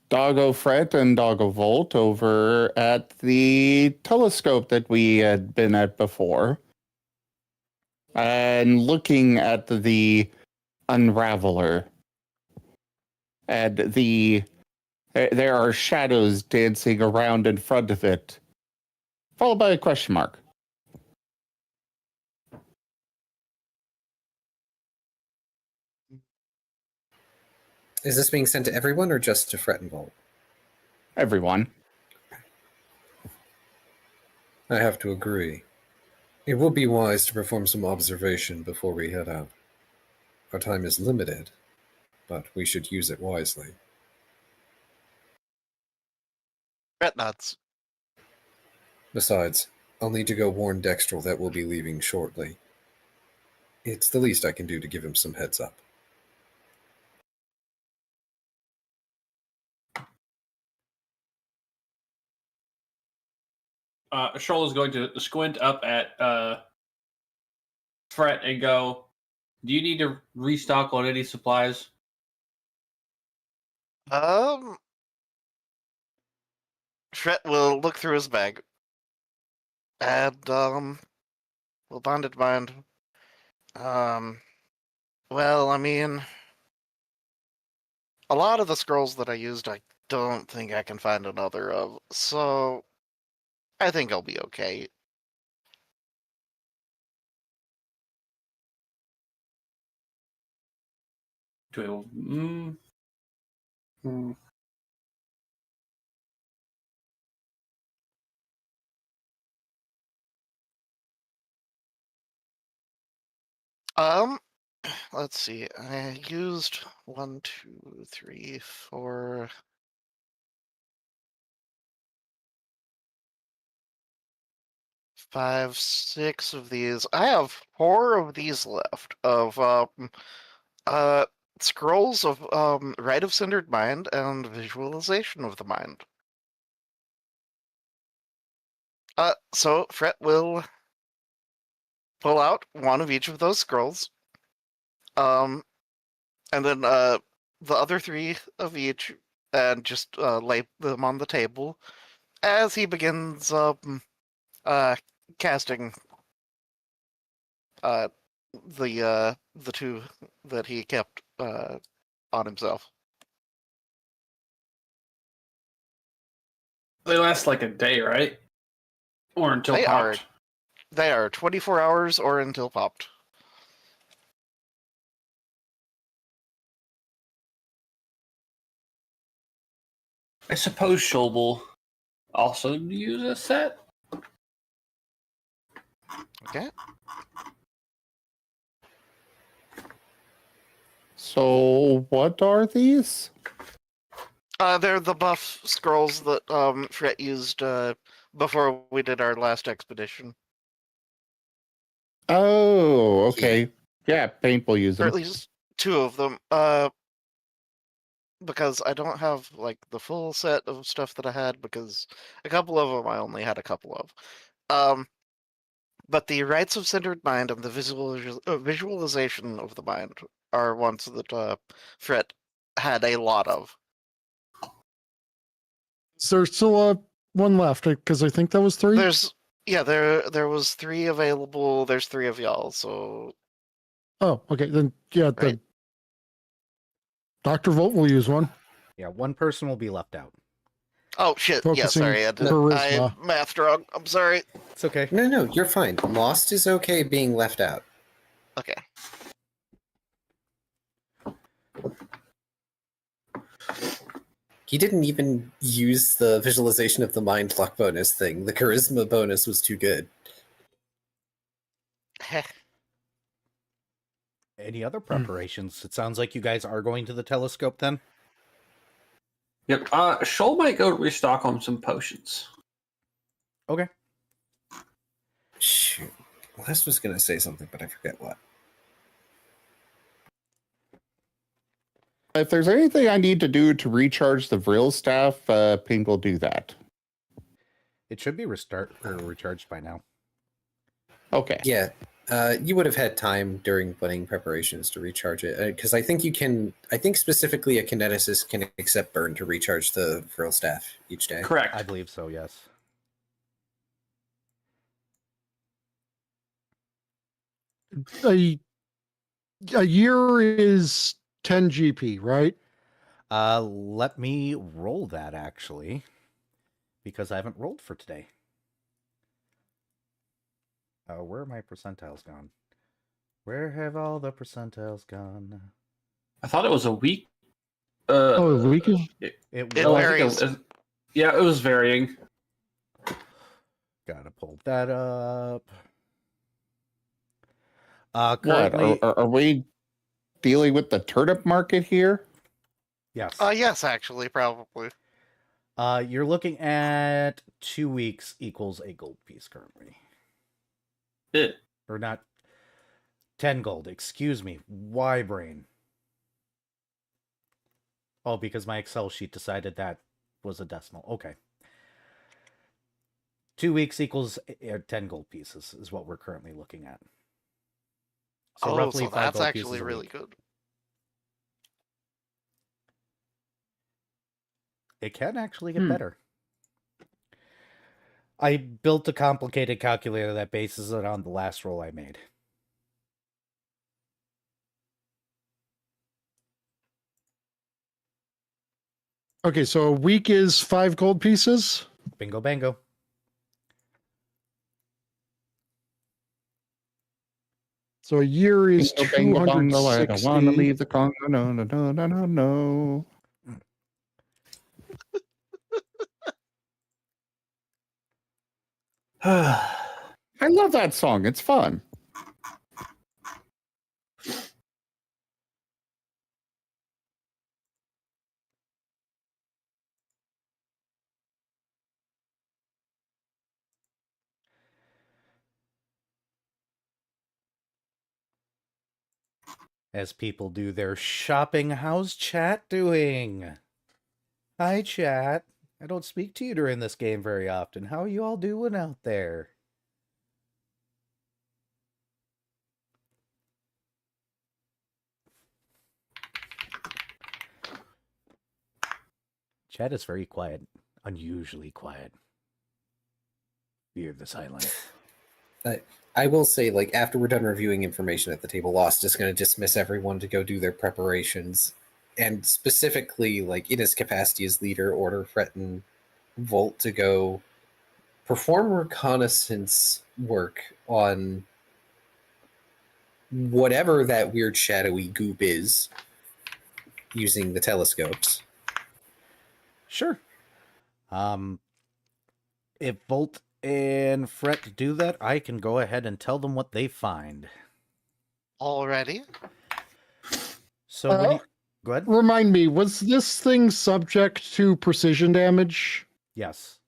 Speaker 2: Doggo Fret and Doggo Volt over at the telescope that we had been at before. And looking at the Unraveler. And there are shadows dancing around in front of it. Followed by a question mark.
Speaker 3: Is this being sent to everyone or just to Fret and Volt?
Speaker 2: Everyone.
Speaker 9: I have to agree. It would be wise to perform some observation before we head out. Our time is limited, but we should use it wisely.
Speaker 5: Fret nuts.
Speaker 9: Besides, I'll need to go warn Dextrel that we'll be leaving shortly. It's the least I can do to give him some heads up.
Speaker 6: Shoal is going to squint up at Fret and go, "Do you need to restock on any supplies?"
Speaker 5: Fret will look through his bag. And, will bonded mind. Well, I mean, a lot of the scrolls that I used, I don't think I can find another of, so I think I'll be okay. Let's see. I used 1, 2, 3, 4. 5, 6 of these. I have 4 of these left of scrolls of Rite of Cindered Mind and Visualization of the Mind. So Fret will pull out one of each of those scrolls. And then the other 3 of each, and just lay them on the table as he begins casting the 2 that he kept on himself.
Speaker 6: They last like a day, right? Or until popped.
Speaker 5: They are 24 hours or until popped.
Speaker 6: I suppose Shoal will also use a set.
Speaker 5: Okay.
Speaker 2: So, what are these?
Speaker 5: They're the buff scrolls that Fret used before we did our last expedition.
Speaker 2: Oh, okay. Yeah, Paint will use
Speaker 5: Or
Speaker 2: them.
Speaker 5: at least 2 of them. Because I don't have like the full set of stuff that I had, because a couple of them I only had a couple of. But the Rites of Centered Mind and the Visualization of the Mind are ones that Fret had a lot of.
Speaker 1: Is there still one left? Because I think that was 3.
Speaker 5: There was 3 available. There's 3 of y'all. So
Speaker 1: Oh, okay. Then yeah,
Speaker 5: Right.
Speaker 1: Dr. Volt will use one.
Speaker 4: Yeah, one person will be left out.
Speaker 5: oh shit, yeah,
Speaker 1: Focusing
Speaker 5: sorry, I
Speaker 1: charisma.
Speaker 5: mathed wrong. I'm sorry.
Speaker 4: It's okay.
Speaker 3: No, you're fine. Lost is okay being left out.
Speaker 5: Okay.
Speaker 3: He didn't even use the visualization of the mind luck bonus thing. The charisma bonus was too good.
Speaker 4: Any other preparations? It sounds like you guys are going to the telescope then.
Speaker 6: Yep. Shoal might go restock on some potions.
Speaker 4: Okay.
Speaker 3: Shoot. Last was going to say something, but I forget what.
Speaker 2: If there's anything I need to do to recharge the Vril staff, Pink will do that.
Speaker 4: It should be recharged by now.
Speaker 2: Okay.
Speaker 3: Yeah, you would have had time during wedding preparations to recharge it. Because I think you can, I think specifically a kineticist can accept burn to recharge the Vril staff each day.
Speaker 6: Correct.
Speaker 4: I believe so, yes.
Speaker 1: A year is 10 GP, right?
Speaker 4: Let me roll that actually, because I haven't rolled for today. Where are my percentiles gone? Where have all the percentiles gone?
Speaker 6: I thought it was a week.
Speaker 1: A week is.
Speaker 4: It
Speaker 5: It
Speaker 4: was.
Speaker 5: varies.
Speaker 6: Yeah, it was varying.
Speaker 4: Gotta pull that up.
Speaker 2: What?
Speaker 4: Currently,
Speaker 2: Are we dealing with the turnip market here?
Speaker 4: yes.
Speaker 5: Yes, actually, probably.
Speaker 4: You're looking at 2 weeks equals a gold piece currently. Or not 10 gold, excuse me. Why brain? Oh, because my Excel sheet decided that was a decimal. Okay. 2 weeks equals 10 gold pieces is what we're currently looking at. So
Speaker 5: oh,
Speaker 4: roughly
Speaker 5: so
Speaker 4: 5
Speaker 5: that's
Speaker 4: gold
Speaker 5: actually
Speaker 4: pieces a
Speaker 5: really
Speaker 4: week.
Speaker 5: good.
Speaker 4: It can actually get better. I built a complicated calculator that bases it on the last roll I made.
Speaker 1: Okay, so a week is 5 gold pieces.
Speaker 4: Bingo bango.
Speaker 1: So a year is
Speaker 2: Bingo, bango, bongo, I don't want to
Speaker 1: 260.
Speaker 2: leave the Congo. No, no, no, no, no, no. I love that song. It's fun.
Speaker 4: As people do their shopping, how's chat doing? Hi, chat. I don't speak to you during this game very often. How are you all doing out there? Chat is very quiet. Unusually quiet. Fear the silent.
Speaker 3: I will say, like, after we're done reviewing information at the table, Lost is going to dismiss everyone to go do their preparations. And specifically, like, in his capacity as leader, order Fret and Volt to go perform reconnaissance work on whatever that weird shadowy goop is using the telescopes.
Speaker 4: Sure. If Volt and Fret do that, I can go ahead and tell them what they find.
Speaker 5: Already?
Speaker 4: So when you... Go ahead.
Speaker 1: Remind me, was this thing subject to precision damage?
Speaker 4: Yes,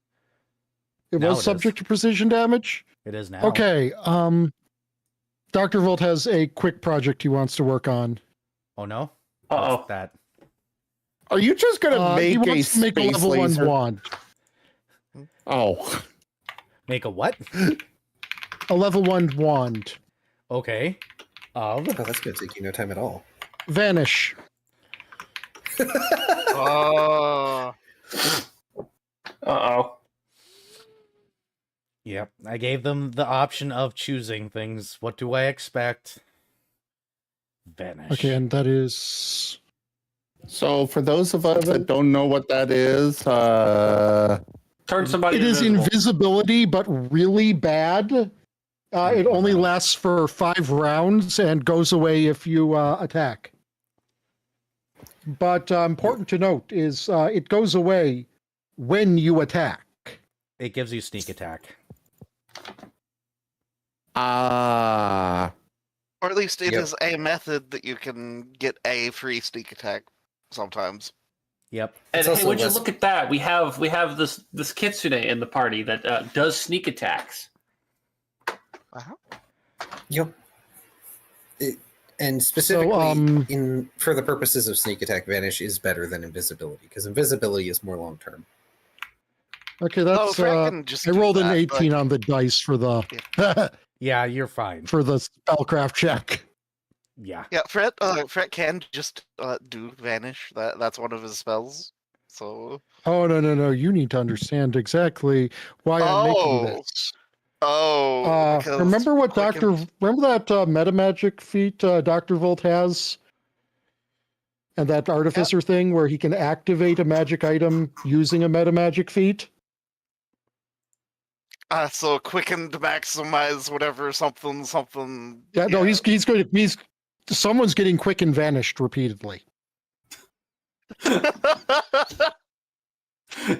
Speaker 1: It
Speaker 4: Now
Speaker 1: was
Speaker 4: it
Speaker 1: subject
Speaker 4: is.
Speaker 1: to precision damage?
Speaker 4: it is now.
Speaker 1: Okay, Dr. Volt has a quick project he wants to work on.
Speaker 4: Oh no?
Speaker 6: Uh-oh.
Speaker 4: What's that?
Speaker 2: Are you just going to
Speaker 1: He
Speaker 2: make a
Speaker 1: wants to make a
Speaker 2: space
Speaker 1: level 1
Speaker 2: laser?
Speaker 1: wand.
Speaker 2: Oh.
Speaker 4: Make a what?
Speaker 1: A level 1 wand.
Speaker 4: Okay. Of...
Speaker 3: Oh, that's going to take you no time at all.
Speaker 1: Vanish.
Speaker 5: Oh.
Speaker 6: Uh-oh.
Speaker 4: Yep. I gave them the option of choosing things. What do I expect? Vanish.
Speaker 1: Okay, and that is...
Speaker 2: So for those of us that don't know what that is,
Speaker 6: Turn somebody
Speaker 1: It is
Speaker 6: invisible.
Speaker 1: invisibility, but really bad. It only lasts for 5 rounds and goes away if you attack. But important to note is it goes away when you attack.
Speaker 4: It gives you sneak attack.
Speaker 2: ah,
Speaker 5: Or at least it
Speaker 3: Yep.
Speaker 5: is a method that you can get a free sneak attack sometimes.
Speaker 4: Yep.
Speaker 6: And
Speaker 3: It's
Speaker 6: hey,
Speaker 3: also
Speaker 6: would you
Speaker 3: less-
Speaker 6: look at that? We have this kitsune in the party that does sneak attacks.
Speaker 3: Yep. And specifically, in for the purposes of sneak attack, Vanish is better than invisibility because invisibility is more long term.
Speaker 1: Okay,
Speaker 5: Oh,
Speaker 1: that's
Speaker 5: Fret can just
Speaker 1: I
Speaker 5: do
Speaker 1: rolled an
Speaker 5: that,
Speaker 1: 18
Speaker 5: but-
Speaker 1: on the dice for the
Speaker 4: Yeah, you're fine.
Speaker 1: for the spellcraft check.
Speaker 4: Yeah.
Speaker 5: Yeah, Fret can just do vanish. That's one of his spells. So
Speaker 1: Oh no, you need to understand exactly why I'm making this.
Speaker 5: because
Speaker 1: Remember what
Speaker 5: quicken-
Speaker 1: remember that meta magic feat Dr. Volt has? And that artificer thing where he can activate a magic item using a meta magic feat?
Speaker 5: so quicken to maximize whatever something.
Speaker 1: Yeah, no, he's someone's getting quick and vanished repeatedly.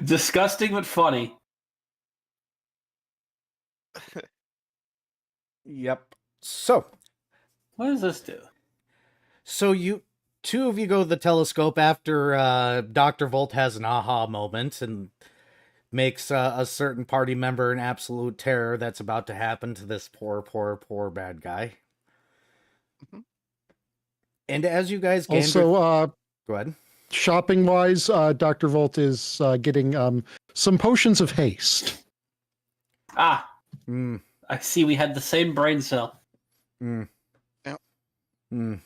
Speaker 6: Disgusting but funny.
Speaker 4: Yep. So
Speaker 6: What does this do?
Speaker 4: you two of you go to the telescope after Dr. Volt has an aha moment and makes a certain party member an absolute terror that's about to happen to this poor bad guy.
Speaker 5: Mhm.
Speaker 4: And as you guys gain...
Speaker 1: Also,
Speaker 4: Go ahead.
Speaker 1: shopping wise, Dr. Volt is getting some potions of haste.
Speaker 6: Ah,
Speaker 4: Mm,
Speaker 6: I see. We had the same brain cell.
Speaker 4: mm.
Speaker 5: Yep.
Speaker 4: Mm.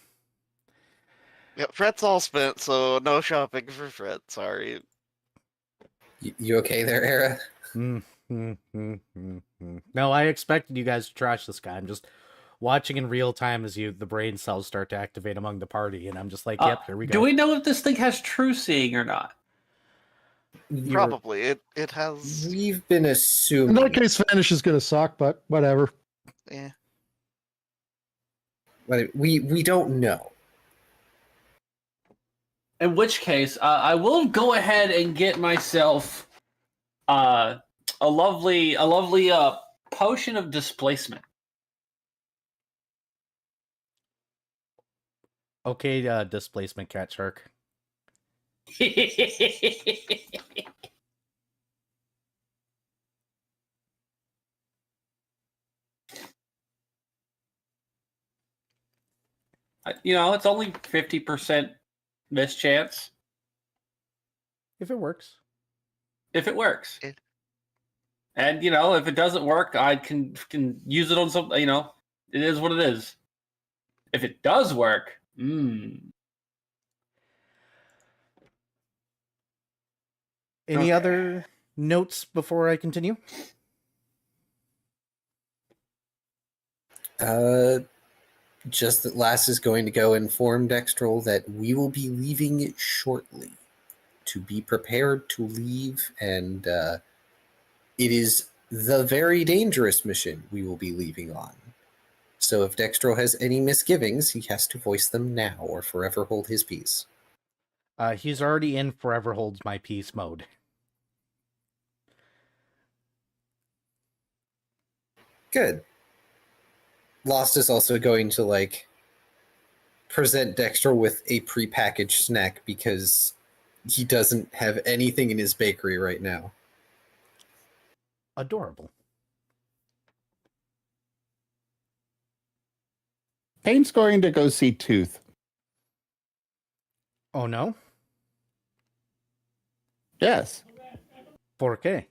Speaker 5: Yeah, Fred's all spent, so no shopping for Fred. Sorry.
Speaker 3: You okay there, Era?
Speaker 4: No, I expected you guys to trash this guy. I'm just watching in real time as the brain cells start to activate among the party, and I'm just like, yep, here we go.
Speaker 6: Do we know if this thing has true seeing or not?
Speaker 5: Probably. It has.
Speaker 3: We've been
Speaker 1: In
Speaker 3: assuming.
Speaker 1: that case, Vanish is going to suck, but whatever.
Speaker 5: Yeah.
Speaker 3: But we don't know.
Speaker 6: In which case, I will go ahead and get myself a lovely potion of displacement.
Speaker 4: Okay, displacement cat shark.
Speaker 6: It's only 50% mischance.
Speaker 4: If it works.
Speaker 6: If it works.
Speaker 5: It-
Speaker 6: And if it doesn't work, I can use it on some. It is what it is. If it does work,
Speaker 4: Any other notes before I continue?
Speaker 3: Just that Lass is going to go inform Dextrol that we will be leaving shortly. To be prepared to leave, and it is the very dangerous mission we will be leaving on. So if Dextrol has any misgivings, he has to voice them now or forever hold his peace.
Speaker 4: He's already in forever holds my peace mode.
Speaker 3: Good. Lost is also going to present Dextrol with a prepackaged snack because he doesn't have anything in his bakery right now.
Speaker 4: Adorable.
Speaker 2: Payne's going to go see Tooth.
Speaker 4: Oh no?
Speaker 2: Yes.
Speaker 4: ¿Por qué?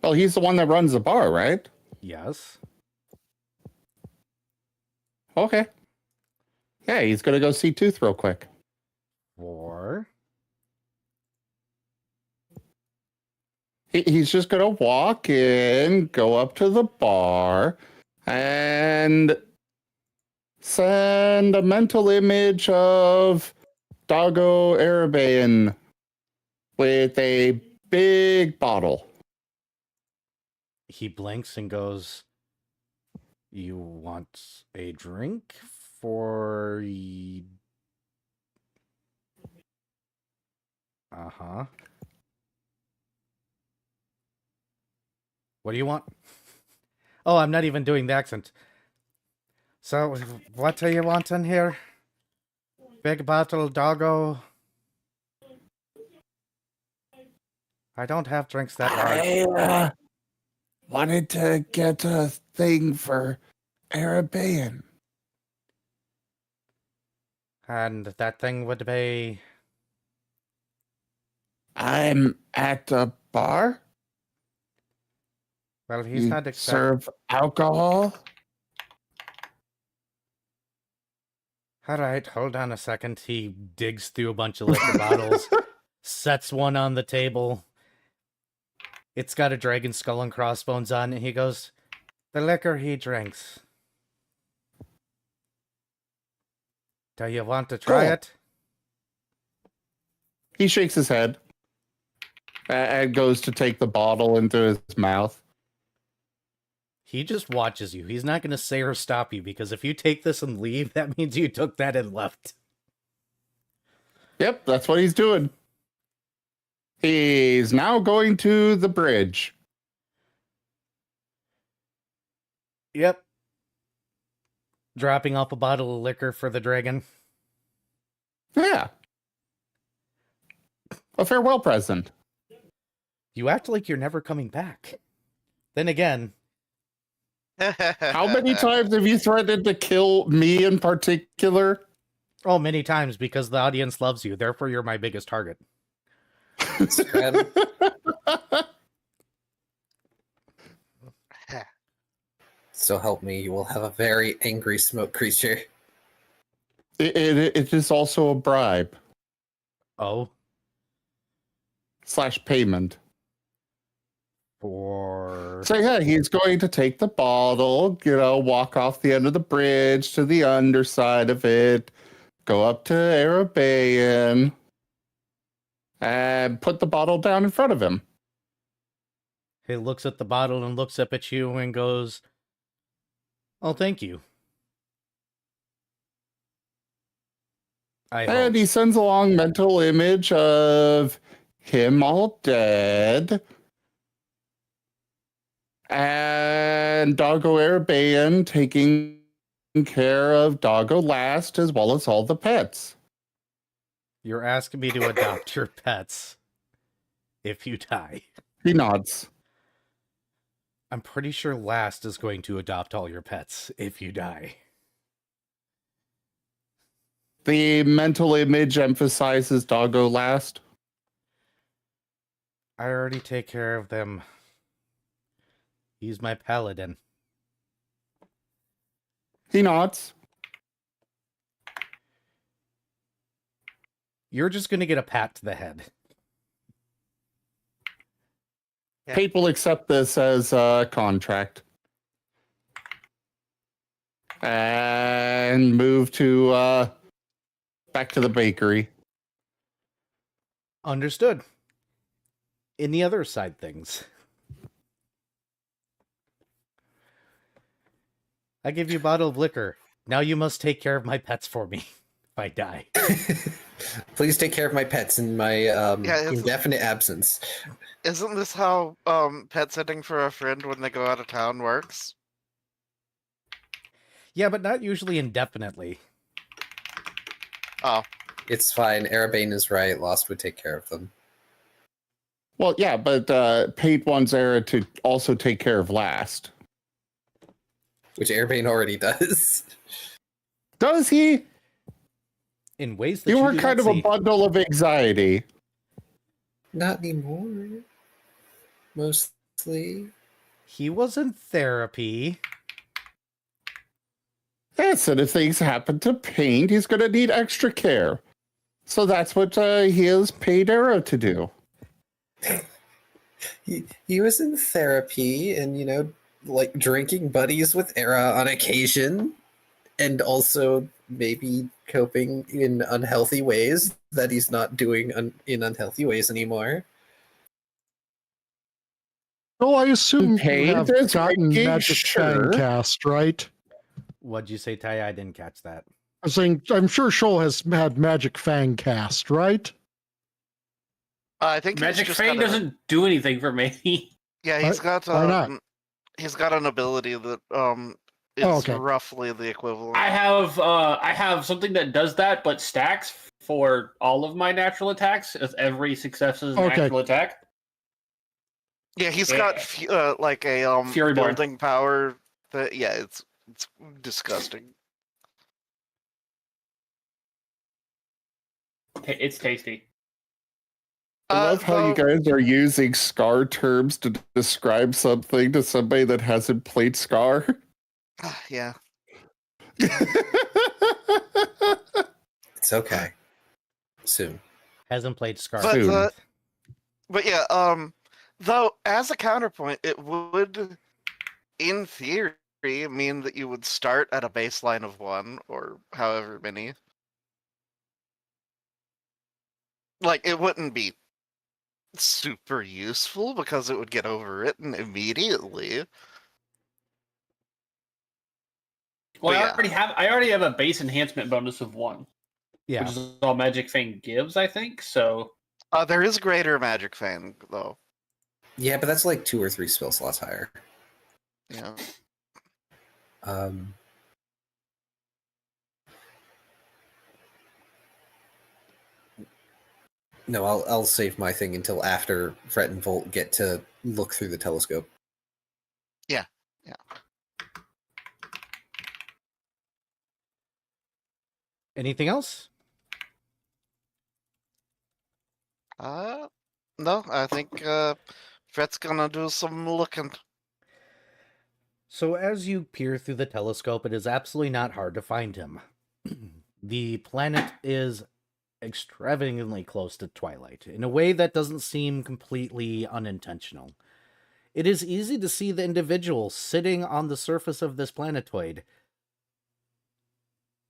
Speaker 2: Well, he's the one that runs the bar, right?
Speaker 4: Yes.
Speaker 2: Okay. Yeah, he's going to go see Tooth real quick.
Speaker 4: For?
Speaker 2: He's just going to walk in, go up to the bar, and send a mental image of Doggo Arabayan with a big bottle.
Speaker 4: He blinks and goes, "You want a drink for... Uh-huh. What do you want?" Oh, I'm not even doing the accent. So, what do you want in here? Big bottle, doggo. I don't have drinks that large.
Speaker 2: I wanted to get a thing for Arabayan.
Speaker 4: And that thing would be...
Speaker 2: I'm at a bar.
Speaker 4: Well, he's
Speaker 2: You
Speaker 4: not
Speaker 2: serve alcohol.
Speaker 4: All right, hold on a second. He digs through a bunch of liquor bottles, sets one on the table. It's got a dragon skull and crossbones on it. He goes, "The liquor he drinks. Do you want to try
Speaker 2: Cool.
Speaker 4: it?"
Speaker 2: He shakes his head and goes to take the bottle into his mouth.
Speaker 4: He just watches you. He's not going to say or stop you, because if you take this and leave, that means you took that and left.
Speaker 2: Yep, that's what he's doing. He's now going to the bridge.
Speaker 4: Yep. Dropping off a bottle of liquor for the dragon.
Speaker 2: Yeah. A farewell present.
Speaker 4: You act like you're never coming back. Then again,
Speaker 2: How many times have you threatened to kill me in particular?
Speaker 4: oh, many times, because the audience loves you. Therefore, you're my biggest target.
Speaker 3: Scram. So help me, you will have a very angry smoke creature.
Speaker 2: It is also a bribe
Speaker 4: Oh,
Speaker 2: / payment.
Speaker 4: for
Speaker 2: So yeah, he's going to take the bottle, walk off the end of the bridge to the underside of it, go up to Arabaean, and put the bottle down in front of him.
Speaker 4: he looks at the bottle and looks up at you and goes, "Oh, thank you." I hope.
Speaker 2: And he sends along mental image of him all dead. And Doggo Arabaean taking care of Doggo last, as well as all the pets.
Speaker 4: You're asking me to adopt your pets if you die.
Speaker 2: He nods.
Speaker 4: I'm pretty sure Last is going to adopt all your pets if you die.
Speaker 2: The mental image emphasizes Doggo last.
Speaker 4: I already take care of them. He's my paladin.
Speaker 2: He nods.
Speaker 4: You're just going to get a pat to the head.
Speaker 5: Yeah.
Speaker 2: Kate will accept this as a contract. And move to back to the bakery.
Speaker 4: Understood. In the other side things, I give you a bottle of liquor. Now you must take care of my pets for me if I die.
Speaker 3: Please take care of my pets in my indefinite absence.
Speaker 5: Isn't this how pet sitting for a friend when they go out of town works?
Speaker 4: Yeah, but not usually indefinitely.
Speaker 5: Oh,
Speaker 3: It's fine. Arabaean is right. Lost would take care of them.
Speaker 2: Well, yeah, but Pate wants Era to also take care of Last.
Speaker 3: Which Arabaean already does.
Speaker 2: Does he?
Speaker 4: In ways that
Speaker 2: You
Speaker 4: you
Speaker 2: are
Speaker 4: do
Speaker 2: kind
Speaker 4: not
Speaker 2: of a
Speaker 4: see.
Speaker 2: bundle of anxiety.
Speaker 3: Not anymore. Mostly.
Speaker 4: He was in therapy.
Speaker 2: Yes, and if things happen to Paint, he's going to need extra care. So that's what he has paid Era to do.
Speaker 3: He was in therapy and, like drinking buddies with Era on occasion. And also maybe coping in unhealthy ways that he's not doing in unhealthy ways anymore.
Speaker 1: Oh, I assume
Speaker 2: Paid
Speaker 1: you have
Speaker 2: is
Speaker 1: gotten
Speaker 2: making
Speaker 1: Magic
Speaker 2: sure.
Speaker 1: Fang cast, right?
Speaker 4: What'd you say, Ty? I didn't catch that.
Speaker 1: I was saying, I'm sure Shoal has had Magic Fang cast, right?
Speaker 5: I think he's
Speaker 6: Magic
Speaker 5: just
Speaker 6: Fang
Speaker 5: got a-
Speaker 6: doesn't do anything for me.
Speaker 5: Yeah, he's got
Speaker 1: why not?
Speaker 5: he's got an ability that is
Speaker 1: okay.
Speaker 5: roughly the equivalent.
Speaker 6: I have something that does that, but stacks for all of my natural attacks. As every success is an
Speaker 1: Okay.
Speaker 6: actual attack.
Speaker 5: Yeah, he's got like a
Speaker 6: Fury Born.
Speaker 5: building power. That it's disgusting.
Speaker 6: It's tasty.
Speaker 2: I love how you
Speaker 5: though-
Speaker 2: guys are using Scar terms to describe something to somebody that hasn't played Scar.
Speaker 5: Yeah.
Speaker 3: It's okay. Soon.
Speaker 4: Hasn't played Scar.
Speaker 5: But,
Speaker 2: Soon.
Speaker 5: But yeah, though as a counterpoint, it would, in theory, mean that you would start at a baseline of 1 or however many. Like it wouldn't be super useful because it would get overwritten immediately.
Speaker 6: Well,
Speaker 5: But yeah.
Speaker 6: I already have a base enhancement bonus of 1,
Speaker 4: Yeah.
Speaker 6: which is all Magic Fang gives, I think. So
Speaker 5: There is greater Magic Fang though.
Speaker 3: Yeah, but that's like 2 or 3 spell slots higher.
Speaker 5: Yeah.
Speaker 3: No, I'll save my thing until after Fret and Volt get to look through the telescope.
Speaker 5: Yeah.
Speaker 4: Anything else?
Speaker 5: No, I think Fret's gonna do some looking.
Speaker 4: So as you peer through the telescope, it is absolutely not hard to find him. The planet is extravagantly close to twilight, in a way that doesn't seem completely unintentional. It is easy to see the individual sitting on the surface of this planetoid.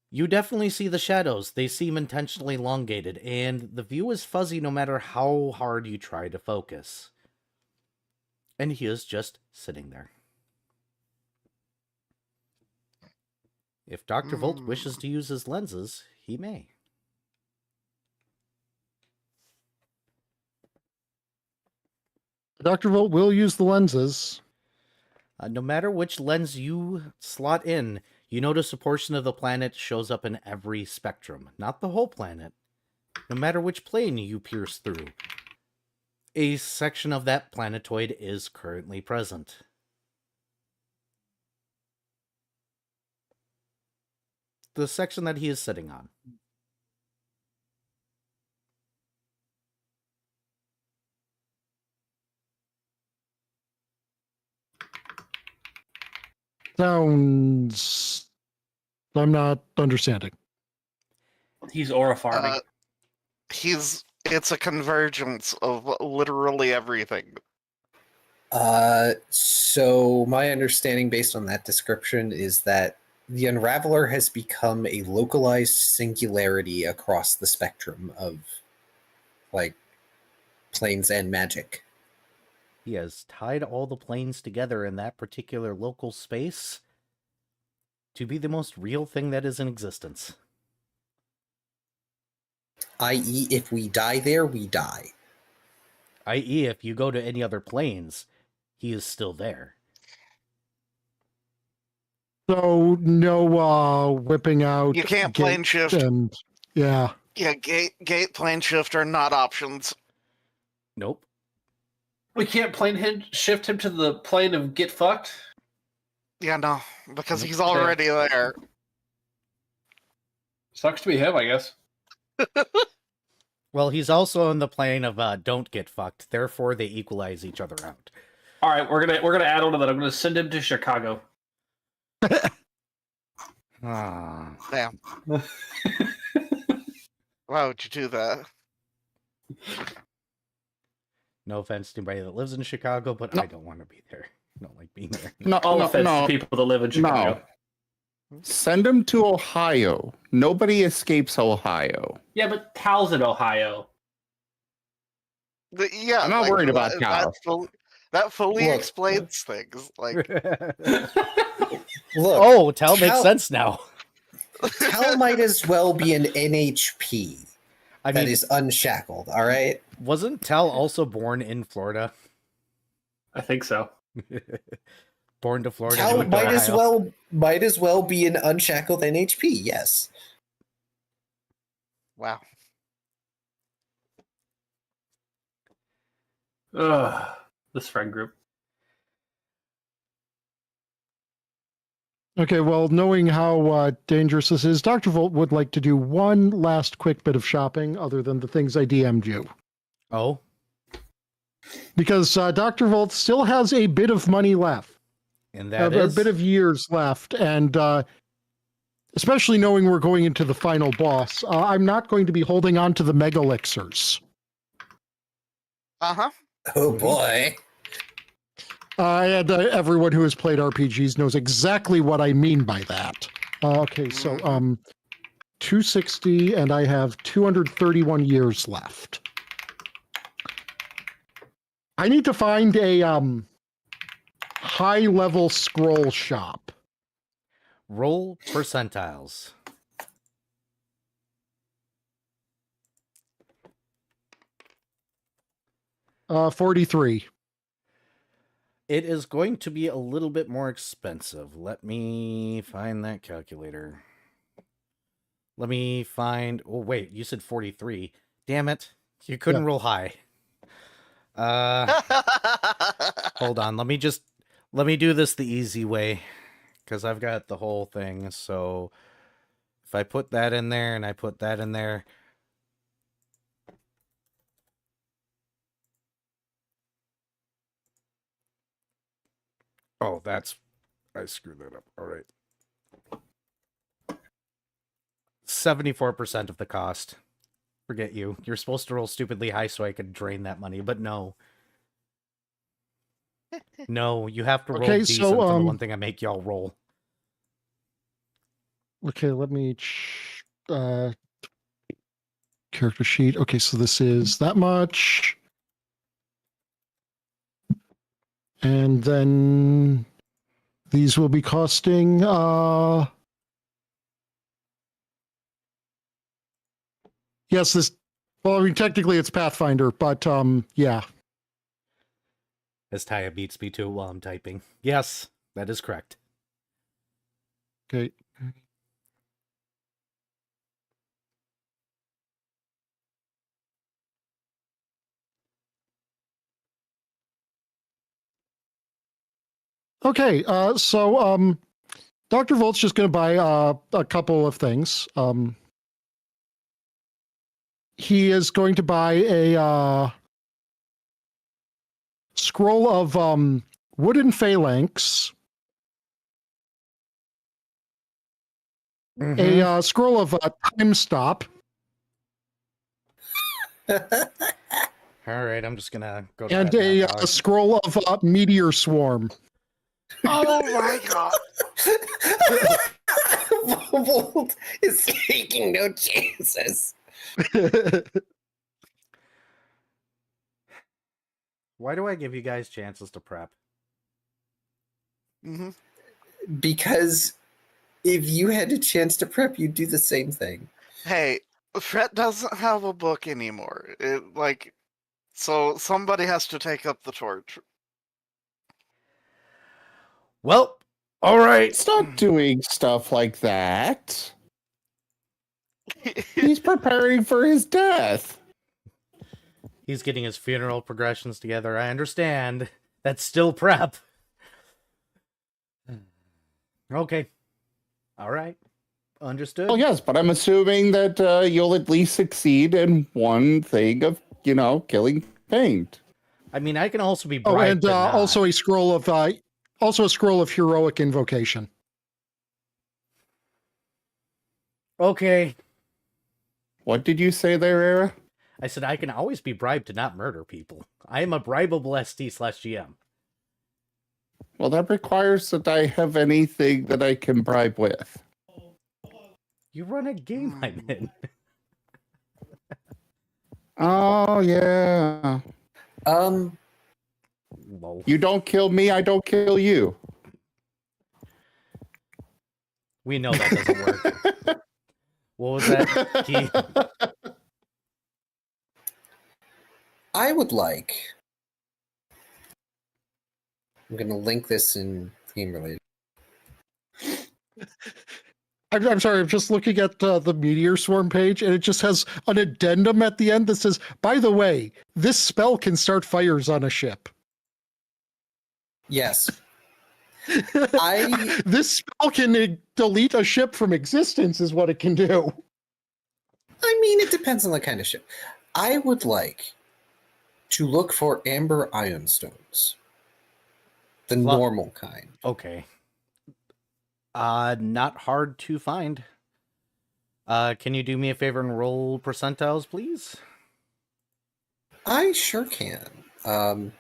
Speaker 4: You definitely see the shadows. They seem intentionally elongated, and the view is fuzzy no matter how hard you try to focus. And he is just sitting there. If Dr. Volt wishes to use his lenses, he may.
Speaker 1: Dr. Volt will use the lenses.
Speaker 4: No matter which lens you slot in, you notice a portion of the planet shows up in every spectrum. Not the whole planet. No matter which plane you pierce through, a section of that planetoid is currently present. The section that he is sitting on.
Speaker 1: Sounds... I'm not understanding.
Speaker 6: He's aura farming.
Speaker 5: It's a convergence of literally everything.
Speaker 3: So my understanding based on that description is that the Unraveler has become a localized singularity across the spectrum of, like, planes and magic.
Speaker 4: He has tied all the planes together in that particular local space to be the most real thing that is in existence.
Speaker 3: I.e., if we die there, we die.
Speaker 4: I.e., if you go to any other planes, he is still there.
Speaker 1: So no whipping out.
Speaker 5: You can't plane shift.
Speaker 1: And yeah.
Speaker 5: Yeah, gate plane shift are not options.
Speaker 4: Nope.
Speaker 6: We can't shift him to the plane of get fucked.
Speaker 5: Yeah, no, because he's already there.
Speaker 6: Sucks to be him, I guess.
Speaker 4: Well, he's also on the plane of don't get fucked. Therefore, they equalize each other out.
Speaker 6: All right, we're gonna add on to that. I'm gonna send him to Chicago.
Speaker 4: Ah.
Speaker 5: Damn. Why would you do that?
Speaker 4: No offense to anybody that lives in Chicago, but I don't want to be there. I don't like being there.
Speaker 6: All offense to people that live in Chicago.
Speaker 2: Send him to Ohio. Nobody escapes Ohio.
Speaker 6: Yeah, but Tal's in Ohio.
Speaker 5: Yeah,
Speaker 2: I'm not worried about Tal.
Speaker 5: That fully
Speaker 3: Look.
Speaker 5: explains things. Like,
Speaker 3: Look,
Speaker 4: Oh, Tal makes
Speaker 3: Tal-
Speaker 4: sense now.
Speaker 3: Tal might as well be an NHP
Speaker 4: I
Speaker 3: that
Speaker 4: mean,
Speaker 3: is unshackled, all right?
Speaker 4: wasn't Tal also born in Florida?
Speaker 6: I think so.
Speaker 4: Born to Florida.
Speaker 3: Tal
Speaker 4: moved to Ohio.
Speaker 3: might as well be an unshackled NHP, yes.
Speaker 5: wow.
Speaker 6: Ugh, this friend group.
Speaker 1: Okay, well, knowing how dangerous this is, Dr. Volt would like to do one last quick bit of shopping other than the things I DM'd you.
Speaker 4: Oh,
Speaker 1: Because Dr. Volt still has a bit of money left.
Speaker 4: and that
Speaker 1: A
Speaker 4: is
Speaker 1: bit of years left. And especially knowing we're going into the final boss, I'm not going to be holding on to the mega elixirs.
Speaker 5: Uh-huh.
Speaker 3: Oh boy.
Speaker 1: And everyone who has played RPGs knows exactly what I mean by that. Okay, so 260, and I have 231 years left. I need to find a high-level scroll shop.
Speaker 4: roll percentiles.
Speaker 1: Uh, 43.
Speaker 4: It is going to be a little bit more expensive. Let me find that calculator. Let me find... Oh, wait, you said 43. Damn it. You couldn't roll high. Hold on. Let me do this the easy way. Because I've got the whole thing. So if I put that in there and I put that in there... Oh, I screwed that up. All right. 74% of the cost. Forget you. You're supposed to roll stupidly high so I could drain that money, but no. No, you have to roll
Speaker 1: Okay,
Speaker 4: decent
Speaker 1: so,
Speaker 4: for the one thing I make y'all roll.
Speaker 1: Okay, let me character sheet. Okay, so this is that much. And then these will be costing yes, well, I mean technically it's Pathfinder, but yeah.
Speaker 4: As Taya beats me to it while I'm typing. Yes, that is correct.
Speaker 1: Okay. Okay, so Dr. Volt's just going to buy a couple of things. He is going to buy a scroll of wooden phalanx, a scroll of time stop.
Speaker 4: All right, I'm just gonna go to
Speaker 1: And
Speaker 4: bed now,
Speaker 1: a
Speaker 4: dog.
Speaker 1: scroll of meteor swarm.
Speaker 5: Oh my god!
Speaker 3: Volt is taking no chances.
Speaker 4: Why do I give you guys chances to prep?
Speaker 5: Hmm.
Speaker 3: Because if you had a chance to prep, you'd do the same thing.
Speaker 5: Hey, Fret doesn't have a book anymore. So somebody has to take up the torch.
Speaker 4: Well, all right.
Speaker 2: Stop doing stuff like that. He's preparing for his death.
Speaker 4: He's getting his funeral progressions together. I understand. That's still prep. Okay. All right. Understood.
Speaker 2: Well, yes, but I'm assuming that you'll at least succeed in one thing of, killing paint.
Speaker 4: I mean, I can also be
Speaker 1: Oh,
Speaker 4: bribed
Speaker 1: and
Speaker 4: but not.
Speaker 1: also a scroll of heroic invocation.
Speaker 4: Okay.
Speaker 2: What did you say there, Era?
Speaker 4: I said I can always be bribed to not murder people. I am a bribable ST/GM.
Speaker 2: Well, that requires that I have anything that I can bribe with.
Speaker 4: You run a game I'm in.
Speaker 2: Oh, yeah.
Speaker 4: Lol.
Speaker 2: You don't kill me, I don't kill you.
Speaker 4: We know that doesn't work. What was that, Key?
Speaker 3: I would like. I'm going to link this in theme related.
Speaker 1: I'm sorry, I'm just looking at the meteor swarm page, and it just has an addendum at the end that says, by the way, this spell can start fires on a ship.
Speaker 3: Yes.
Speaker 1: This spell can delete a ship from existence, is what it can do.
Speaker 3: I mean, it depends on the kind of ship. I would like to look for amber ion stones. The
Speaker 4: Well-
Speaker 3: normal kind.
Speaker 4: Okay. Not hard to find. Can you do me a favor and roll percentiles, please?
Speaker 3: I sure can. Knowing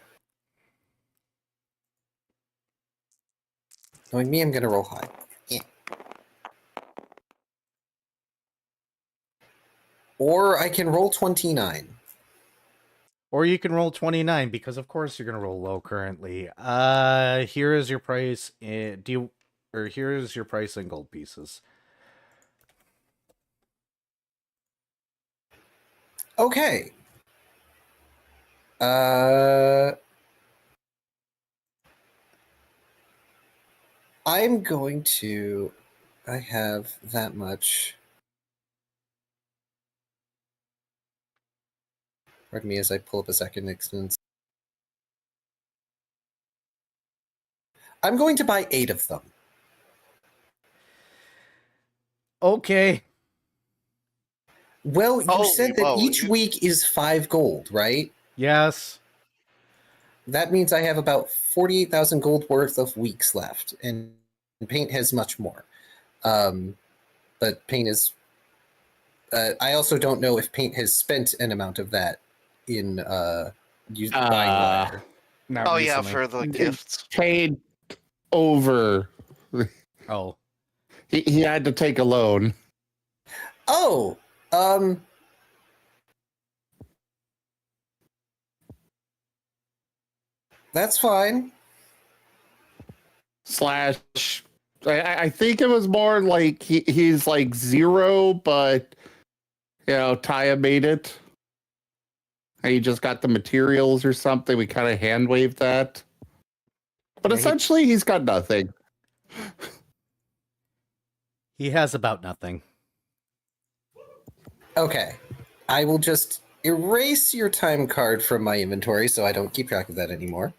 Speaker 3: me, I'm going to roll high. Yeah. Or I can roll 29.
Speaker 4: Or you can roll 29, because of course you're going to roll low currently. Here is your price. Here is your price in gold pieces.
Speaker 3: Okay. I'm going to. I have that much. Pardon me as I pull up a second instance. I'm going to buy 8 of them.
Speaker 4: Okay.
Speaker 3: Well, you
Speaker 5: Holy
Speaker 3: said that
Speaker 5: moly.
Speaker 3: each week is 5 gold, right?
Speaker 4: Yes.
Speaker 3: that means I have about 48,000 gold worth of weeks left, and Paint has much more. But Paint is. I also don't know if Paint has spent an amount of that in buying wire.
Speaker 4: Not
Speaker 5: Oh yeah,
Speaker 4: recently.
Speaker 5: for the gifts.
Speaker 2: Paid over.
Speaker 4: Oh,
Speaker 2: He had to take a loan.
Speaker 3: Oh, that's fine.
Speaker 2: Slash, I think it was more like he's like 0, but Taya made it. He just got the materials or something. We kind of hand waved that. But
Speaker 4: Yeah,
Speaker 2: essentially, he's got nothing.
Speaker 4: he has about nothing.
Speaker 3: Okay, I will just erase your time card from my inventory so I don't keep track of that anymore.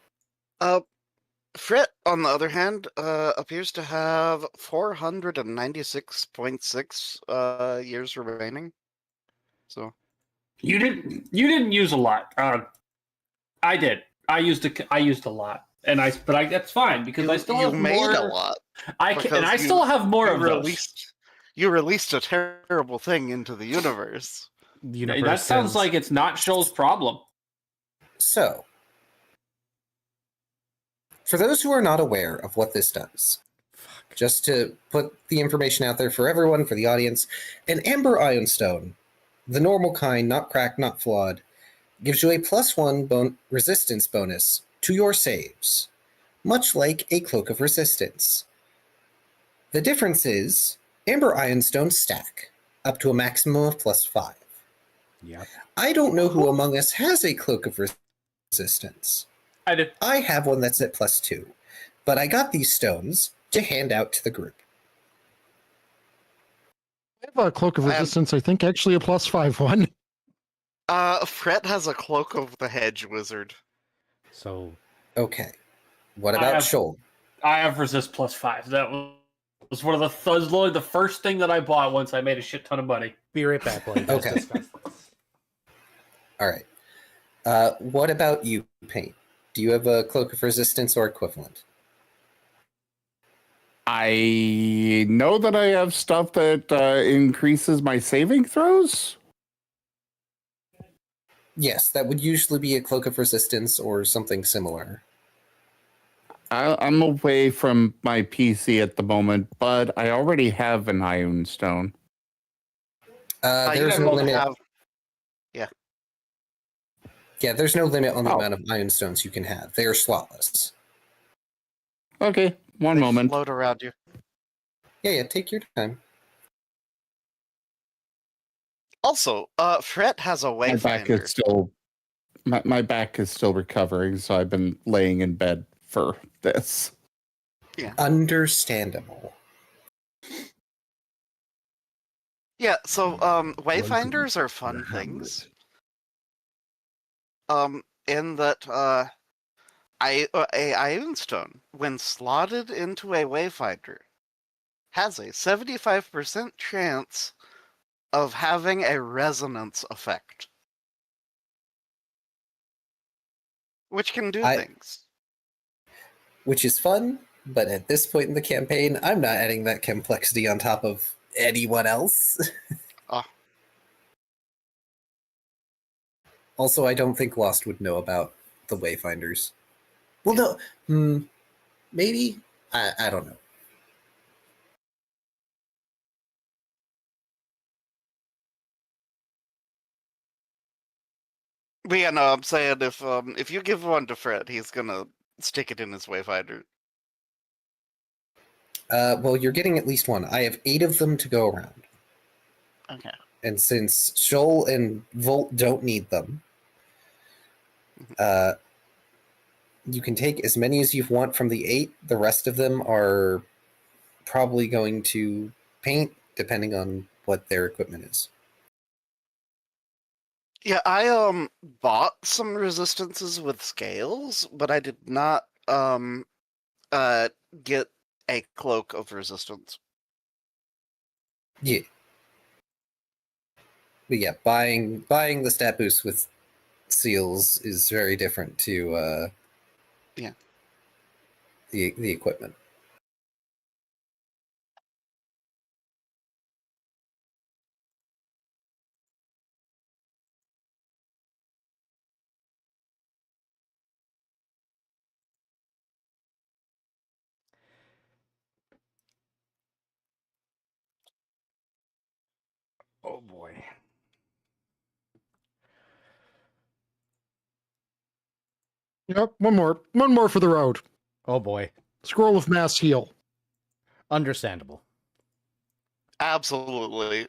Speaker 5: Frit, on the other hand, appears to have 496.6 years remaining. So
Speaker 6: You didn't use a lot. I did. I used a lot, and that's fine because I still have
Speaker 5: made
Speaker 6: more.
Speaker 5: a lot.
Speaker 6: I still have more of those.
Speaker 5: You released a terrible thing into the universe.
Speaker 4: The universe
Speaker 6: That sounds
Speaker 4: is-
Speaker 6: like it's not Shoal's problem.
Speaker 3: So, for those who are not aware of what this does, just to put the information out there for everyone, for the audience, an Amber Ironstone, the normal kind, not cracked, not flawed, gives you a +1 resistance bonus to your saves, much like a Cloak of Resistance. The difference is Amber Ironstones stack up to a maximum of +5.
Speaker 4: Yep.
Speaker 3: I don't know who among us has a Cloak of Resistance.
Speaker 6: I did.
Speaker 3: I have one that's at +2, but I got these stones to hand out to the group.
Speaker 1: I have a Cloak of
Speaker 5: I have-
Speaker 1: Resistance, I think actually a +5 one.
Speaker 5: Fret has a Cloak of the Hedge Wizard.
Speaker 4: So
Speaker 3: Okay. What
Speaker 6: I
Speaker 3: about
Speaker 6: have-
Speaker 3: Shoal?
Speaker 6: I have resist +5. That was one of the was literally the first thing that I bought once I made a shit ton of money.
Speaker 4: be right back while you guys
Speaker 3: Okay.
Speaker 4: discuss this.
Speaker 3: All right. What about you, Paint? Do you have a Cloak of Resistance or equivalent?
Speaker 2: I know that I have stuff that increases my saving throws.
Speaker 3: Yes, that would usually be a Cloak of Resistance or something similar.
Speaker 2: I'm away from my PC at the moment, but I already have an Iron Stone.
Speaker 5: You
Speaker 3: There's
Speaker 5: can
Speaker 3: no
Speaker 5: both
Speaker 3: limit.
Speaker 5: have-
Speaker 3: Yeah, there's no limit on the
Speaker 2: Oh.
Speaker 3: amount of Iron Stones you can have. They are slotless.
Speaker 2: Okay, one
Speaker 5: they
Speaker 2: moment.
Speaker 5: float around you.
Speaker 3: Yeah, take your time.
Speaker 5: Also, Fret has a
Speaker 2: My back
Speaker 5: Wayfinder.
Speaker 2: is still my back is still recovering, so I've been laying in bed for this.
Speaker 3: Understandable.
Speaker 5: Yeah, so Wayfinders are fun things. In that a Ironstone, when slotted into a Wayfinder, has a 75% chance of having a resonance effect, which can do things.
Speaker 3: Which is fun, but at this point in the campaign, I'm not adding that complexity on top of anyone else.
Speaker 5: Ah.
Speaker 3: Also, I don't think Lost would know about the Wayfinders. Well, no. Maybe? I don't know.
Speaker 5: But yeah, no, I'm saying if you give one to Fred, he's gonna stick it in his Wayfinder.
Speaker 3: Well, you're getting at least one. I have 8 of them to go around.
Speaker 5: Okay.
Speaker 3: And since Shoal and Volt don't need them, you can take as many as you want from the 8. The rest of them are probably going to Paint, depending on what their equipment is.
Speaker 5: Yeah, I bought some resistances with scales, but I did not get a Cloak of Resistance.
Speaker 3: Yeah. But yeah, buying the stat boost with seals is very different to
Speaker 5: Yeah.
Speaker 3: The equipment.
Speaker 4: Oh boy.
Speaker 1: Yep, one more for the road.
Speaker 4: Oh boy.
Speaker 1: Scroll of Mass Heal.
Speaker 4: Understandable.
Speaker 5: Absolutely.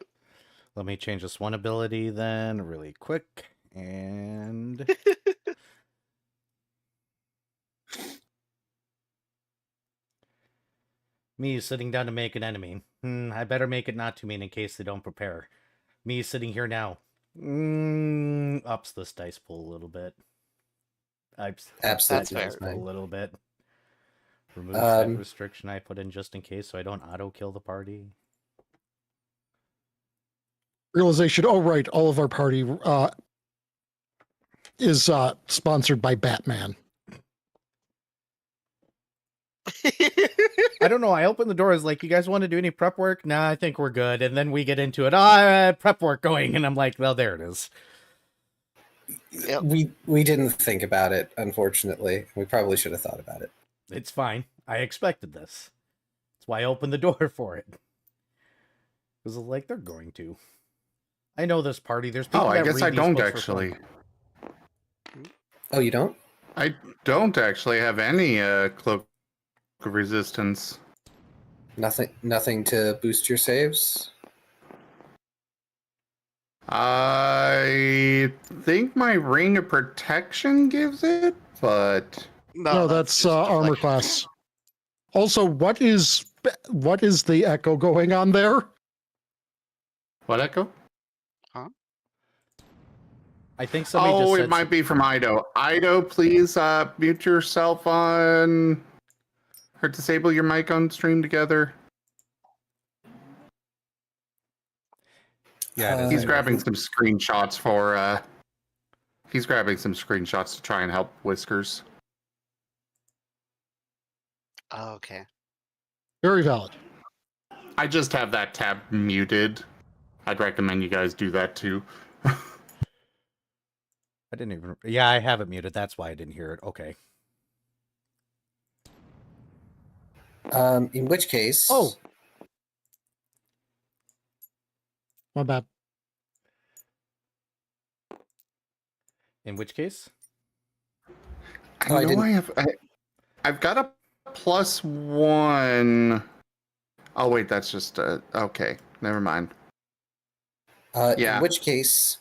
Speaker 4: Let me change this one ability then really quick. And me sitting down to make an enemy. I better make it not too mean in case they don't prepare. Me sitting here now. Ups this dice pool a little bit. Ups
Speaker 3: Absolutely.
Speaker 4: that
Speaker 5: That's
Speaker 4: dice
Speaker 5: fair.
Speaker 4: pool a little bit. Remove that
Speaker 3: Um,
Speaker 4: restriction I put in just in case so I don't auto kill the party.
Speaker 1: Realization. Oh, right. All of our party is sponsored by Batman.
Speaker 4: I don't know. I opened the door. I was like, you guys want to do any prep work? Nah, I think we're good. And then we get into it. Prep work going. And I'm like, well, there it is.
Speaker 5: Yep.
Speaker 3: We didn't think about it, unfortunately. We probably should have thought about it.
Speaker 4: It's fine. I expected this. That's why I opened the door for it. Because like they're going to. I know this party. There's people
Speaker 2: Oh, I
Speaker 4: that
Speaker 2: guess
Speaker 4: read
Speaker 2: I
Speaker 4: these
Speaker 2: don't
Speaker 4: books for fun.
Speaker 2: actually.
Speaker 3: Oh, you don't?
Speaker 2: I don't actually have any cloak of resistance.
Speaker 3: Nothing to boost your saves?
Speaker 2: I think my ring of protection gives it, but
Speaker 1: No, that's
Speaker 5: just
Speaker 1: armor
Speaker 5: deflection.
Speaker 1: class. Also, what is the echo going on there?
Speaker 2: what echo?
Speaker 4: I think somebody just
Speaker 2: Oh,
Speaker 4: said
Speaker 2: it might be from Ido. Ido, please mute yourself on or disable your mic on stream together.
Speaker 4: Yeah, it is.
Speaker 2: He's
Speaker 4: I
Speaker 2: grabbing
Speaker 4: know.
Speaker 2: some screenshots for he's grabbing some screenshots to try and help Whiskers.
Speaker 5: Oh, okay.
Speaker 1: Very valid.
Speaker 2: I just have that tab muted. I'd recommend you guys do that too.
Speaker 4: I didn't even. Yeah, I have it muted. That's why I didn't hear it. Okay.
Speaker 3: In which case...
Speaker 4: Oh.
Speaker 1: My bad.
Speaker 4: In which case?
Speaker 3: Oh, I
Speaker 2: I know
Speaker 3: didn't-
Speaker 2: I've got a +1. Oh wait, that's just okay. Never mind. Yeah.
Speaker 3: In which case,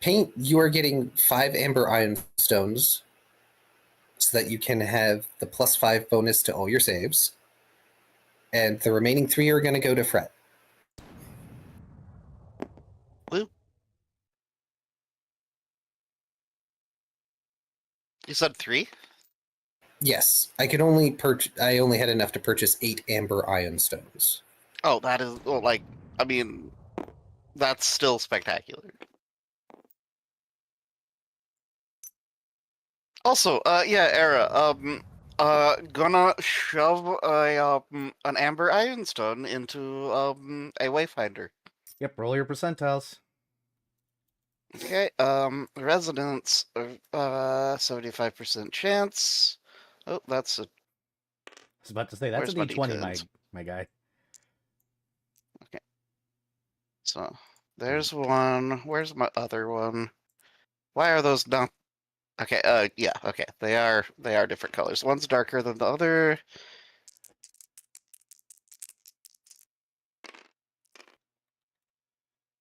Speaker 3: Paint, you are getting 5 Amber Iron Stones so that you can have the +5 bonus to all your saves. And the remaining 3 are going to go to Fret.
Speaker 5: Woo. You said 3?
Speaker 3: Yes, I only had enough to purchase 8 Amber Iron Stones.
Speaker 5: Oh, that is like, I mean, that's still spectacular. Also, yeah, Era, gonna shove an Amber Ironstone into a Wayfinder.
Speaker 4: Yep. Roll your percentiles.
Speaker 5: Okay, residence, 75% chance. Oh, that's a,
Speaker 4: I was about to say that's
Speaker 5: Where's
Speaker 4: an
Speaker 5: my
Speaker 4: D20,
Speaker 5: D10s?
Speaker 4: my guy.
Speaker 5: so, there's one. Where's my other one? Why are those not? Okay, yeah, okay. They are different colors. One's darker than the other.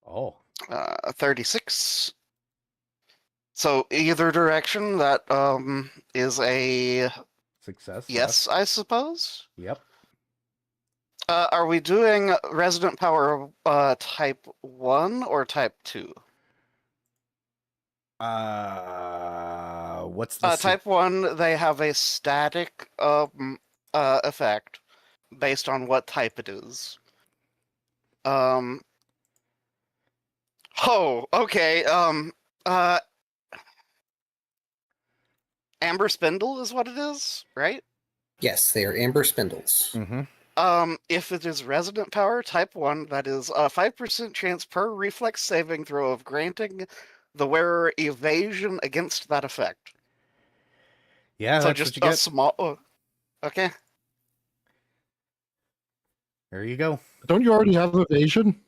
Speaker 4: Oh.
Speaker 5: 36. So either direction, that is a
Speaker 4: Success.
Speaker 5: yes, I suppose.
Speaker 4: Yep.
Speaker 5: Are we doing resident power type 1 or type 2?
Speaker 4: What's the
Speaker 5: Type 1, they have a static effect based on what type it is. Oh, okay. Amber Spindle is what it is, right?
Speaker 3: Yes, they are amber spindles.
Speaker 4: Mm-hmm.
Speaker 5: If it is resident power type 1, that is a 5% chance per reflex saving throw of granting the wearer evasion against that effect.
Speaker 4: Yeah,
Speaker 5: So
Speaker 4: that's
Speaker 5: just
Speaker 4: what you
Speaker 5: a
Speaker 4: get.
Speaker 5: small. Oh, okay.
Speaker 4: There you go.
Speaker 1: Don't you already have evasion?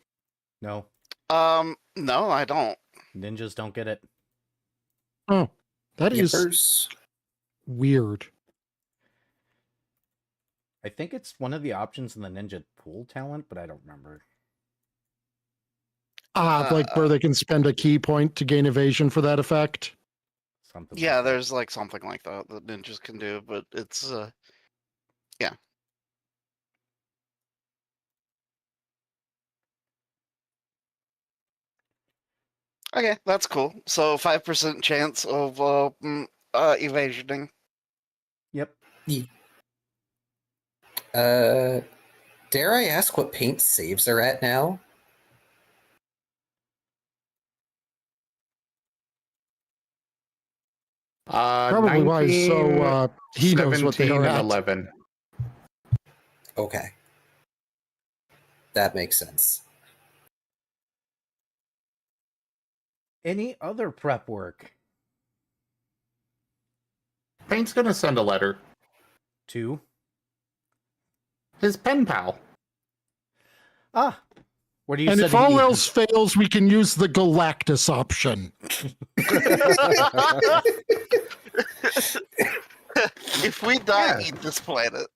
Speaker 4: No,
Speaker 5: No, I don't.
Speaker 4: ninjas don't get it.
Speaker 1: Oh, that is
Speaker 3: Yippers.
Speaker 1: weird.
Speaker 4: I think it's one of the options in the ninja pool talent, but I don't remember.
Speaker 1: Like where they can spend a key point to gain evasion for that effect.
Speaker 4: Something.
Speaker 5: Yeah,
Speaker 4: like that.
Speaker 5: there's like something like that that ninjas can do, but it's yeah. Okay, that's cool. So 5% chance of evasioning.
Speaker 4: Yep.
Speaker 3: Dare I ask what paint saves are at now?
Speaker 1: Probably why.
Speaker 2: 19,
Speaker 1: So he knows what they
Speaker 2: 17,
Speaker 1: are
Speaker 2: and
Speaker 1: at.
Speaker 2: 11.
Speaker 3: Okay. That makes sense.
Speaker 4: Any other prep work?
Speaker 2: Paint's gonna send a letter.
Speaker 4: 2.
Speaker 2: His pen pal.
Speaker 4: Ah, what do you
Speaker 1: And
Speaker 4: said
Speaker 1: if all
Speaker 4: he-
Speaker 1: else fails, we can use the Galactus option.
Speaker 5: If we die,
Speaker 2: Yeah.
Speaker 5: eat this planet.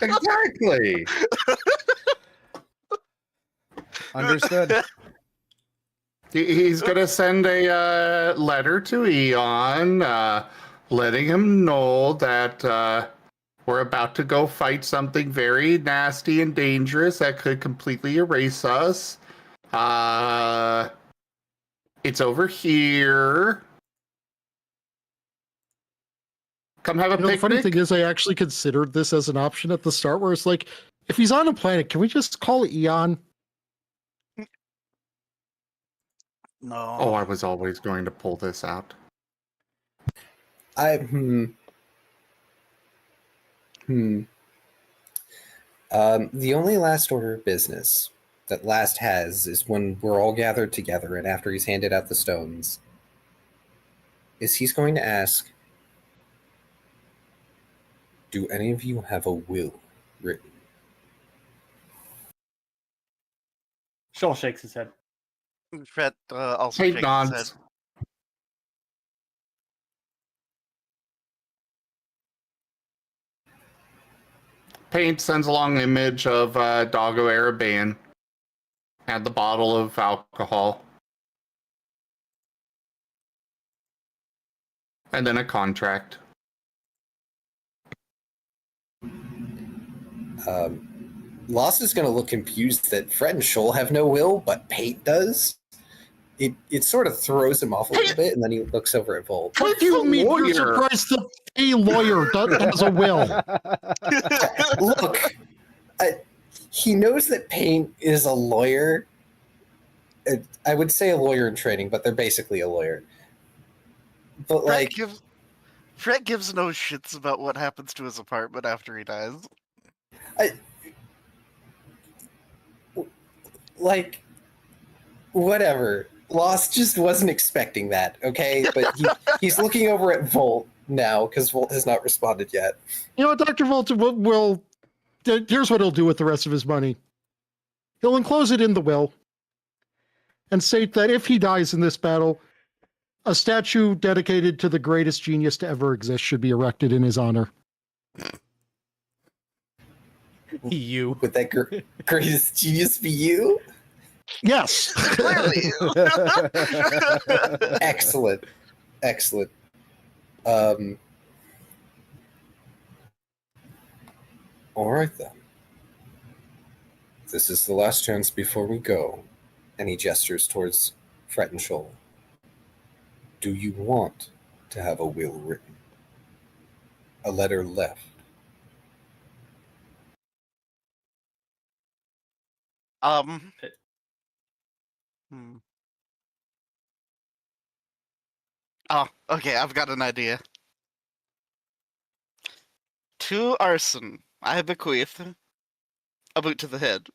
Speaker 2: Exactly.
Speaker 4: Understood.
Speaker 2: He's gonna send a letter to Eon, letting him know that we're about to go fight something very nasty and dangerous that could completely erase us. It's over here. Come have a
Speaker 1: You know, the funny
Speaker 2: picnic.
Speaker 1: thing is, I actually considered this as an option at the start, where it's like, if he's on a planet, can we just call it Eon?
Speaker 5: No.
Speaker 2: Oh, I was always going to pull this out.
Speaker 3: The only last order of business that Last has is when we're all gathered together and after he's handed out the stones, is he's going to ask, do any of you have a will written?
Speaker 6: Shoal shakes his head.
Speaker 5: Fred also
Speaker 2: Hey,
Speaker 5: shakes his head.
Speaker 2: nods. Paint sends along an image of Doggo Araban and the bottle of alcohol. And then a contract.
Speaker 3: Lost is going to look confused that Fred and Shoal have no will, but Paint does. It sort of throws him off a little bit, and then he looks over at Volt.
Speaker 1: What do you mean you're surprised that a lawyer has a will?
Speaker 3: Look, he knows that Paint is a lawyer. I would say a lawyer in training, but they're basically a lawyer. But like,
Speaker 5: Fred gives no shits about what happens to his apartment after he dies.
Speaker 3: Whatever. Lost just wasn't expecting that, okay? But he's looking over at Volt now because Volt has not responded yet.
Speaker 1: You know what, Dr. Volt will here's what he'll do with the rest of his money. He'll enclose it in the will and state that if he dies in this battle, a statue dedicated to the greatest genius to ever exist should be erected in his honor.
Speaker 4: You.
Speaker 3: Would that greatest genius be you?
Speaker 1: Yes.
Speaker 5: Clearly.
Speaker 3: Excellent. All right then. This is the last chance before we go. And he gestures towards Fret and Shoal. Do you want to have a will written? A letter left?
Speaker 5: Oh, okay, I've got an idea. To Arson, I bequeath a boot to the head.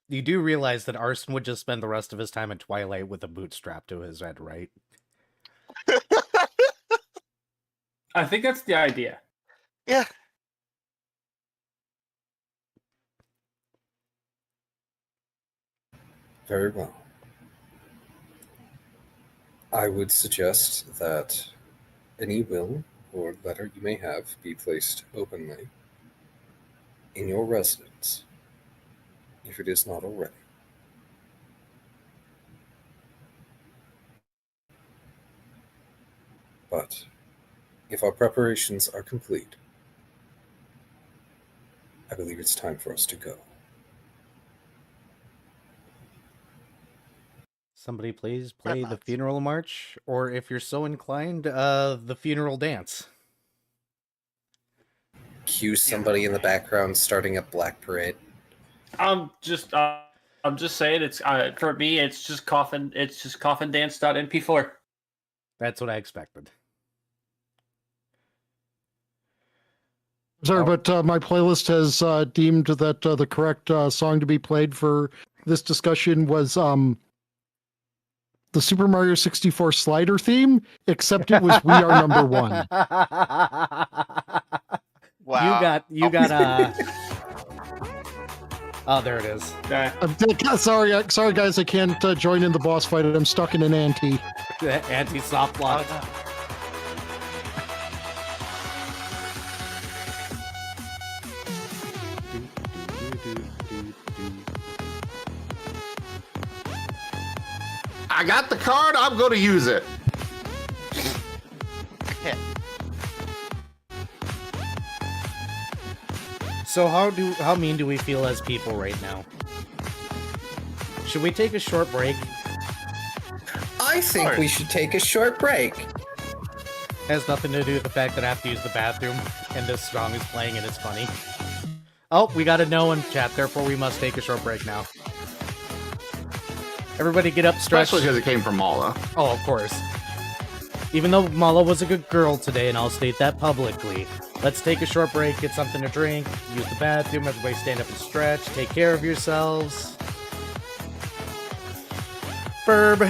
Speaker 4: You do realize that Arson would just spend the rest of his time in Twilight with a boot strapped to his head, right?
Speaker 6: I think that's the idea.
Speaker 5: Yeah.
Speaker 9: Very well. I would suggest that any will or letter you may have be placed openly in your residence, if it is not already. But if our preparations are complete, I believe it's time for us to go.
Speaker 4: Oh, somebody please play the
Speaker 5: Nuts.
Speaker 4: funeral march, or if you're so inclined, the funeral dance.
Speaker 3: Cue somebody in the background starting up Black Parade.
Speaker 6: I'm just saying it's for me. It's just coffin. It's just coffindance.mp4.
Speaker 4: That's what I expected.
Speaker 1: Sorry, but my playlist has deemed that the correct song to be played for this discussion was the Super Mario 64 slider theme, except it was We Are Number One.
Speaker 5: Wow.
Speaker 4: You got Oh, there it is.
Speaker 1: Sorry guys, I can't join in the boss fight. I'm stuck in an ante.
Speaker 4: Anti-soft lock.
Speaker 2: I got the card. I'm going to use it.
Speaker 4: So how mean do we feel as people right now? Should we take a short break?
Speaker 3: I think we should take a short break.
Speaker 4: Has nothing to do with the fact that I have to use the bathroom and this song is playing and it's funny. Oh, we got a no in chat, therefore we must take a short break now. Everybody get up, stretch.
Speaker 2: Especially because it came from Mala.
Speaker 4: Oh, of course. Even though Mala was a good girl today, and I'll state that publicly. Let's take a short break, get something to drink, use the bathroom, everybody stand up and stretch, take care of yourselves. Burb.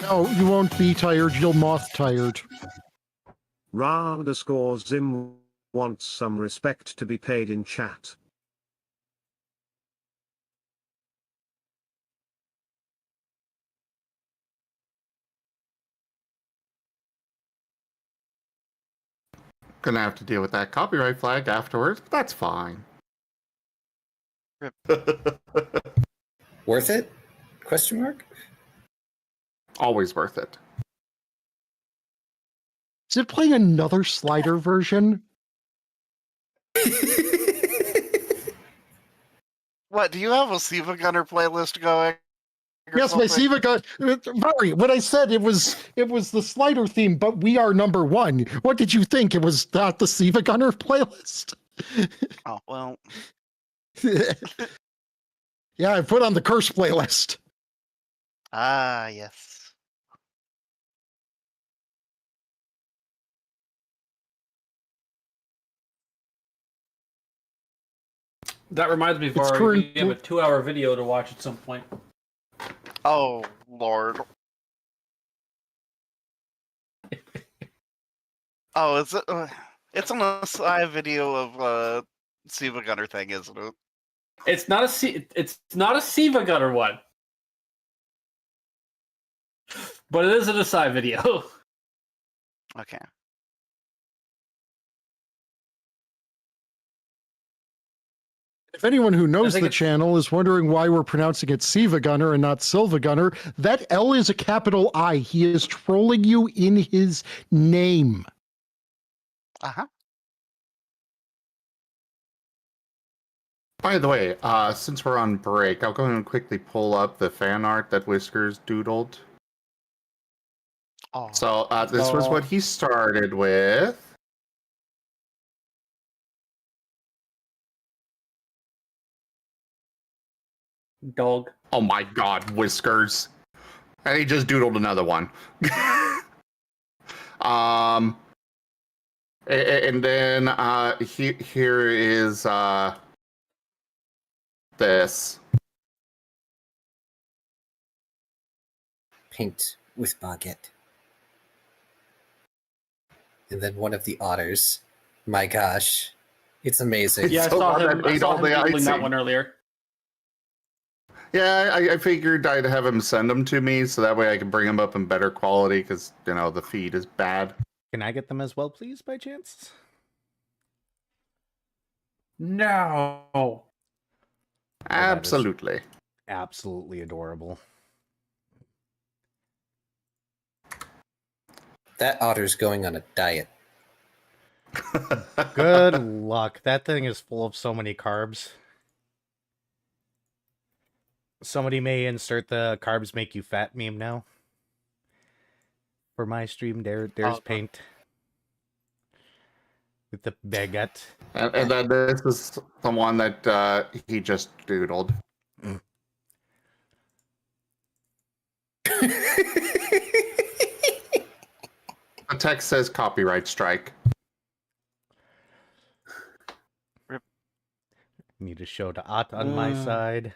Speaker 1: No, you won't be tired. You'll moth tired.
Speaker 8: Ra_Zim wants some respect to be paid in chat.
Speaker 2: Gonna have to deal with that copyright flag afterwards, but that's fine.
Speaker 3: Worth it? Question mark?
Speaker 2: Always worth it.
Speaker 1: Is it playing another slider version?
Speaker 5: What, do you have a Siva Gunner playlist going? or
Speaker 1: Yes, my
Speaker 5: something?
Speaker 1: Siva got Murray. When I said it was the slider theme, but we are number one. What did you think? It was not the Siva Gunner playlist.
Speaker 5: Oh, well.
Speaker 1: Yeah, I put on the curse playlist.
Speaker 5: Ah, yes.
Speaker 6: That reminds me,
Speaker 1: It's
Speaker 6: Var,
Speaker 1: current-
Speaker 6: you have a 2-hour video to watch at some point.
Speaker 5: Oh, Lord. Oh, is it? It's an aside video of Siva Gunner thing, isn't it?
Speaker 6: It's not a Siva Gunner one, but it is an aside video.
Speaker 5: Okay.
Speaker 1: If anyone who knows
Speaker 6: think
Speaker 1: the
Speaker 6: it's-
Speaker 1: channel is wondering why we're pronouncing it Siva Gunner and not Silva Gunner, that L is a capital I. He is trolling you in his name.
Speaker 5: Uh-huh.
Speaker 2: By the way, since we're on break, I'll go ahead and quickly pull up the fan art that Whiskers doodled.
Speaker 5: Oh.
Speaker 2: So this was what he started with.
Speaker 6: Dog.
Speaker 2: Oh my god, Whiskers. And he just doodled another one. And then here is this.
Speaker 3: Paint with baguette. And then one of the otters. My gosh, it's amazing.
Speaker 6: Yeah, I
Speaker 2: So
Speaker 6: saw
Speaker 2: on
Speaker 6: him.
Speaker 2: that
Speaker 6: I
Speaker 2: ate
Speaker 6: saw
Speaker 2: all
Speaker 6: him
Speaker 2: the
Speaker 6: doodling that
Speaker 2: icing.
Speaker 6: one earlier.
Speaker 2: Yeah, I figured I'd have him send them to me so that way I can bring them up in better quality because, the feed is bad.
Speaker 4: Can I get them as well, please, by chance?
Speaker 6: No.
Speaker 4: Oh, that is
Speaker 2: Absolutely.
Speaker 4: absolutely adorable.
Speaker 3: That otter's going on a diet.
Speaker 4: Good luck. That thing is full of so many carbs. Somebody may insert the carbs make you fat meme now. For my stream, there's paint. With the baguette.
Speaker 2: And then this is the one that he just doodled. The text says copyright strike.
Speaker 4: Need to show the art on my side.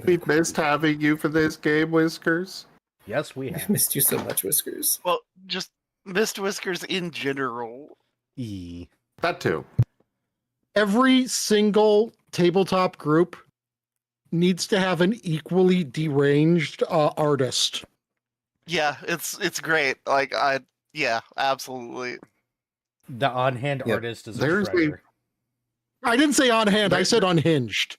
Speaker 2: We've missed having you for this game, Whiskers.
Speaker 4: Yes, we
Speaker 3: I've
Speaker 4: have.
Speaker 3: missed you so much, Whiskers.
Speaker 5: Well, just missed Whiskers in general.
Speaker 4: E.
Speaker 2: That too.
Speaker 1: Every single tabletop group needs to have an equally deranged artist.
Speaker 5: Yeah, it's great. Yeah, absolutely.
Speaker 4: The on-hand
Speaker 3: Yep.
Speaker 4: artist is a
Speaker 2: There's
Speaker 4: shredder.
Speaker 1: I didn't say on hand, I said unhinged.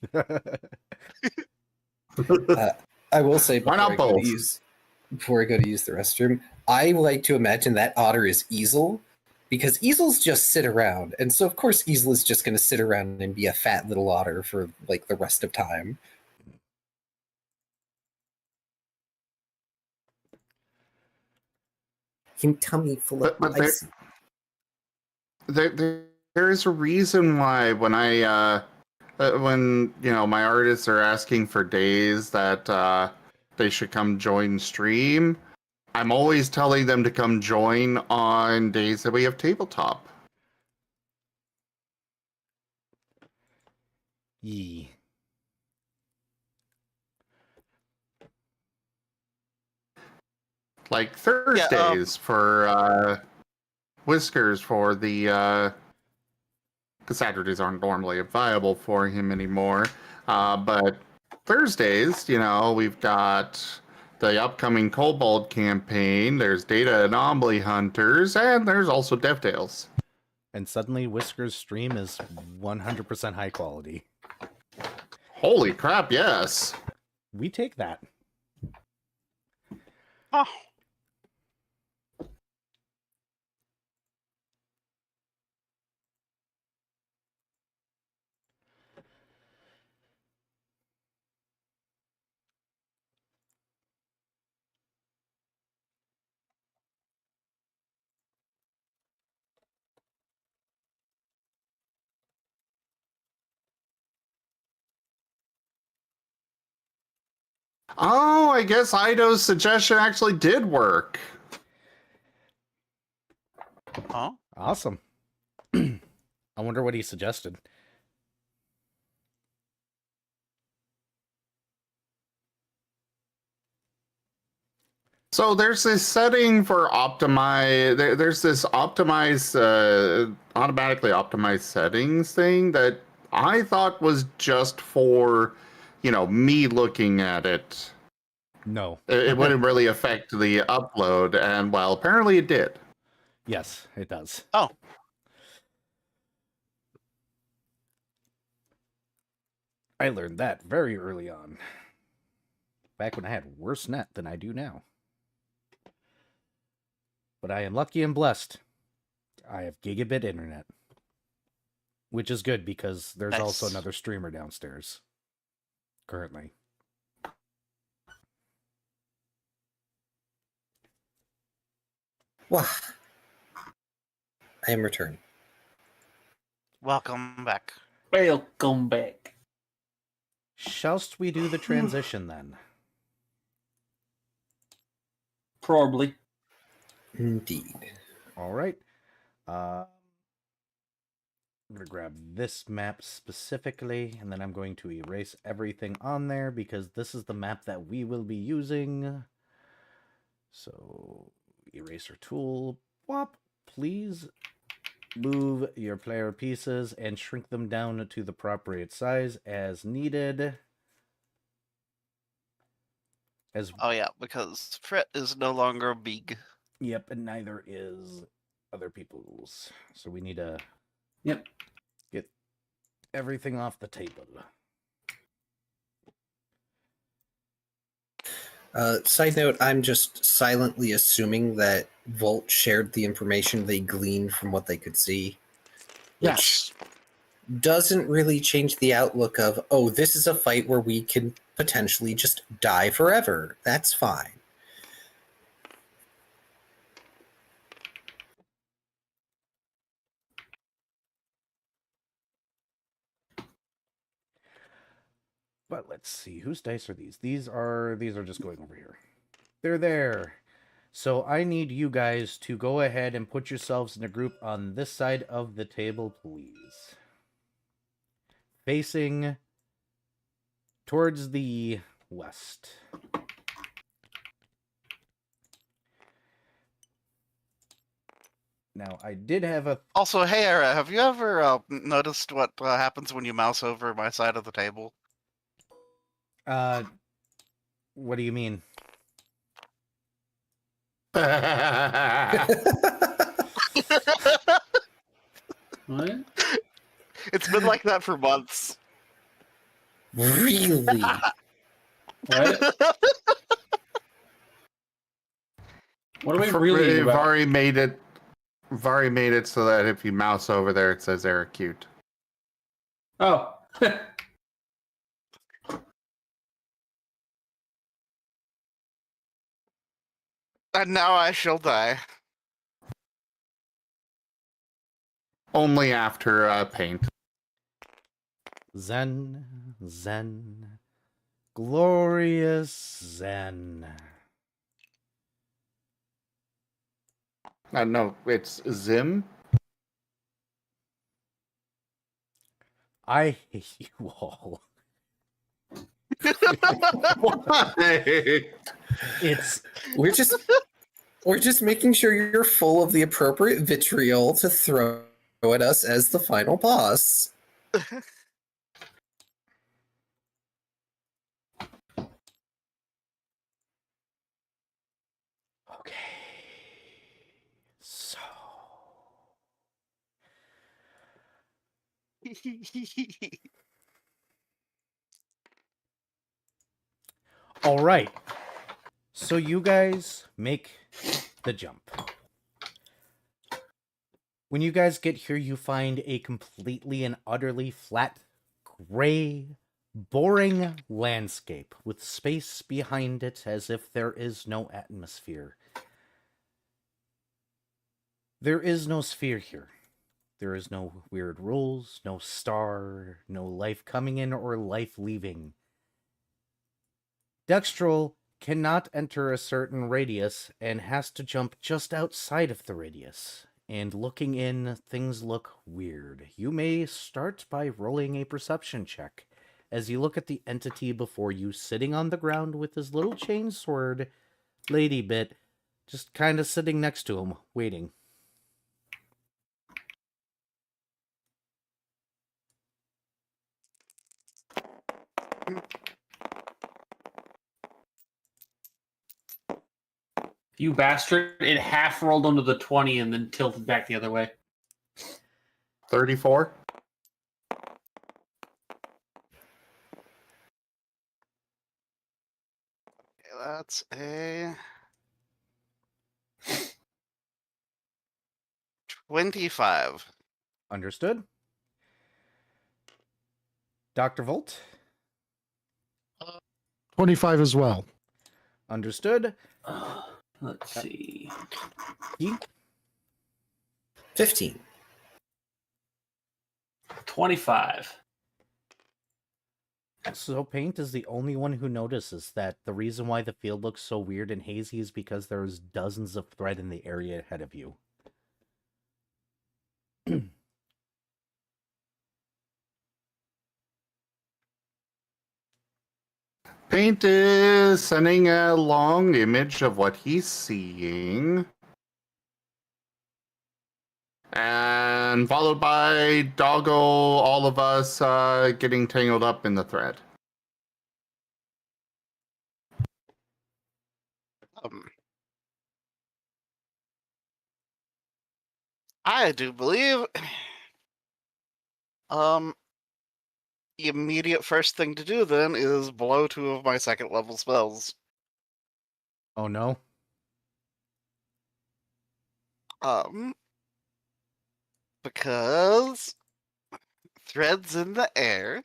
Speaker 3: I will say
Speaker 2: Why not both?
Speaker 3: Before I go to use the restroom, I like to imagine that otter is Easel, because easels just sit around, and so of course Easel is just going to sit around and be a fat little otter for like the rest of time. Him tummy full of
Speaker 2: But there-
Speaker 3: ice.
Speaker 2: There is a reason why when my artists are asking for days that they should come join stream, I'm always telling them to come join on days that we have tabletop.
Speaker 4: E.
Speaker 2: Like Thursdays for Whiskers for the Saturdays aren't normally viable for him anymore. But Thursdays, we've got the upcoming Kobold campaign, there's Data Anomaly Hunters, and there's also DevTales.
Speaker 4: And suddenly Whisker's stream is 100% high quality.
Speaker 2: Holy crap, yes.
Speaker 4: We take that.
Speaker 5: Oh.
Speaker 2: Oh, I guess Ido's suggestion actually did work.
Speaker 5: Huh?
Speaker 4: Awesome. I wonder what he suggested.
Speaker 2: So there's this setting for optimize. There's this optimize, automatically optimized settings thing that I thought was just for, me looking at it.
Speaker 4: No.
Speaker 2: It wouldn't really affect the upload, and well, apparently it did.
Speaker 4: Yes, it does.
Speaker 5: Oh.
Speaker 4: I learned that very early on. Back when I had worse net than I do now. But I am lucky and blessed. I have gigabit internet. Which is good because there's also
Speaker 5: Nice.
Speaker 4: another streamer downstairs. Currently.
Speaker 3: Wah. I am returned.
Speaker 5: Welcome back.
Speaker 6: Welcome back.
Speaker 4: Shallst we do the transition then?
Speaker 6: Probably.
Speaker 3: Indeed.
Speaker 4: All right. I'm going to grab this map specifically, and then I'm going to erase everything on there because this is the map that we will be using. So, eraser tool. Whop. Please move your player pieces and shrink them down to the appropriate size as needed.
Speaker 5: Oh yeah, because Fret is no longer big.
Speaker 4: Yep, and neither is other people's. So we need to
Speaker 6: Yep.
Speaker 4: get everything off the table.
Speaker 3: Side note, I'm just silently assuming that Volt shared the information they gleaned from what they could see.
Speaker 1: Yes.
Speaker 3: Doesn't really change the outlook of, oh, this is a fight where we can potentially just die forever. That's fine.
Speaker 4: But let's see, whose dice are these? These are just going over here. They're there. So I need you guys to go ahead and put yourselves in a group on this side of the table, please. Facing towards the west. Now, I did have a...
Speaker 5: Also, hey, Era, have you ever noticed what happens when you mouse over my side of the table?
Speaker 4: What do you mean?
Speaker 6: What?
Speaker 5: It's been like that for months.
Speaker 3: Really?
Speaker 6: What? What are we really about?
Speaker 2: Vari made it so that if you mouse over there, it says Ericute.
Speaker 6: Oh.
Speaker 5: And now I shall die.
Speaker 2: Only after paint.
Speaker 4: Zen, Zen, glorious Zen.
Speaker 2: No, it's Zim.
Speaker 4: I hate you all.
Speaker 2: Why?
Speaker 4: It's
Speaker 3: We're just making sure you're full of the appropriate vitriol to throw at us as the final boss.
Speaker 4: okay. So all right. So you guys make the jump. When you guys get here, you find a completely and utterly flat, gray, boring landscape with space behind it as if there is no atmosphere. There is no sphere here. There is no weird rules, no star, no life coming in or life leaving. Dextrol cannot enter a certain radius and has to jump just outside of the radius. And looking in, things look weird. You may start by rolling a perception check as you look at the entity before you sitting on the ground with his little chain sword, Lady Bit, just kind of sitting next to him, waiting.
Speaker 6: You bastard. It half rolled onto the 20 and then tilted back the other way.
Speaker 2: 34.
Speaker 5: That's a 25.
Speaker 4: Understood. Dr. Volt?
Speaker 1: 25 as well.
Speaker 4: Understood.
Speaker 6: Let's see.
Speaker 3: 15.
Speaker 6: 25.
Speaker 4: So Paint is the only one who notices that the reason why the field looks so weird and hazy is because there's dozens of thread in the area ahead of you.
Speaker 2: Paint is sending a long image of what he's seeing. And followed by Doggo, all of us getting tangled up in the thread.
Speaker 5: I do believe. The immediate first thing to do then is blow 2 of my second level spells.
Speaker 4: Oh no.
Speaker 5: Because threads in the air.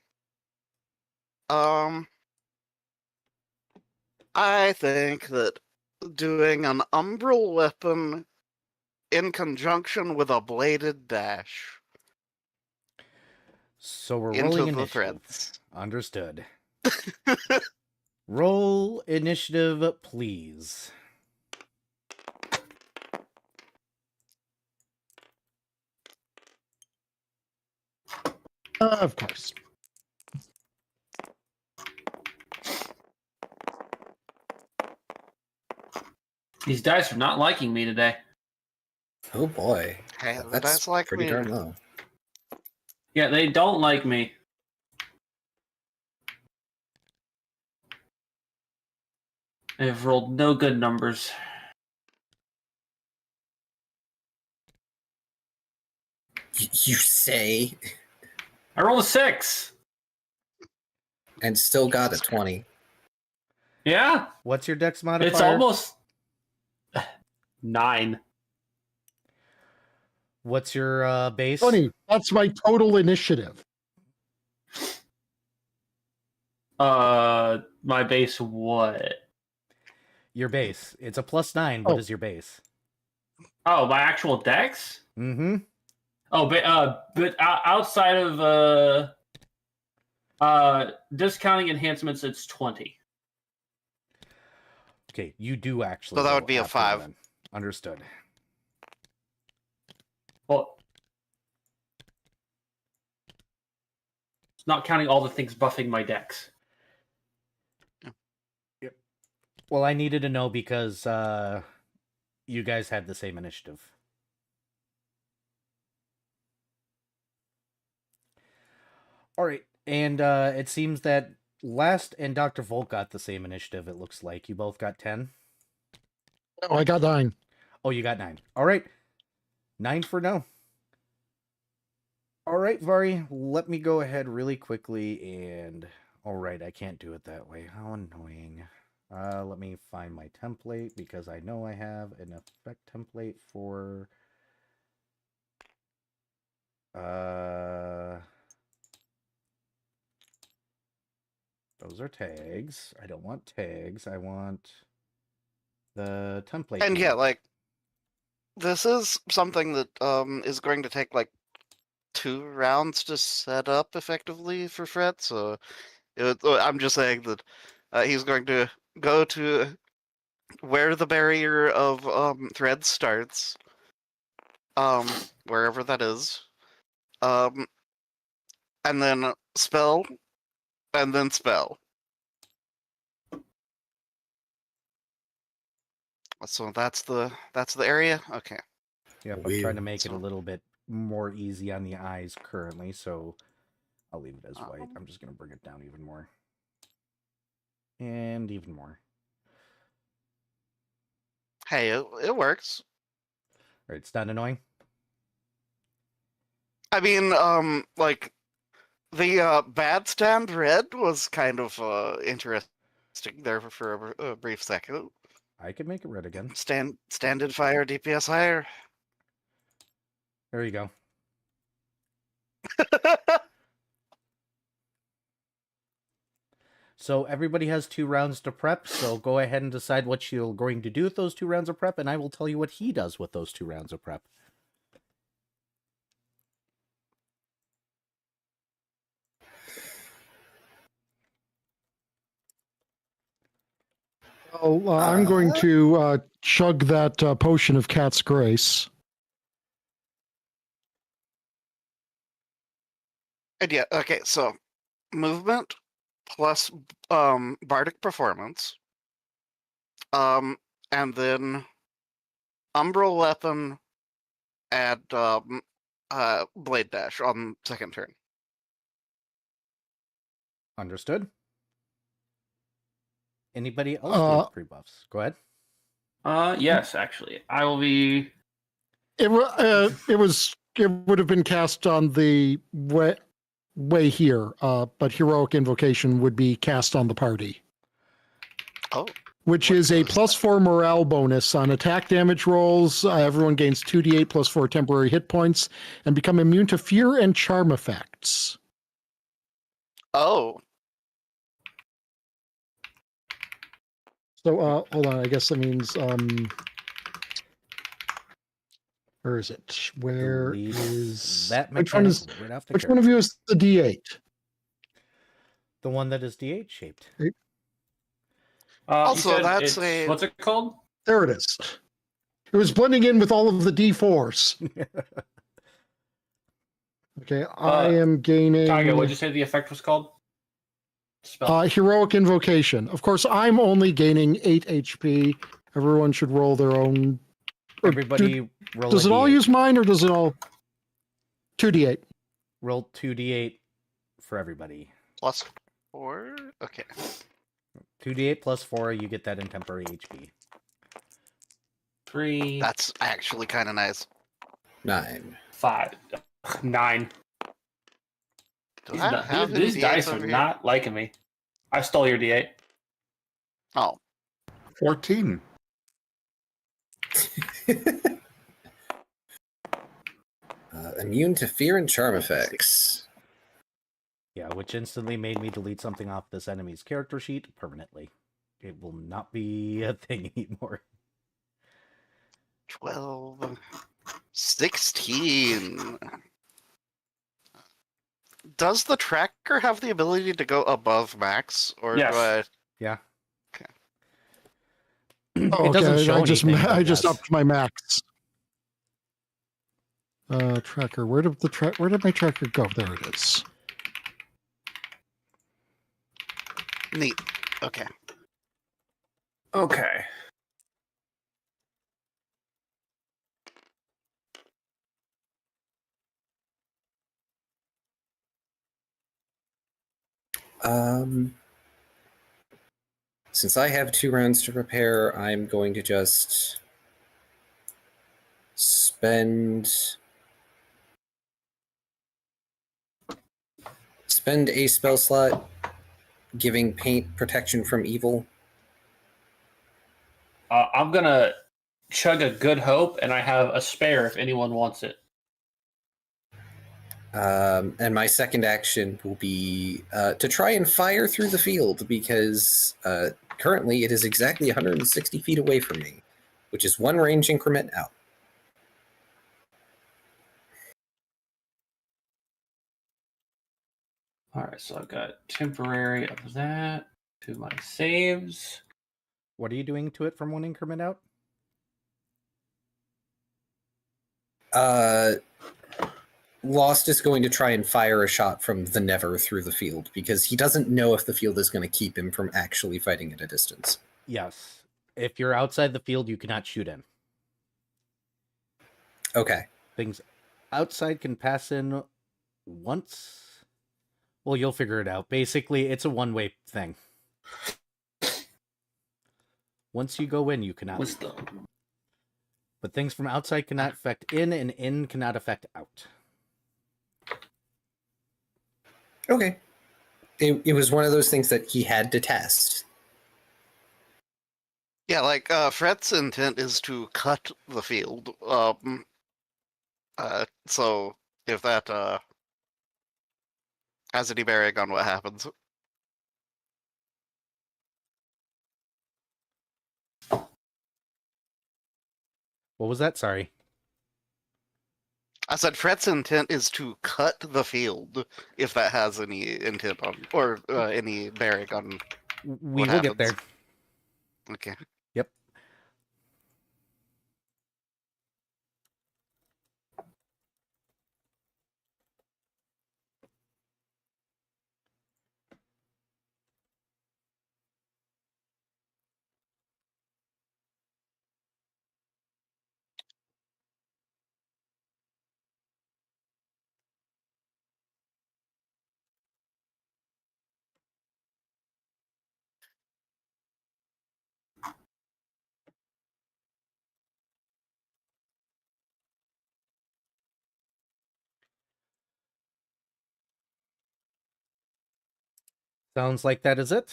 Speaker 5: I think that doing an umbral weapon in conjunction with a bladed dash
Speaker 4: So we're
Speaker 5: into
Speaker 4: rolling
Speaker 5: the
Speaker 4: initiative.
Speaker 5: threads.
Speaker 4: Understood. Roll initiative, please.
Speaker 1: Of course.
Speaker 6: These dice are not liking me today.
Speaker 3: Oh boy.
Speaker 5: Hey, the
Speaker 3: That's
Speaker 5: dice like
Speaker 3: pretty
Speaker 5: me.
Speaker 3: darn low.
Speaker 6: Yeah, they don't like me. They've rolled no good numbers.
Speaker 3: You say,
Speaker 6: I rolled a 6.
Speaker 3: and still got a 20.
Speaker 6: Yeah,
Speaker 4: What's your dex modifier?
Speaker 6: it's almost 9.
Speaker 4: What's your base?
Speaker 1: 20. That's my total initiative.
Speaker 6: My base what?
Speaker 4: Your base. It's a +9. What
Speaker 1: Oh.
Speaker 4: is your base?
Speaker 6: Oh, my actual dex?
Speaker 4: Mm-hmm.
Speaker 6: Oh, but outside of discounting enhancements, it's 20.
Speaker 4: Okay, you do actually.
Speaker 5: So that
Speaker 4: go
Speaker 5: would be a
Speaker 4: after him
Speaker 5: 5.
Speaker 4: then. Understood.
Speaker 6: Well, it's not counting all the things buffing my dex.
Speaker 4: Well, I needed to know because you guys had the same initiative. All right, and it seems that Last and Dr. Volt got the same initiative, it looks like. You both got 10?
Speaker 1: Oh, I got 9.
Speaker 4: Oh, you got 9. All right. 9 for no. All right, Vari, let me go ahead really quickly and... All right, I can't do it that way. How annoying. Let me find my template because I know I have an effect template for... Those are tags. I don't want tags. I want the template.
Speaker 5: And yeah,
Speaker 4: name.
Speaker 5: like this is something that is going to take like 2 rounds to set up effectively for Fred. So I'm just saying that he's going to go to where the barrier of threads starts, wherever that is, and then spell, and then spell. So that's the area. Okay.
Speaker 4: Yep, I'm trying to make it a little bit more easy on the eyes currently, so I'll leave it as white. I'm just going to bring it down even more. And even more.
Speaker 5: Hey, it works.
Speaker 4: All right, it's not annoying?
Speaker 5: I mean, like the bad stand red was kind of interesting there for a brief second.
Speaker 4: I could make it red again.
Speaker 5: Standard fire, DPS higher.
Speaker 4: There you go. So everybody has 2 rounds to prep, so go ahead and decide what you're going to do with those 2 rounds of prep, and I will tell you what he does with those 2 rounds of prep.
Speaker 1: Well, I'm going to chug that potion of Cat's Grace.
Speaker 5: And yeah, okay, so movement plus bardic performance. And then umbral weapon and blade dash on second turn.
Speaker 4: Understood. Anybody else with free buffs? Go ahead.
Speaker 6: Yes, actually, I will be.
Speaker 1: It would have been cast on the way here, but heroic invocation would be cast on the party.
Speaker 5: Oh.
Speaker 1: Which
Speaker 5: What
Speaker 1: is a
Speaker 5: does
Speaker 1: +4 morale bonus on attack damage rolls. Everyone gains 2d8 plus 4 temporary hit points and become immune to fear and charm effects.
Speaker 5: Oh.
Speaker 1: So hold on, I guess that means where is it? Where
Speaker 4: Delete
Speaker 1: is
Speaker 4: that
Speaker 1: which one is
Speaker 4: mechanic right off the
Speaker 1: which one of you is the D8?
Speaker 4: The one that is D8 shaped.
Speaker 5: Also, that's a.
Speaker 6: What's it called?
Speaker 1: There it is. It was blending in with all of the D4s. Okay, I am gaining
Speaker 6: Tiger, what'd you say the effect was called? Spell.
Speaker 1: heroic invocation. Of course, I'm only gaining 8 HP. Everyone should roll their own.
Speaker 4: Everybody roll.
Speaker 1: Does
Speaker 4: a
Speaker 1: it all
Speaker 4: D8.
Speaker 1: use mine, or does it all 2d8?
Speaker 4: Roll 2d8 for everybody.
Speaker 5: +4? Okay.
Speaker 4: 2d8 plus 4, you get that in temporary HP.
Speaker 6: 3,
Speaker 5: That's actually kind of nice.
Speaker 9: 9.
Speaker 6: 5, 9.
Speaker 5: Do I have any
Speaker 6: These
Speaker 5: D8s
Speaker 6: dice are
Speaker 5: over here?
Speaker 6: not liking me. I stole your D8.
Speaker 5: Oh.
Speaker 2: 14.
Speaker 3: Immune to fear and charm effects.
Speaker 4: Yeah, which instantly made me delete something off this enemy's character sheet permanently. It will not be a thing anymore.
Speaker 5: 12. 16. Does the tracker have the ability to go above max? Or
Speaker 6: Yes.
Speaker 5: do I...
Speaker 4: Yeah.
Speaker 5: Okay.
Speaker 1: Oh,
Speaker 4: It doesn't
Speaker 1: okay,
Speaker 4: show anything,
Speaker 1: I
Speaker 4: but
Speaker 1: just
Speaker 4: yes.
Speaker 1: upped my max. Tracker. Where did my tracker go? There it is.
Speaker 5: Neat. Okay.
Speaker 6: Okay.
Speaker 3: Since I have 2 rounds to prepare, I'm going to just spend a spell slot giving paint protection from evil.
Speaker 6: I'm gonna chug a good hope, and I have a spare if anyone wants it.
Speaker 3: And my second action will be to try and fire through the field, because currently it is exactly 160 feet away from me, which is 1 range increment out.
Speaker 6: All right, so I've got temporary of that to my saves.
Speaker 4: What are you doing to it from 1 increment out?
Speaker 3: Lost is going to try and fire a shot from the Never through the field, because he doesn't know if the field is going to keep him from actually fighting at a distance.
Speaker 4: Yes. If you're outside the field, you cannot shoot in.
Speaker 3: Okay.
Speaker 4: Things outside can pass in once. Well, you'll figure it out. Basically, it's a one-way thing. Once you go in, you cannot leave.
Speaker 6: Wisdom.
Speaker 4: But things from outside cannot affect in, and in cannot affect out.
Speaker 3: Okay. It was one of those things that he had to test.
Speaker 5: Yeah, like, Fret's intent is to cut the field. So, if that, has any bearing on what happens.
Speaker 4: What was that? Sorry.
Speaker 5: I said Fret's intent is to cut the field, if that has any intent on, or any bearing on.
Speaker 4: We
Speaker 5: What
Speaker 4: will get there.
Speaker 5: happens? Okay.
Speaker 4: Yep. Sounds like that is it.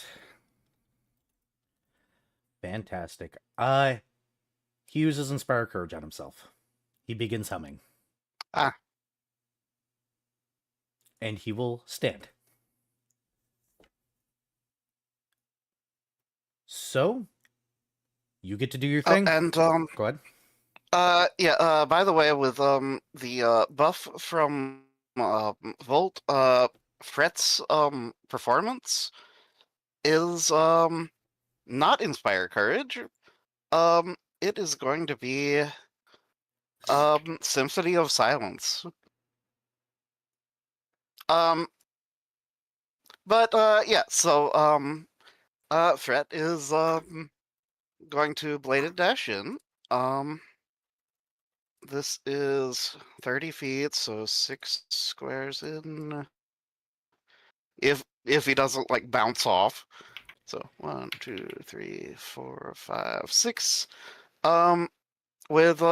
Speaker 4: Fantastic. He uses Inspire Courage on himself. He begins humming.
Speaker 5: Ah.
Speaker 4: And he will stand. So, you get to do your thing.
Speaker 5: And
Speaker 4: Go ahead.
Speaker 5: yeah. By the way, with the buff from Volt, Fret's performance is not Inspire Courage. It is going to be Symphony of Silence. But yeah. So Fret is going to bladed dash in. This is 30 feet, so 6 squares in. If he doesn't like bounce off. So 1, 2, 3, 4, 5, 6. With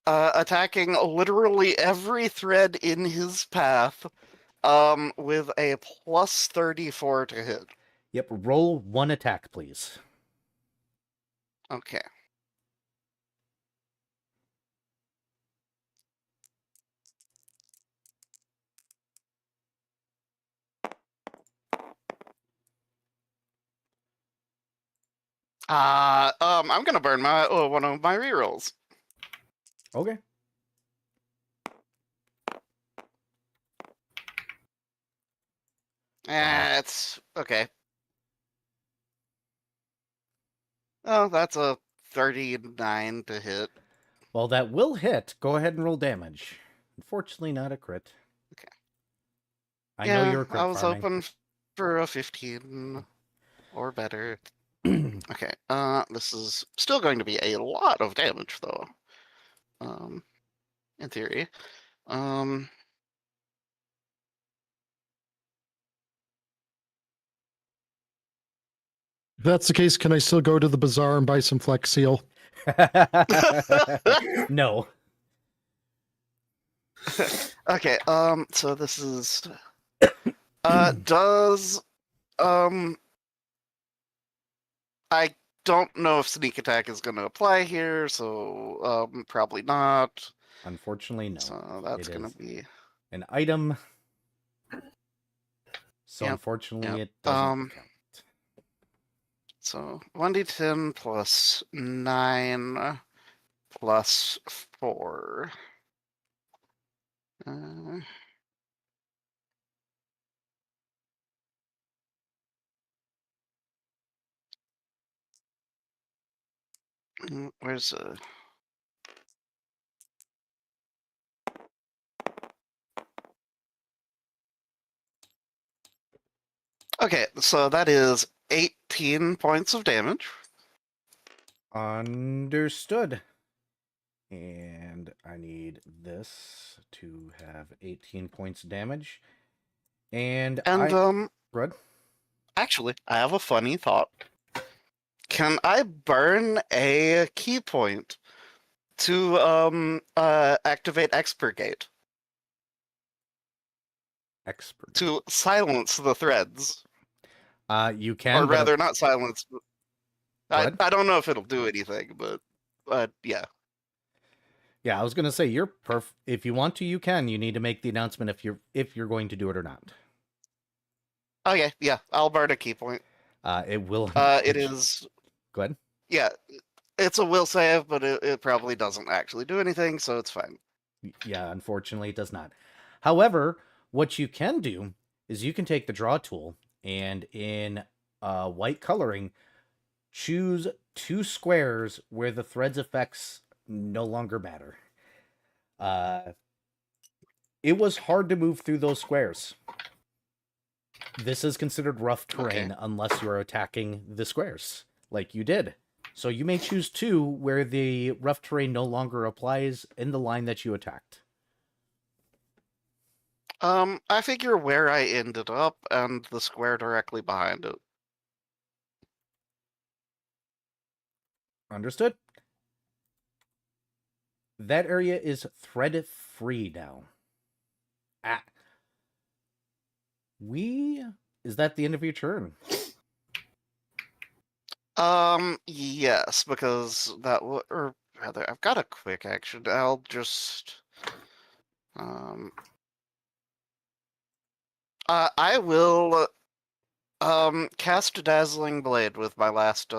Speaker 5: attacking literally every thread in his path. With a plus 34 to hit.
Speaker 4: Yep, roll 1 attack, please.
Speaker 5: Okay. I'm gonna burn my one of my rerolls.
Speaker 4: Okay.
Speaker 5: It's okay. Oh, that's a 39 to hit.
Speaker 4: Well, that will hit. Go ahead and roll damage. Unfortunately, not a crit.
Speaker 5: Okay.
Speaker 4: I know you're crit
Speaker 5: I was
Speaker 4: farming.
Speaker 5: hoping for a 15 or better. Okay. This is still going to be a lot of damage, though. In theory.
Speaker 1: If that's the case, can I still go to the bazaar and buy some Flex Seal?
Speaker 4: No.
Speaker 5: Okay, so this is does I don't know if sneak attack is gonna apply here, so probably not.
Speaker 4: Unfortunately, no.
Speaker 5: So that's
Speaker 4: It
Speaker 5: gonna
Speaker 4: is
Speaker 5: be
Speaker 4: an item. So
Speaker 5: Yep,
Speaker 4: unfortunately,
Speaker 5: yep.
Speaker 4: it doesn't count.
Speaker 5: So 1d10 plus 9 plus 4. Where's Okay, so that is 18 points of damage.
Speaker 4: Understood. And I need this to have 18 points damage. And Red?
Speaker 5: Actually, I have a funny thought. Can I burn a key point to activate Expurgate?
Speaker 4: Expert.
Speaker 5: To silence the threads.
Speaker 4: You can.
Speaker 5: Or rather, not silence. I
Speaker 4: What?
Speaker 5: don't know if it'll do anything, but yeah.
Speaker 4: Yeah, I was gonna say you're if you want to, you can. You need to make the announcement if you're going to do it or not.
Speaker 5: Okay, yeah, I'll burn a key point.
Speaker 4: It will.
Speaker 5: It is.
Speaker 4: Go ahead.
Speaker 5: Yeah, it's a will save, but it probably doesn't actually do anything, so it's fine.
Speaker 4: Yeah, unfortunately, it does not. However, what you can do is you can take the draw tool and in white coloring, choose 2 squares where the thread's effects no longer matter. It was hard to move through those squares. This is considered rough terrain unless you're attacking the squares, like you did. So you may choose 2 where the rough terrain no longer applies in the line that you attacked.
Speaker 5: I figure where I ended up and the square directly behind it.
Speaker 4: Understood? That area is thread-free now. Is that the end of your turn?
Speaker 5: Yes, because or rather, I've got a quick action. I'll just, I will, cast a Dazzling Blade with my last,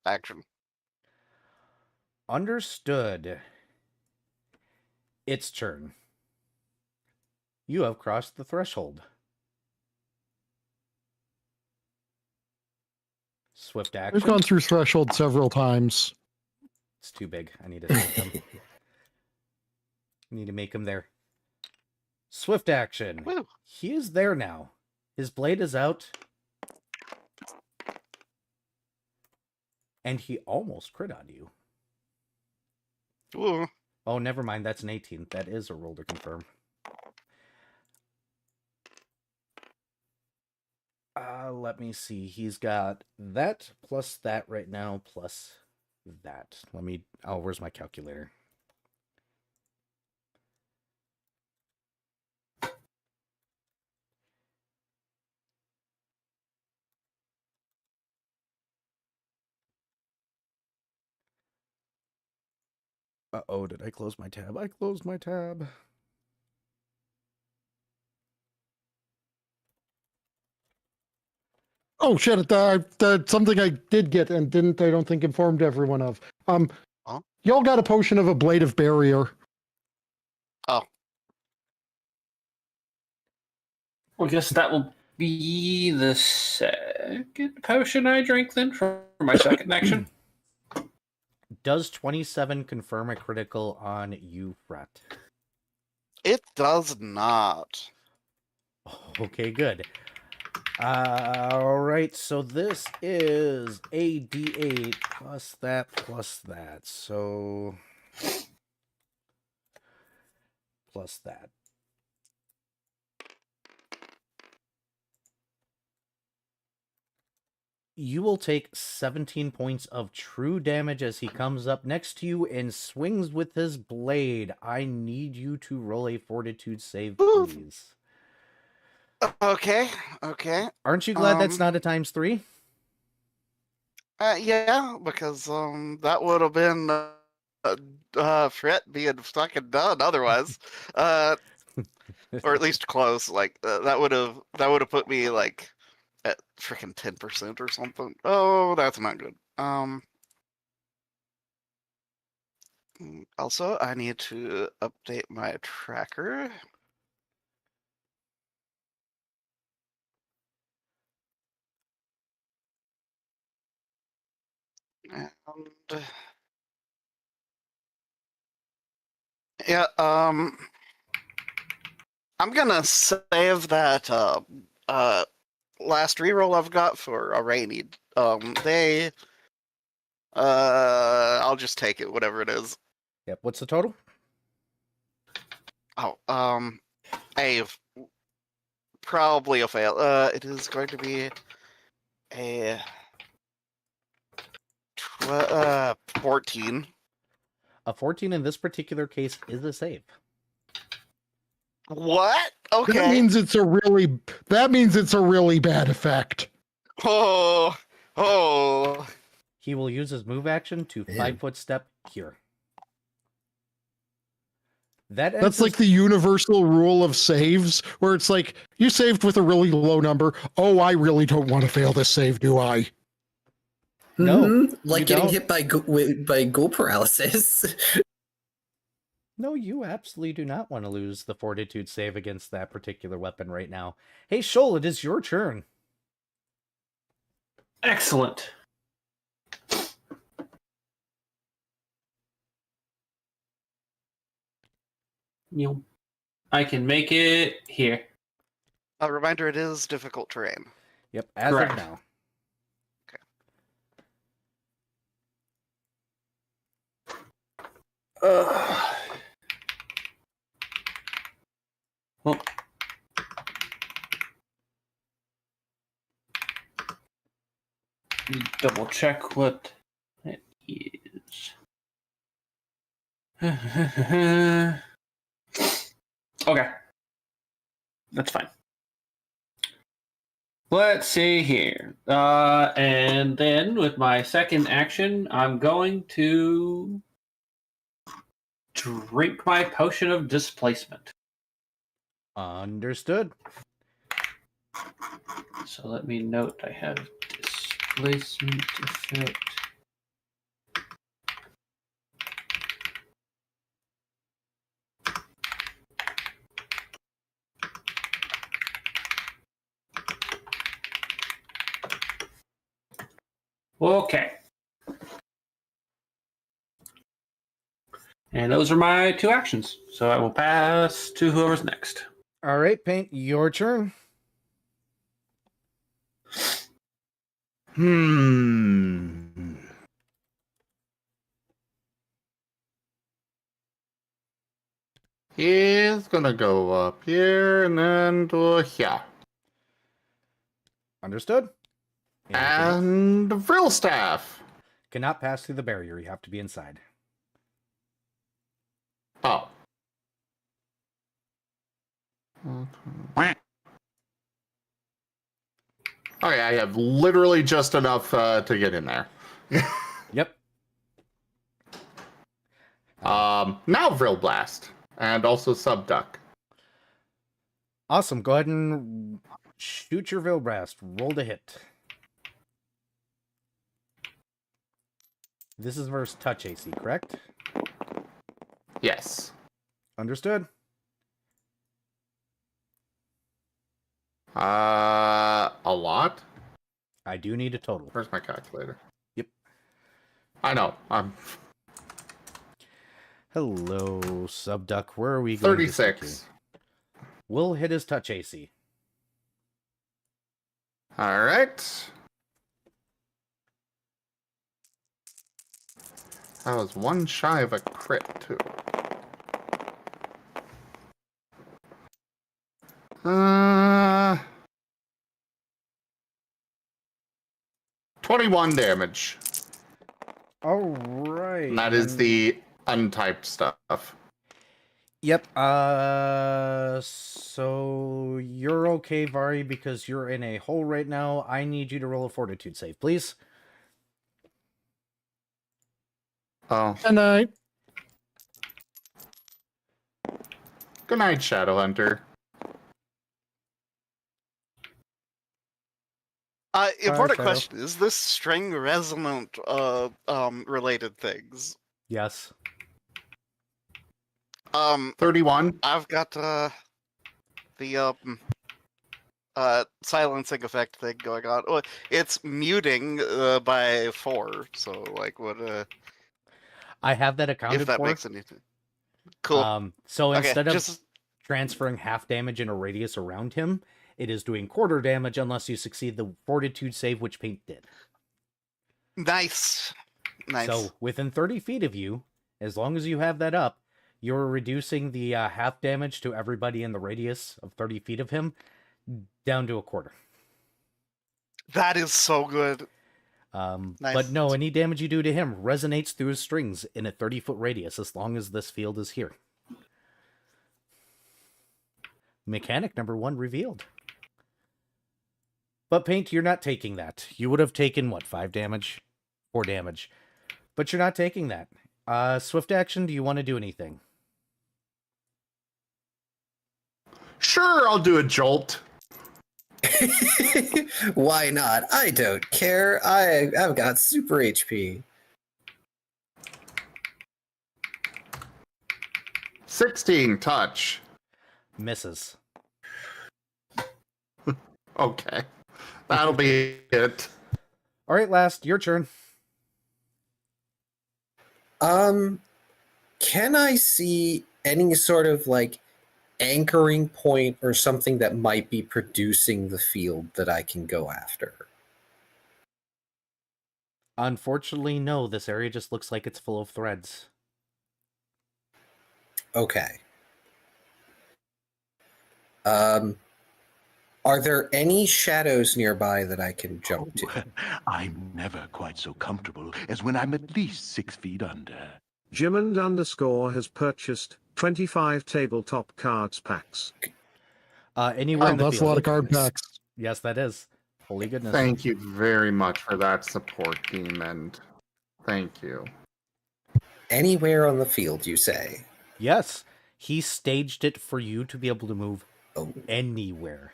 Speaker 5: action.
Speaker 4: Understood. Its turn. You have crossed the threshold. Swift action.
Speaker 1: We've gone through threshold several times.
Speaker 4: It's too big. I need to make him. Need to make him there. Swift action.
Speaker 5: Woo.
Speaker 4: He is there now. His blade is out. And he almost crit on you.
Speaker 5: Ooh.
Speaker 4: Oh, never mind. That's an 18. That is a roll to confirm. Let me see. He's got that plus that right now plus that. Where's my calculator? Uh-oh, did I close my tab? I closed my tab.
Speaker 1: Oh shit! That's something I did get and I don't think informed everyone of. Y'all got a potion of a blade of barrier.
Speaker 5: Oh.
Speaker 6: Well, I guess that will be the second potion I drink then for my second action.
Speaker 4: Does 27 confirm a critical on you, Fret?
Speaker 5: It does not.
Speaker 4: Okay, good. Alright, so this is a d8 plus that. So plus that. You will take 17 points of true damage as he comes up next to you and swings with his blade. I need you to roll a fortitude save, please.
Speaker 5: Okay.
Speaker 4: Aren't you glad that's not a ×3?
Speaker 5: Yeah, because that would have been Fret being fucking done otherwise, or at least close. Like that would have put me like at freaking 10% or something. Oh, that's not good. Also, I need to update my tracker. And yeah, I'm gonna save that last reroll I've got for a rainy. I'll just take it, whatever it is.
Speaker 4: Yep. What's the total?
Speaker 5: Oh, probably a fail. It is going to be a 14.
Speaker 4: A 14 in this particular case is a save.
Speaker 5: What? Okay.
Speaker 1: That means it's a really bad effect.
Speaker 5: Oh.
Speaker 4: He will use his move action to 5-foot step here.
Speaker 1: That's like the universal rule of saves, where it's like, you saved with a really low number. Oh, I really don't want to fail this save, do I?
Speaker 4: No,
Speaker 3: like getting hit by goal paralysis.
Speaker 4: No, you absolutely do not want to lose the fortitude save against that particular weapon right now. Hey, Shoal, it is your turn.
Speaker 6: Excellent. I can make it here.
Speaker 5: A reminder: it is difficult terrain.
Speaker 4: Yep, as
Speaker 6: Correct.
Speaker 4: of now.
Speaker 6: Well, let me double check what it is. Okay. That's fine. Let's see here. And then with my second action, I'm going to drink my potion of displacement.
Speaker 4: Understood.
Speaker 6: So let me note I have displacement effect. Okay. And those are my two actions. So I will pass to whoever's next.
Speaker 4: All right, Paint, your turn.
Speaker 2: He's gonna go up here and then to here.
Speaker 4: Understood.
Speaker 2: And Vrillstaff.
Speaker 4: Cannot pass through the barrier. You have to be inside.
Speaker 2: Oh. Okay, I have literally just enough to get in there.
Speaker 4: Yep.
Speaker 2: Now Vril Blast. And also Subduck.
Speaker 4: Awesome. Go ahead and shoot your Vilbrast. Roll to hit. This is versus touch AC, correct?
Speaker 2: Yes.
Speaker 4: Understood.
Speaker 2: A lot?
Speaker 4: I do need a total.
Speaker 2: Where's my calculator?
Speaker 4: Yep.
Speaker 2: I know. I'm
Speaker 4: Hello, Subduck. Where are we going?
Speaker 2: 36.
Speaker 4: We'll hit his touch AC.
Speaker 2: All right. That was one shy of a crit, too. 21 damage.
Speaker 4: All right.
Speaker 2: And that is the untyped stuff.
Speaker 4: Yep. So you're okay, Vari, because you're in a hole right now. I need you to roll a fortitude save, please.
Speaker 2: Oh.
Speaker 1: Good night.
Speaker 2: Good night, Shadowhunter.
Speaker 5: Important
Speaker 4: Shadow.
Speaker 5: question: is this string resonant related things?
Speaker 4: Yes.
Speaker 2: 31.
Speaker 5: I've got the silencing effect thing going on. Well, it's muting by 4, so like what
Speaker 4: I have that accounted
Speaker 5: if that
Speaker 4: for.
Speaker 5: makes anything. Cool.
Speaker 4: So
Speaker 5: Okay,
Speaker 4: instead of
Speaker 5: just
Speaker 4: transferring half damage in a radius around him, it is doing quarter damage unless you succeed the fortitude save, which Paint did.
Speaker 5: nice.
Speaker 4: So within 30 feet of you, as long as you have that up, you're reducing the half damage to everybody in the radius of 30 feet of him down to a quarter.
Speaker 5: That is so good.
Speaker 4: But
Speaker 5: Nice.
Speaker 4: no, any damage you do to him resonates through his strings in a 30-foot radius as long as this field is here. Mechanic number 1 revealed. But Paint, you're not taking that. You would have taken, what, 5 damage? 4 damage. But you're not taking that. Swift action, do you want to do anything?
Speaker 2: Sure, I'll do a jolt.
Speaker 3: Why not? I don't care. I've got super HP.
Speaker 2: 16 touch.
Speaker 4: Misses.
Speaker 2: Okay. That'll be it.
Speaker 4: All right, last, your turn.
Speaker 3: Can I see any sort of like anchoring point or something that might be producing the field that I can go after?
Speaker 4: Unfortunately, no. This area just looks like it's full of threads.
Speaker 3: Okay. Are there any shadows nearby that I can jump to?
Speaker 10: I'm never quite so comfortable as when I'm at least 6 feet under.
Speaker 8: Jimmond _ has purchased 25 tabletop cards packs.
Speaker 4: Anywhere
Speaker 1: Oh,
Speaker 4: in the
Speaker 1: that's a
Speaker 4: field.
Speaker 1: lot of card packs.
Speaker 4: Yes, that is. Holy goodness.
Speaker 2: Thank you very much for that support, Demon. Thank you.
Speaker 3: Anywhere on the field, you say?
Speaker 4: Yes, he staged it for you to be able to move anywhere.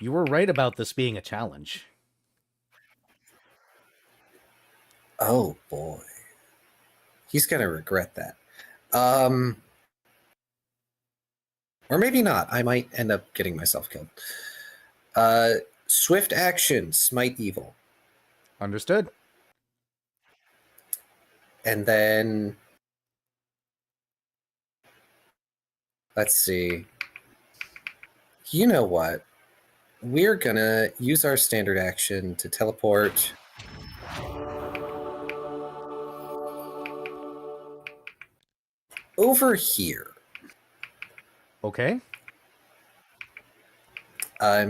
Speaker 4: You were right about this being a challenge.
Speaker 3: Oh boy. He's gonna regret that. Or maybe not. I might end up getting myself killed. Swift action, smite evil.
Speaker 4: Understood.
Speaker 3: And then let's see. You know what? We're gonna use our standard action to teleport over here.
Speaker 4: Okay.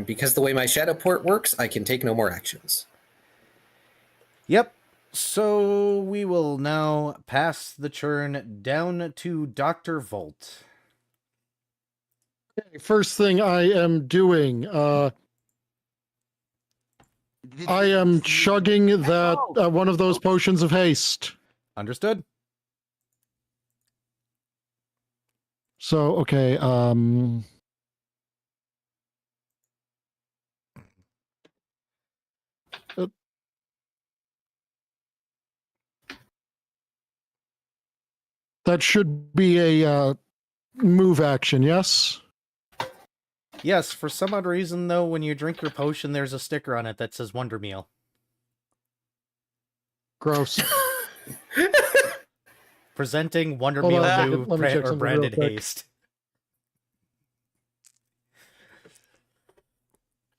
Speaker 3: Because the way my shadow port works, I can take no more actions.
Speaker 4: Yep. So we will now pass the turn down to Dr. Volt.
Speaker 1: Okay, first thing I am doing, I am chugging that one of those potions of haste.
Speaker 4: Understood.
Speaker 1: So, okay, that should be a move action, yes?
Speaker 4: Yes, for some odd reason, though, when you drink your potion, there's a sticker on it that says Wonder Meal.
Speaker 1: Gross.
Speaker 4: Presenting Wonder
Speaker 1: Hold
Speaker 4: Meal
Speaker 1: on,
Speaker 4: New
Speaker 1: let me check
Speaker 4: or
Speaker 1: something
Speaker 4: Branded
Speaker 1: real quick.
Speaker 4: Haste.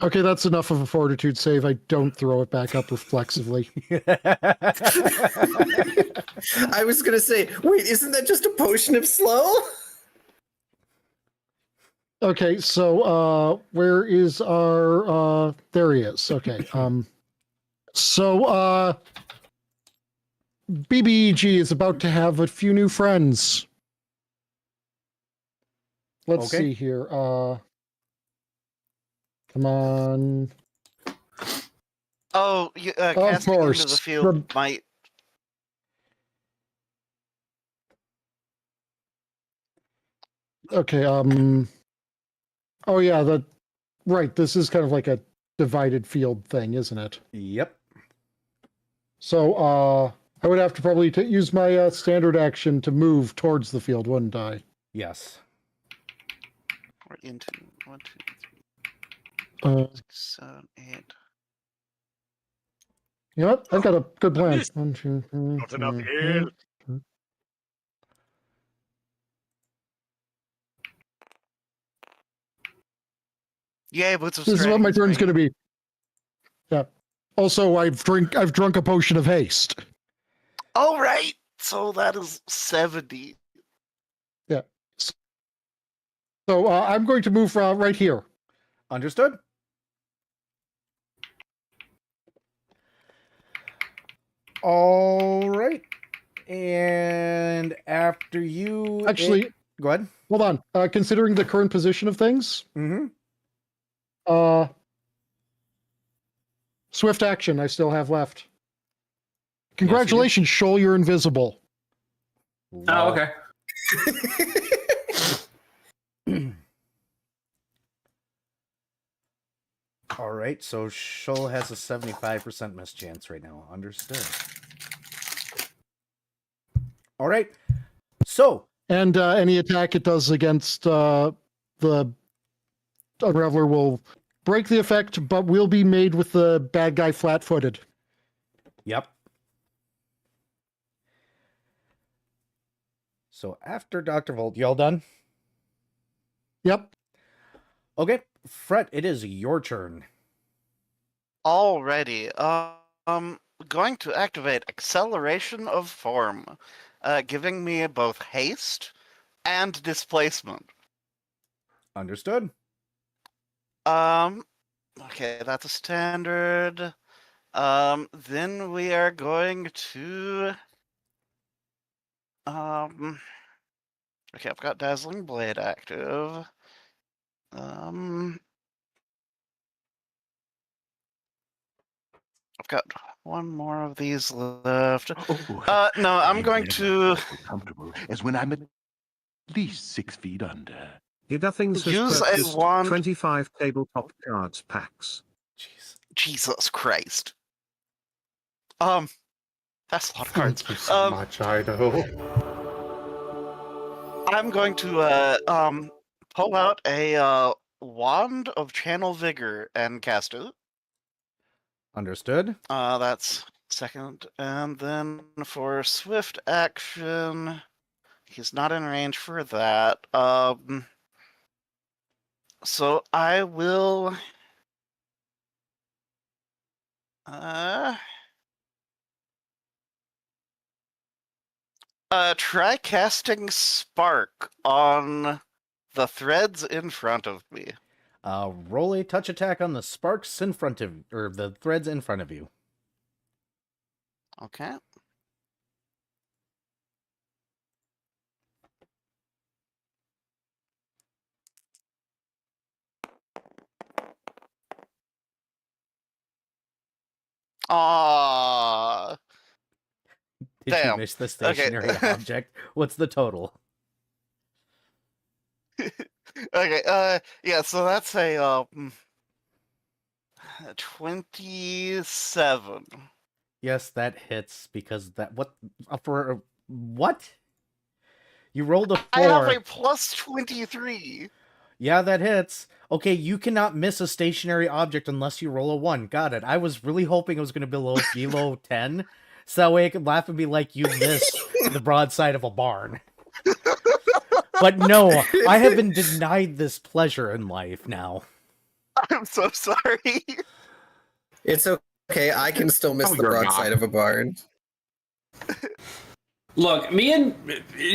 Speaker 1: Okay, that's enough of a fortitude save. I don't throw it back up reflexively.
Speaker 3: I was gonna say, wait, isn't that just a potion of slow?
Speaker 1: Okay, so where is our there he is. Okay. So BBEG is about to have a few new friends. Let's
Speaker 4: Okay.
Speaker 1: see here. Come on.
Speaker 5: Oh, casting into the
Speaker 1: course.
Speaker 5: field might.
Speaker 1: Okay, oh yeah, right, this is kind of like a divided field thing, isn't it?
Speaker 4: Yep.
Speaker 1: So I would have to probably use my standard action to move towards the field, wouldn't I?
Speaker 4: Yes.
Speaker 5: Or into 1, 2, 3, 6, 7, 8.
Speaker 1: You know what? I've got a good plan. 1, 2, 3.
Speaker 7: Not enough here.
Speaker 5: Yay, Boots of
Speaker 1: This is what my
Speaker 5: Strength,
Speaker 1: turn's going to be. Yeah. Also, I've drunk a potion of haste.
Speaker 5: All right, so that is 70.
Speaker 1: Yeah. So I'm going to move right here.
Speaker 4: Understood. All right. And after you...
Speaker 1: Actually,
Speaker 4: go ahead.
Speaker 1: Hold on. Considering the current position of things,
Speaker 4: Mm-hmm.
Speaker 1: swift action I still have left. Congratulations, Shoal, you're invisible.
Speaker 6: Oh, okay.
Speaker 4: All right, so Shoal has a 75% miss chance right now. Understood. All right, so...
Speaker 1: And any attack it does against the Unraveler will break the effect, but will be made with the bad guy flat-footed.
Speaker 4: Yep. So after Dr. Volt, you all done?
Speaker 1: Yep.
Speaker 4: Okay, Fret, it is your turn.
Speaker 5: Alrighty. Going to activate Acceleration of Form, giving me both haste and displacement.
Speaker 4: Understood.
Speaker 5: Okay, that's a standard. Then we are going to okay, I've got Dazzling Blade active. I've got one more of these left.
Speaker 10: Oh,
Speaker 5: No, I'm going
Speaker 10: never
Speaker 5: to
Speaker 10: felt so comfortable as when I'm at least 6 feet under.
Speaker 8: Nothings has
Speaker 5: use a
Speaker 8: purchased
Speaker 5: wand.
Speaker 8: 25 tabletop cards packs.
Speaker 4: Jeez.
Speaker 5: Jesus Christ. That's a lot of
Speaker 2: Thank
Speaker 5: cards.
Speaker 2: you so much, Idaho.
Speaker 5: I'm going to pull out a Wand of Channel Vigor and cast it.
Speaker 4: Understood.
Speaker 5: That's second. And then for swift action, he's not in range for that. So I will try casting Spark on the threads in front of me.
Speaker 4: Roll a touch attack on the sparks in front of, or the threads in front of you.
Speaker 5: Okay. Ah.
Speaker 4: Did
Speaker 5: Damn.
Speaker 4: you miss the stationary object? What's the total?
Speaker 5: Okay, yeah, so that's a 27.
Speaker 4: Yes, that hits because that for what? You rolled a 4.
Speaker 5: I have a plus 23.
Speaker 4: Yeah, that hits. Okay, you cannot miss a stationary object unless you roll a 1. Got it. I was really hoping it was going to be below 10, so that way I could laugh and be like, you missed the broadside of a barn. But no, I have been denied this pleasure in life now.
Speaker 5: I'm so sorry.
Speaker 3: It's okay. I can still miss
Speaker 2: No,
Speaker 3: the
Speaker 2: you're
Speaker 3: broadside
Speaker 2: not.
Speaker 3: of a barn.
Speaker 6: Look, me and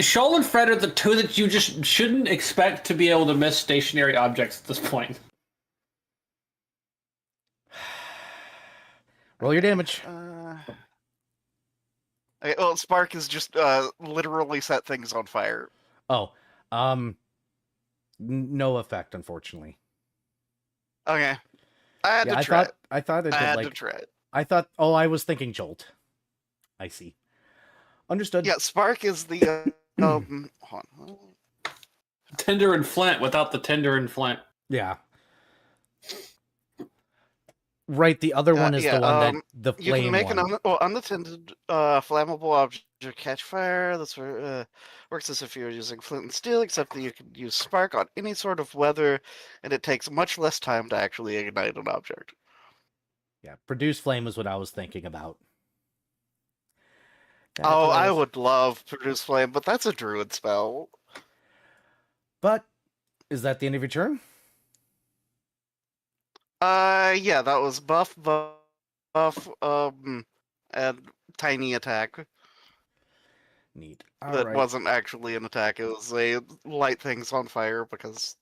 Speaker 6: Shoal and Fred are the two that you just shouldn't expect to be able to miss stationary objects at this point.
Speaker 4: Roll your damage.
Speaker 5: Okay, well, Spark is just literally set things on fire.
Speaker 4: Oh, no effect, unfortunately.
Speaker 5: Okay, I had
Speaker 4: Yeah,
Speaker 5: to try.
Speaker 4: I thought it
Speaker 5: I
Speaker 4: did
Speaker 5: had
Speaker 4: like.
Speaker 5: to try it.
Speaker 4: I thought. Oh, I was thinking jolt. I see. Understood.
Speaker 5: Yeah, Spark is the hold on.
Speaker 6: Tinder and Flint without the Tinder and Flint.
Speaker 4: Yeah. Right. The other one is
Speaker 5: yeah,
Speaker 4: the one that the
Speaker 5: You
Speaker 4: flame
Speaker 5: can make
Speaker 4: one.
Speaker 5: an unattended flammable object catch fire. That's where works as if you're using flint and steel, except that you can use spark on any sort of weather, and it takes much less time to actually ignite an object.
Speaker 4: Yeah, produce flame is what I was thinking about.
Speaker 5: Oh,
Speaker 4: That's what
Speaker 5: I
Speaker 4: was-
Speaker 5: would love produce flame, but that's a druid spell.
Speaker 4: But is that the end of your turn?
Speaker 5: Yeah, that was buff, and tiny attack.
Speaker 4: Neat.
Speaker 5: That
Speaker 4: Alright.
Speaker 5: wasn't actually an attack. It was a light things on fire because.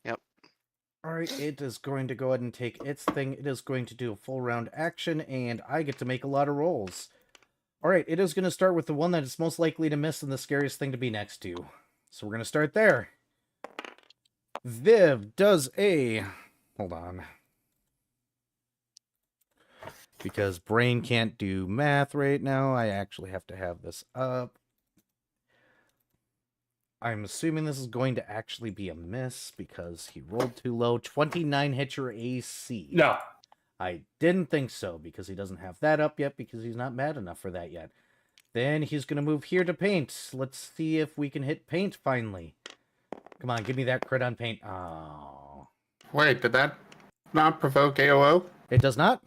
Speaker 5: Yep.
Speaker 4: Alright, it is going to go ahead and take its thing. It is going to do a full round action, and I get to make a lot of rolls. Alright, it is going to start with the one that is most likely to miss and the scariest thing to be next to. So we're going to start there. Viv does a... Hold on. Because brain can't do math right now, I actually have to have this up. I'm assuming this is going to actually be a miss because he rolled too low. 29 hit your AC.
Speaker 6: No.
Speaker 4: I didn't think so because he doesn't have that up yet because he's not mad enough for that yet. Then he's going to move here to paint. Let's see if we can hit paint finally. Come on, give me that crit on paint. Oh.
Speaker 2: Wait, did that not provoke AOO?
Speaker 4: It does not?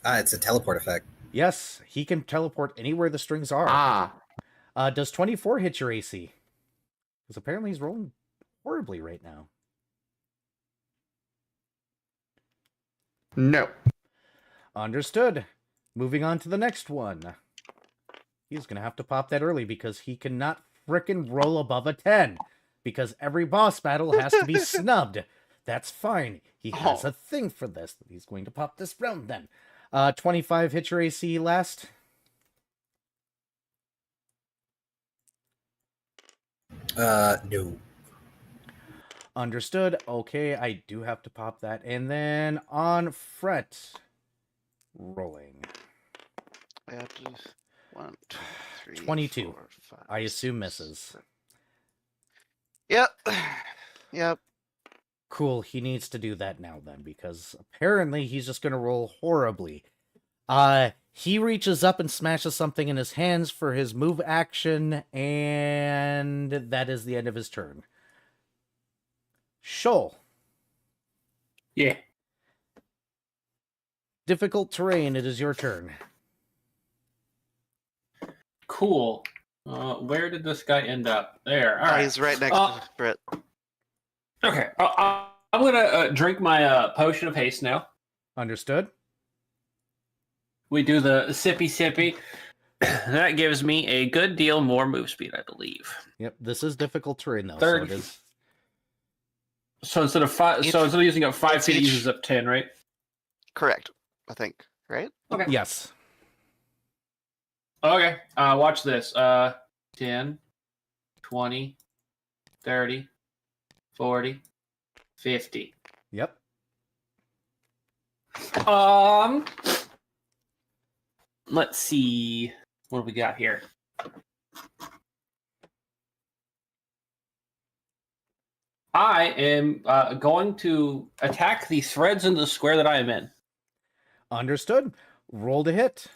Speaker 3: It's a teleport effect.
Speaker 4: Yes, he can teleport anywhere the strings are. Does 24 hit your AC? Because apparently he's rolling horribly right now.
Speaker 2: No.
Speaker 4: Understood. Moving on to the next one. He's going to have to pop that early because he cannot frickin' roll above a 10. Because every boss battle has to be snubbed. That's fine. He has a thing for this. He's going to pop this round then. 25 hit your AC last.
Speaker 3: No.
Speaker 4: Understood. Okay, I do have to pop that. And then on Fret. Rolling.
Speaker 5: I have to... 1, 2, 3,
Speaker 4: 22.
Speaker 5: 4, 5,
Speaker 4: I assume
Speaker 5: 6,
Speaker 4: misses.
Speaker 5: 7. Yep. Yep.
Speaker 4: Cool, he needs to do that now then, because apparently he's just gonna roll horribly. He reaches up and smashes something in his hands for his move action, and that is the end of his turn. Shoal.
Speaker 6: Yeah.
Speaker 4: Difficult terrain, it is your turn.
Speaker 6: Cool. Where did this guy end up? There. All right.
Speaker 5: He's right next to Brett.
Speaker 6: Okay. I'm gonna drink my potion of haste now.
Speaker 4: Understood.
Speaker 6: We do the sippy. That gives me a good deal more move speed, I believe.
Speaker 4: Yep, this is difficult terrain though.
Speaker 6: 30.
Speaker 4: So it is.
Speaker 6: So instead of using up 5 feet, it uses up 10, right?
Speaker 5: Correct. I think. Right?
Speaker 6: Okay.
Speaker 4: Yes.
Speaker 6: Okay. Watch this. 10, 20, 30, 40, 50.
Speaker 4: Yep.
Speaker 6: Let's see. What do we got here? I am going to attack the threads in the square that I am in.
Speaker 4: Understood. Roll to hit.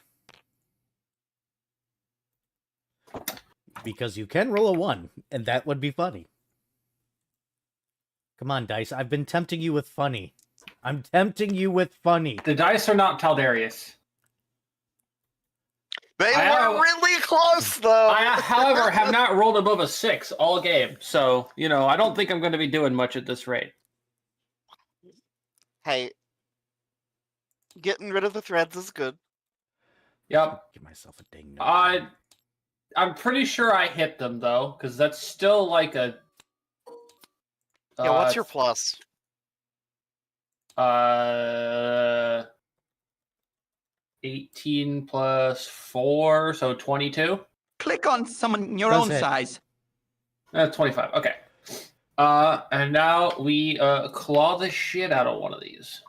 Speaker 4: Because you can roll a 1, and that would be funny. Come on, dice. I've been tempting you with funny. I'm tempting you with funny.
Speaker 6: The dice are not Taldarius.
Speaker 5: They were really close, though.
Speaker 6: I, however, have not rolled above a 6 all game. So, I don't think I'm going to be doing much at this rate.
Speaker 5: Hey, getting rid of the threads is good.
Speaker 6: Yep.
Speaker 4: Give myself a ding. No.
Speaker 6: I'm pretty sure I hit them, though, because that's still like a...
Speaker 5: Yeah, what's your plus?
Speaker 6: 18 plus 4, so 22.
Speaker 11: Click on someone your
Speaker 4: Does
Speaker 11: own
Speaker 4: hit.
Speaker 11: size.
Speaker 6: 25. Okay. And now we claw the shit out of one of these.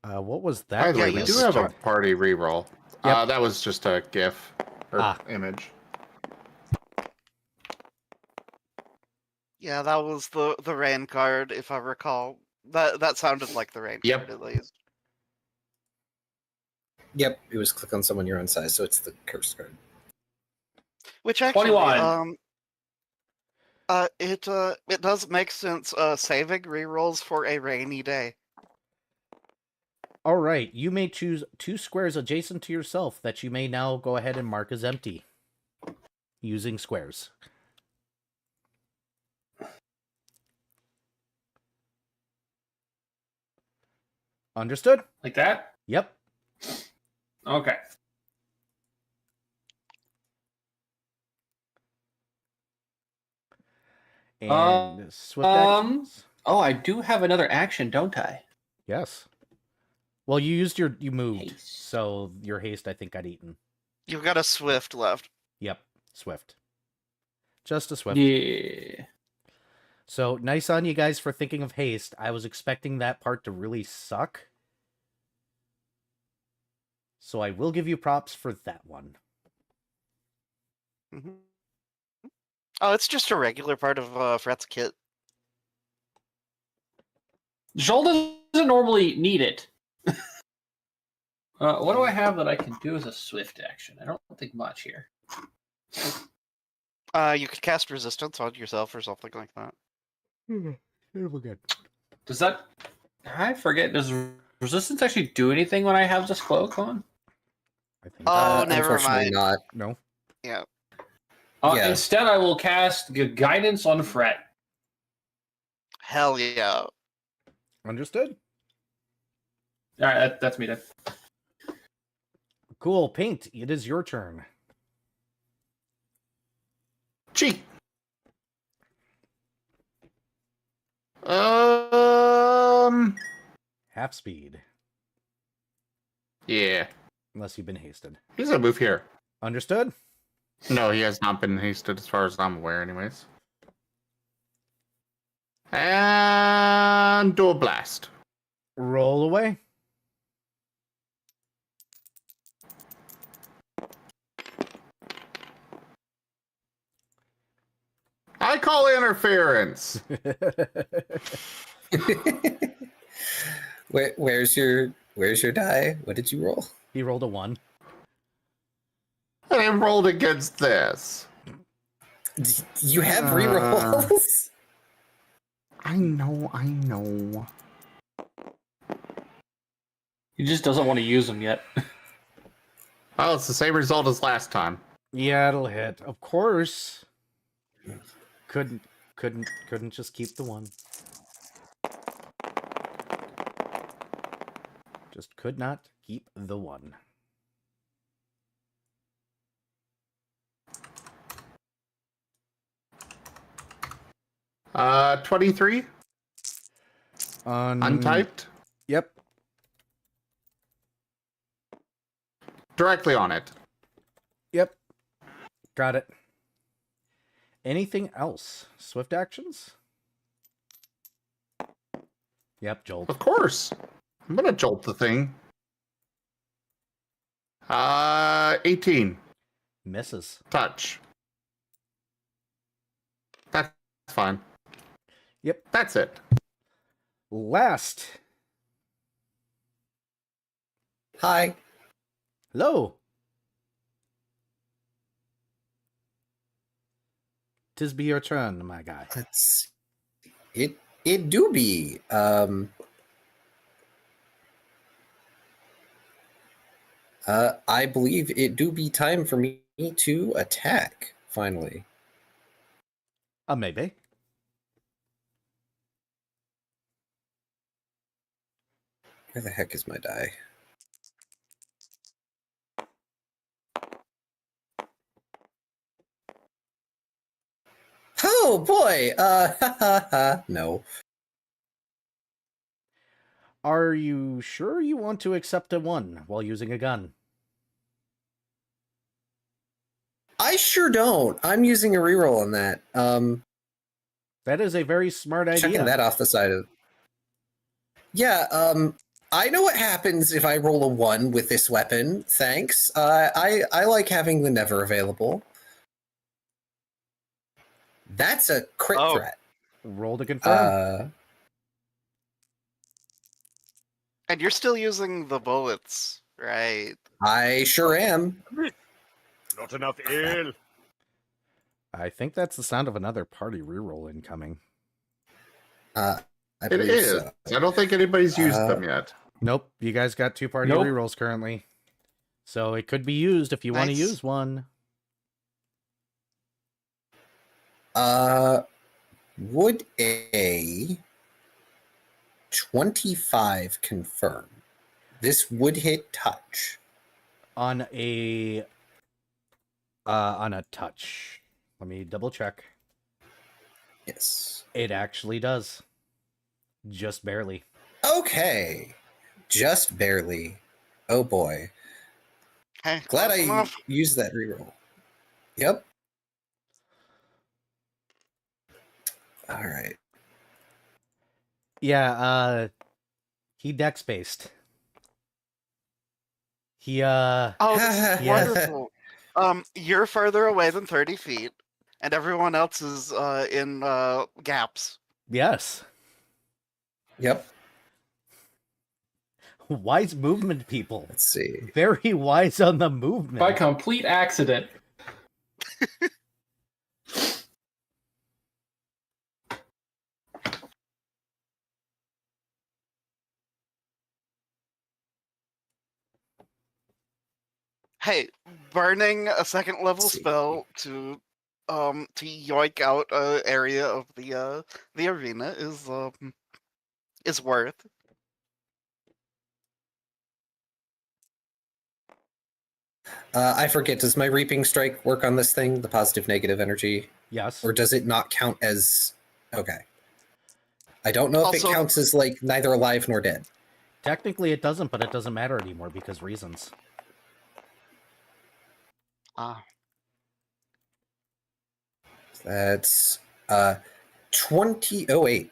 Speaker 4: What was
Speaker 2: By
Speaker 4: that?
Speaker 2: the way,
Speaker 5: Yeah,
Speaker 2: we
Speaker 5: you
Speaker 2: do have a
Speaker 5: start.
Speaker 2: party reroll.
Speaker 4: Yep.
Speaker 2: That was just a GIF or image.
Speaker 5: Yeah, that was the rain card, if I recall. That sounded like the rain
Speaker 2: Yep.
Speaker 5: card, at least.
Speaker 3: Yep, it was click on someone your own size, so it's the curse card.
Speaker 5: Which actually,
Speaker 6: 21.
Speaker 5: it does make sense. Saving rerolls for a rainy day.
Speaker 4: All right, you may choose 2 squares adjacent to yourself that you may now go ahead and mark as empty using squares. Understood?
Speaker 6: Like that?
Speaker 4: Yep.
Speaker 6: Okay.
Speaker 4: And swift actions?
Speaker 6: Oh, I do have another action, don't I?
Speaker 4: Yes. Well, you moved,
Speaker 6: Haste.
Speaker 4: so your haste I think got eaten.
Speaker 5: You've got a swift left.
Speaker 4: Yep, swift. Just a swift.
Speaker 6: Yeah.
Speaker 4: So nice on you guys for thinking of haste. I was expecting that part to really suck. So I will give you props for that one.
Speaker 5: Mm-hmm. Oh, it's just a regular part of Fret's kit.
Speaker 6: Joel doesn't normally need it. What do I have that I can do as a swift action? I don't think much here.
Speaker 5: You could cast resistance on yourself or something like that.
Speaker 4: We're good.
Speaker 6: Does that... I forget. Does resistance actually do anything when I have this cloak on?
Speaker 4: I think.
Speaker 5: Oh, never
Speaker 3: Unfortunately
Speaker 5: mind.
Speaker 3: not.
Speaker 4: No.
Speaker 5: Yeah.
Speaker 3: Yeah.
Speaker 6: Instead, I will cast Guidance on Fret.
Speaker 5: Hell yeah.
Speaker 4: Understood.
Speaker 6: All right, that's me then.
Speaker 4: Cool. Paint. It is your turn.
Speaker 2: Gee. Um.
Speaker 4: Half speed,
Speaker 2: Yeah.
Speaker 4: unless you've been hasted.
Speaker 2: He's gonna move here.
Speaker 4: Understood.
Speaker 2: No, he has not been hasted as far as I'm aware, anyways. And do a blast.
Speaker 4: Roll away.
Speaker 2: I call interference.
Speaker 3: Where's your die? What did you roll?
Speaker 4: He rolled a 1.
Speaker 2: And I rolled against this.
Speaker 3: You have rerolls?
Speaker 2: I know.
Speaker 6: He just doesn't want to use them yet.
Speaker 2: Well, it's the same result as last time.
Speaker 4: Yeah, it'll hit. Of course. Couldn't just keep the 1. Just could not keep the 1.
Speaker 2: 23? Untyped?
Speaker 4: Yep.
Speaker 2: Directly on it.
Speaker 4: Yep. Got it. Anything else? Swift actions? Yep, jolt.
Speaker 2: Of course. I'm gonna jolt the thing. 18.
Speaker 4: Misses.
Speaker 2: Touch. That's fine.
Speaker 4: Yep.
Speaker 2: That's it.
Speaker 4: Last.
Speaker 3: Hi.
Speaker 4: Hello. Tis be your turn, my guy.
Speaker 3: Let's it do be. I believe it do be time for me to attack, finally.
Speaker 4: Maybe.
Speaker 3: Where the heck is my die? Oh boy! No.
Speaker 4: Are you sure you want to accept a 1 while using a gun?
Speaker 3: I sure don't. I'm using a reroll on that.
Speaker 4: That is a very smart idea.
Speaker 3: Checking that off the side of. Yeah, I know what happens if I roll a 1 with this weapon. Thanks. I like having the never available. That's a crit threat.
Speaker 4: Roll to confirm.
Speaker 5: And you're still using the bullets, right?
Speaker 3: I sure am.
Speaker 12: Not enough ale.
Speaker 4: I think that's the sound of another party reroll incoming.
Speaker 3: I
Speaker 2: It
Speaker 3: believe
Speaker 2: is.
Speaker 3: so.
Speaker 2: I don't think anybody's used them yet.
Speaker 4: Nope, you guys got 2 party
Speaker 6: Nope.
Speaker 4: rerolls currently. So it could be used if you want to
Speaker 5: Nice.
Speaker 4: use one.
Speaker 3: Would a 25 confirm? This would hit touch.
Speaker 4: On a touch. Let me double check.
Speaker 3: Yes.
Speaker 4: It actually does. Just barely.
Speaker 3: Okay. Just barely. Oh boy.
Speaker 5: Hey,
Speaker 3: Glad
Speaker 5: close
Speaker 3: I
Speaker 5: enough.
Speaker 3: used that reroll. Yep. All right.
Speaker 4: Yeah, he dex based. He
Speaker 5: Oh, this is
Speaker 3: Yeah.
Speaker 5: wonderful. You're further away than 30 feet, and everyone else is in gaps.
Speaker 4: yes.
Speaker 3: Yep.
Speaker 4: Wise movement, people.
Speaker 3: Let's see.
Speaker 4: Very wise on the movement.
Speaker 6: By complete accident.
Speaker 5: Hey, burning a second level spell to yoink out an area of the arena is worth.
Speaker 3: I forget, does my Reaping Strike work on this thing, the positive negative energy?
Speaker 4: Yes.
Speaker 3: Or does it not count as... Okay. I don't know if
Speaker 5: Also-
Speaker 3: it counts as, like, neither alive nor dead.
Speaker 4: Technically it doesn't, but it doesn't matter anymore because reasons.
Speaker 5: Ah.
Speaker 3: That's 20. Oh, wait.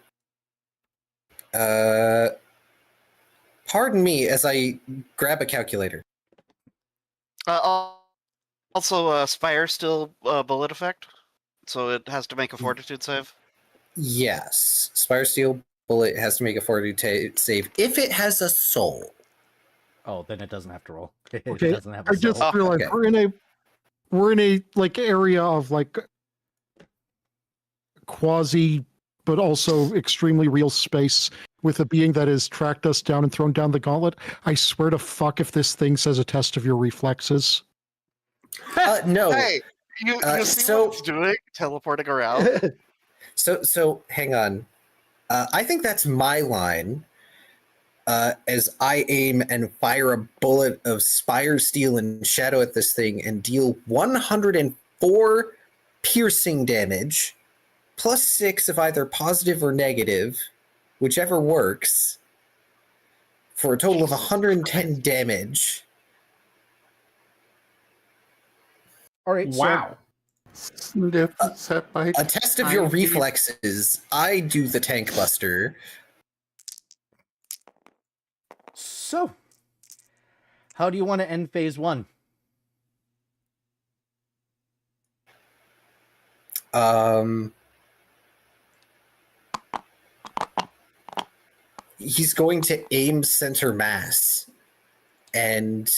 Speaker 3: Pardon me as I grab a calculator.
Speaker 5: Also, Spire still bullet effect, so it has to make a fortitude save.
Speaker 3: Yes. Spire Steel Bullet has to make a fortitude save if it has a soul.
Speaker 4: Oh, then it doesn't have to roll. It
Speaker 1: Okay,
Speaker 4: doesn't have a
Speaker 1: I just
Speaker 4: soul.
Speaker 1: realized
Speaker 3: okay.
Speaker 1: we're in a like area of like quasi, but also extremely real space with a being that has tracked us down and thrown down the gauntlet. I swear to fuck if this thing says a test of your reflexes.
Speaker 3: No.
Speaker 5: Hey, you see what it's doing? Teleporting around.
Speaker 3: So hang on. I think that's my line. As I aim and fire a bullet of Spire Steel and Shadow at this thing and deal 104 piercing damage, plus 6 of either positive or negative, whichever works, for a total of 110 damage.
Speaker 4: All right.
Speaker 6: Wow.
Speaker 3: A test of your reflexes. I do the Tank Buster.
Speaker 4: So, how do you want to end phase 1?
Speaker 3: He's going to aim center mass, and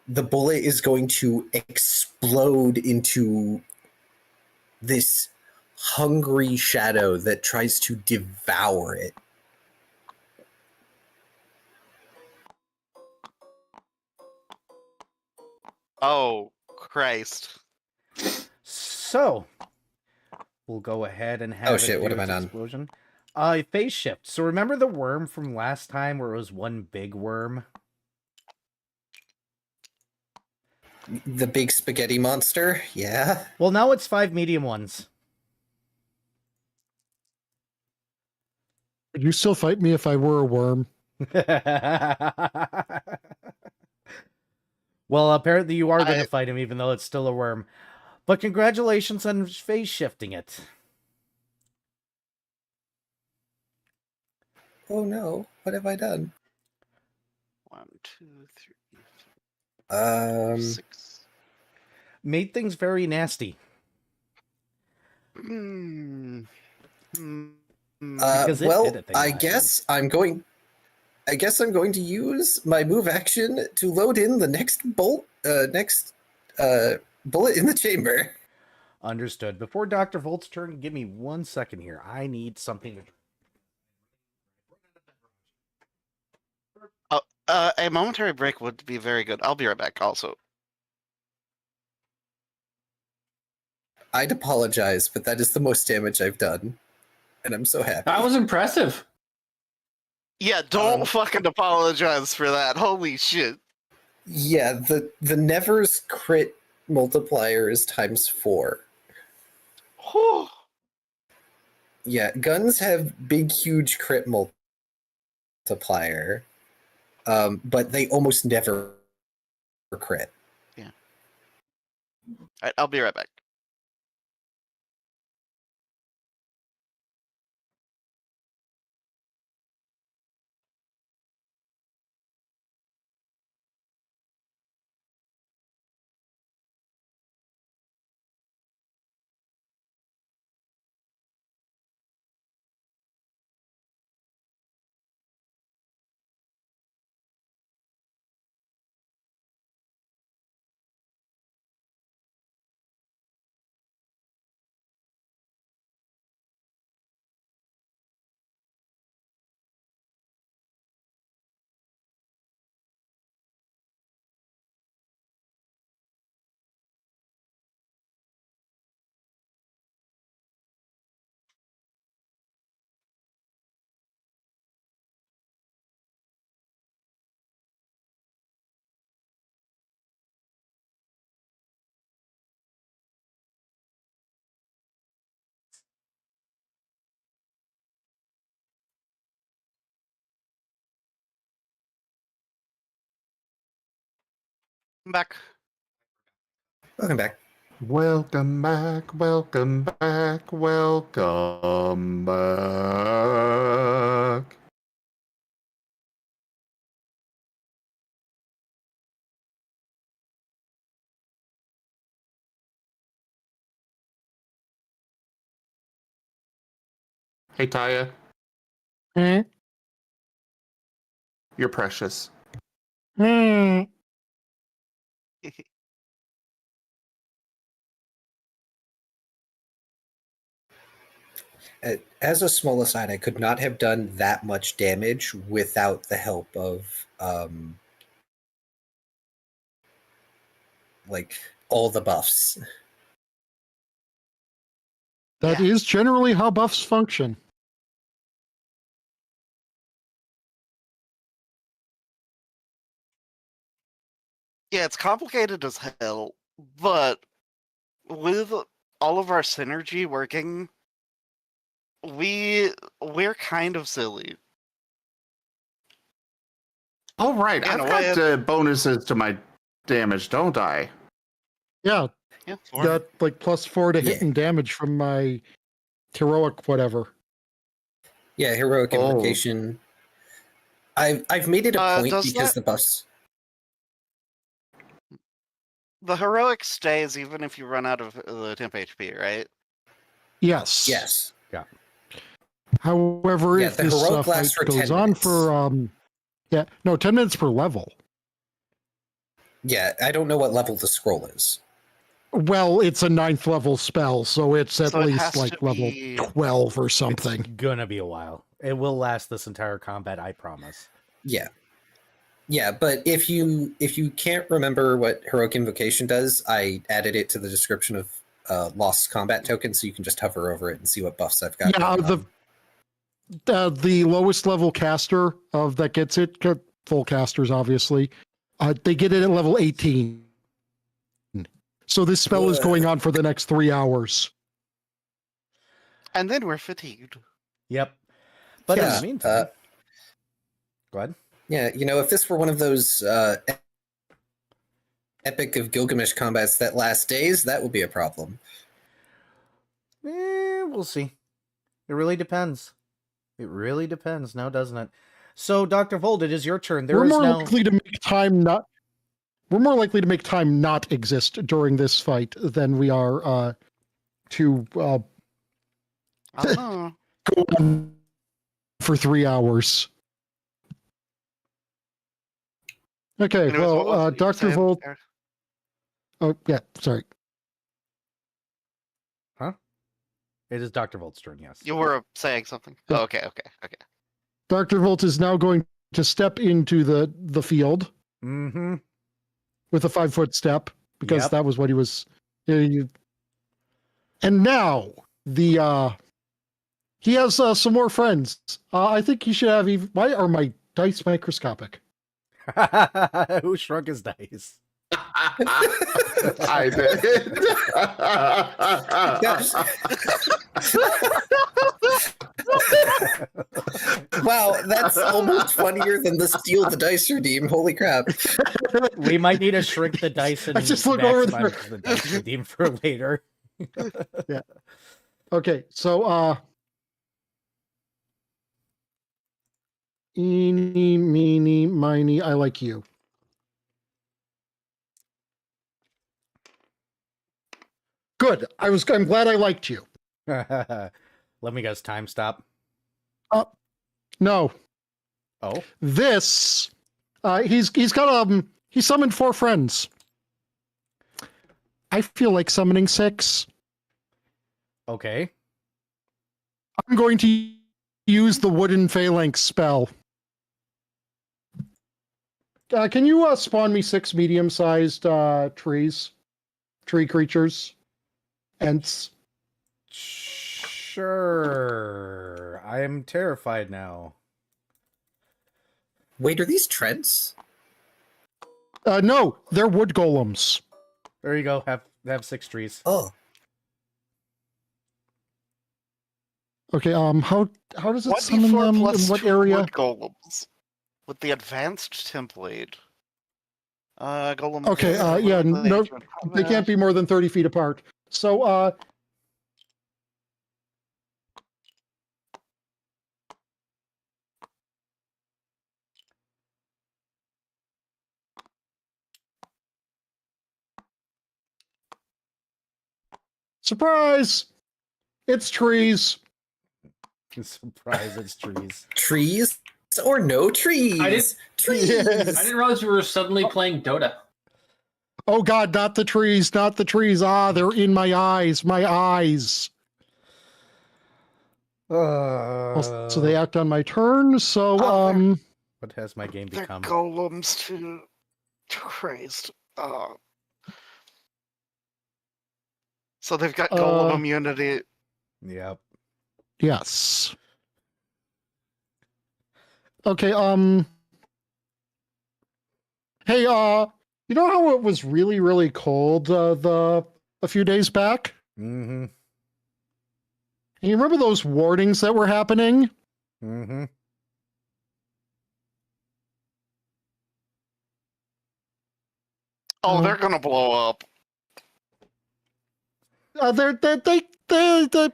Speaker 3: the bullet is going to explode into this hungry shadow that tries to devour it.
Speaker 5: Oh, Christ.
Speaker 4: So, we'll go ahead and have
Speaker 3: Oh,
Speaker 4: it
Speaker 3: shit, what
Speaker 4: do
Speaker 3: have I
Speaker 4: its
Speaker 3: done?
Speaker 4: explosion. Phase shift. So remember the worm from last time where it was one big worm?
Speaker 3: The big spaghetti monster? Yeah.
Speaker 4: Well, now it's 5 medium ones.
Speaker 1: Would you still fight me if I were a worm?
Speaker 4: Well, apparently you are going to fight him, even though it's still a worm. But congratulations on phase shifting it.
Speaker 3: Oh no, what have I done?
Speaker 5: 1, 2, 3, 6.
Speaker 4: Made things very nasty. Because it
Speaker 3: Well,
Speaker 4: did a thing
Speaker 3: I
Speaker 4: last
Speaker 3: guess I'm going to use my move action to load in the next bullet in the chamber.
Speaker 4: Understood. Before Dr. Volt's turn, give me 1 second here. I need something to...
Speaker 5: A momentary break would be very good. I'll be right back also.
Speaker 3: I'd apologize, but that is the most damage I've done. And I'm so happy.
Speaker 6: That was impressive.
Speaker 5: Yeah, don't fucking apologize for that. Holy shit.
Speaker 3: Yeah, the Never's crit multiplier is ×4.
Speaker 5: Whew.
Speaker 3: Yeah, guns have big, huge crit multiplier, but they almost never crit.
Speaker 5: Yeah. Alright, I'll be right back. I'm back.
Speaker 3: Welcome back.
Speaker 2: Welcome back, welcome back, welcome back. Hey, Taya,
Speaker 1: Eh?
Speaker 2: you're precious.
Speaker 1: Hmm.
Speaker 3: As a small aside, I could not have done that much damage without the help of like all the buffs.
Speaker 1: That is generally how buffs function.
Speaker 5: Yeah, it's complicated as hell, but with all of our synergy working, we're kind of silly.
Speaker 2: Oh, right.
Speaker 5: In
Speaker 2: I've
Speaker 5: a way,
Speaker 2: got bonuses to my damage, don't I?
Speaker 1: Yeah,
Speaker 5: yeah,
Speaker 1: got like +4 to hit and damage from my heroic whatever.
Speaker 3: Yeah, heroic
Speaker 2: Oh.
Speaker 3: invocation. I've made it a point
Speaker 5: does
Speaker 3: because
Speaker 5: that-
Speaker 3: the buffs.
Speaker 5: the heroic stays even if you run out of the temp HP, right?
Speaker 1: Yes.
Speaker 3: Yes.
Speaker 4: Yeah.
Speaker 1: However,
Speaker 3: Yeah,
Speaker 1: if
Speaker 3: the
Speaker 1: this
Speaker 3: heroic
Speaker 1: fight
Speaker 3: lasts for
Speaker 1: goes
Speaker 3: 10
Speaker 1: on
Speaker 3: minutes.
Speaker 1: for 10 minutes per level.
Speaker 3: Yeah, I don't know what level the scroll is.
Speaker 1: Well, it's a 9th level spell, so it's at
Speaker 5: So it has
Speaker 1: least
Speaker 5: to
Speaker 1: like level
Speaker 5: be-
Speaker 1: 12 or something.
Speaker 4: It's gonna be a while. It will last this entire combat, I promise.
Speaker 3: Yeah. Yeah, but if you can't remember what heroic invocation does, I added it to the description of lost combat token, so you can just hover over it and see what buffs I've got.
Speaker 1: Yeah,
Speaker 3: going on.
Speaker 1: the lowest level caster of that gets it, full casters obviously, they get it at level 18. So this spell is going on for the next 3 hours.
Speaker 5: And then we're fatigued.
Speaker 4: Yep. But in
Speaker 3: Yeah,
Speaker 4: the meantime, go ahead.
Speaker 3: Yeah, if this were one of those Epic of Gilgamesh combats that last days, that would be a problem.
Speaker 4: We'll see. It really depends. It really depends now, doesn't it? So, Dr. Vold, it is your turn. There
Speaker 1: We're
Speaker 4: is
Speaker 1: more
Speaker 4: now...
Speaker 1: likely to make time not. We're more likely to make time not exist during this fight than we are to
Speaker 5: I don't know.
Speaker 1: go on for 3 hours. Okay,
Speaker 5: Anyways, what was
Speaker 1: well,
Speaker 5: it you were
Speaker 1: Dr.
Speaker 5: saying
Speaker 1: Volt.
Speaker 5: there?
Speaker 1: Oh, yeah, sorry.
Speaker 4: Huh? It is Dr. Volt's turn, yes.
Speaker 5: You were saying something.
Speaker 1: Yeah.
Speaker 5: Oh, okay.
Speaker 1: Dr. Volt is now going to step into the field
Speaker 4: Mm-hmm.
Speaker 1: with a 5-foot step because
Speaker 4: Yep.
Speaker 1: that was what he was. And now he has some more friends. I think he should have. Why are my dice microscopic?
Speaker 4: Who shrunk his dice?
Speaker 2: I did.
Speaker 3: Wow, that's almost funnier than the steal the dice redeem. Holy crap.
Speaker 4: We might need to shrink the dice and
Speaker 1: I just look over
Speaker 4: maximize the dice redeem for later.
Speaker 1: Yeah. Okay, so eeny, meeny, miny, I like you. Good. I'm glad I liked you.
Speaker 4: Let me guess, time stop.
Speaker 1: No.
Speaker 4: Oh?
Speaker 1: This he's got he summoned 4 friends. I feel like summoning 6.
Speaker 4: Okay.
Speaker 1: I'm going to use the wooden phalanx spell. Can you spawn me 6 medium-sized tree creatures? Ents.
Speaker 4: Sure. I am terrified now.
Speaker 3: Wait, are these Trents?
Speaker 1: No, they're wood golems.
Speaker 4: There you go. Have 6 trees.
Speaker 3: Oh.
Speaker 1: Okay, how does it
Speaker 5: 1d4
Speaker 1: summon them?
Speaker 5: plus
Speaker 1: In what
Speaker 5: 2
Speaker 1: area?
Speaker 5: wood golems with the advanced template. Golem.
Speaker 1: Okay, yeah, no, they can't be more than 30 feet apart. So, surprise! It's trees.
Speaker 4: Surprise, it's trees.
Speaker 3: Trees or no trees? Trees.
Speaker 1: Yes.
Speaker 6: I didn't realize we were suddenly playing Dota.
Speaker 1: Oh God, not the trees, not the trees. Ah, they're in my eyes, my eyes. So they act on my turn. So,
Speaker 4: what has my game
Speaker 5: They're
Speaker 4: become?
Speaker 5: golems too. Christ. So they've got golem immunity.
Speaker 4: Yep.
Speaker 1: Yes. Okay, hey, you know how it was really, really cold a few days back?
Speaker 4: Mm-hmm.
Speaker 1: And you remember those warnings that were happening?
Speaker 4: Mm-hmm.
Speaker 5: Oh, they're gonna blow up.
Speaker 1: They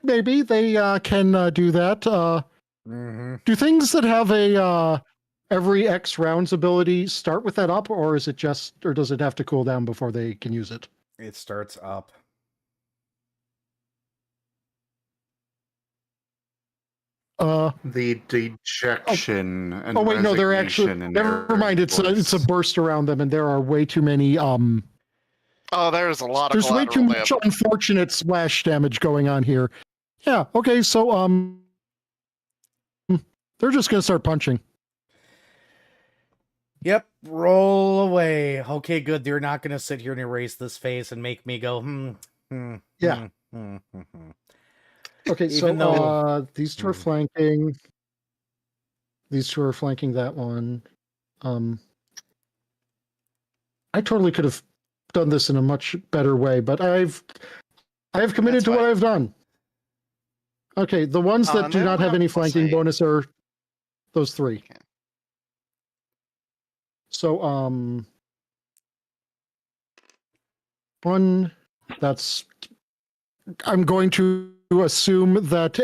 Speaker 1: maybe they can do that.
Speaker 4: Mm-hmm.
Speaker 1: Do things that have a every X rounds ability start with that up, or is it just, or does it have to cool down before they can use it?
Speaker 4: It starts up.
Speaker 2: The dejection and
Speaker 1: Oh wait, no, they're actually.
Speaker 2: resignation in
Speaker 1: Never
Speaker 2: their
Speaker 1: mind. It's a
Speaker 2: voice.
Speaker 1: burst around them, and there are way too many.
Speaker 5: Oh, there's a lot of
Speaker 1: There's way too
Speaker 5: collateral
Speaker 1: much
Speaker 5: damage.
Speaker 1: unfortunate splash damage going on here. Yeah. Okay. So they're just gonna start punching.
Speaker 4: Yep, roll away. Okay, good. They're not gonna sit here and erase this face and make me go,
Speaker 1: Yeah.
Speaker 4: hmm.
Speaker 1: Okay. So
Speaker 4: Even though-
Speaker 1: these two are flanking. These two are flanking that one. I totally could have done this in a much better way, but I have committed
Speaker 5: That's
Speaker 1: to what
Speaker 5: fine.
Speaker 1: I've done. Okay, the ones that do
Speaker 5: no,
Speaker 1: not have
Speaker 5: no,
Speaker 1: any
Speaker 5: let's
Speaker 1: flanking
Speaker 5: see.
Speaker 1: bonus are those three.
Speaker 5: Okay.
Speaker 1: So one that's I'm going to assume that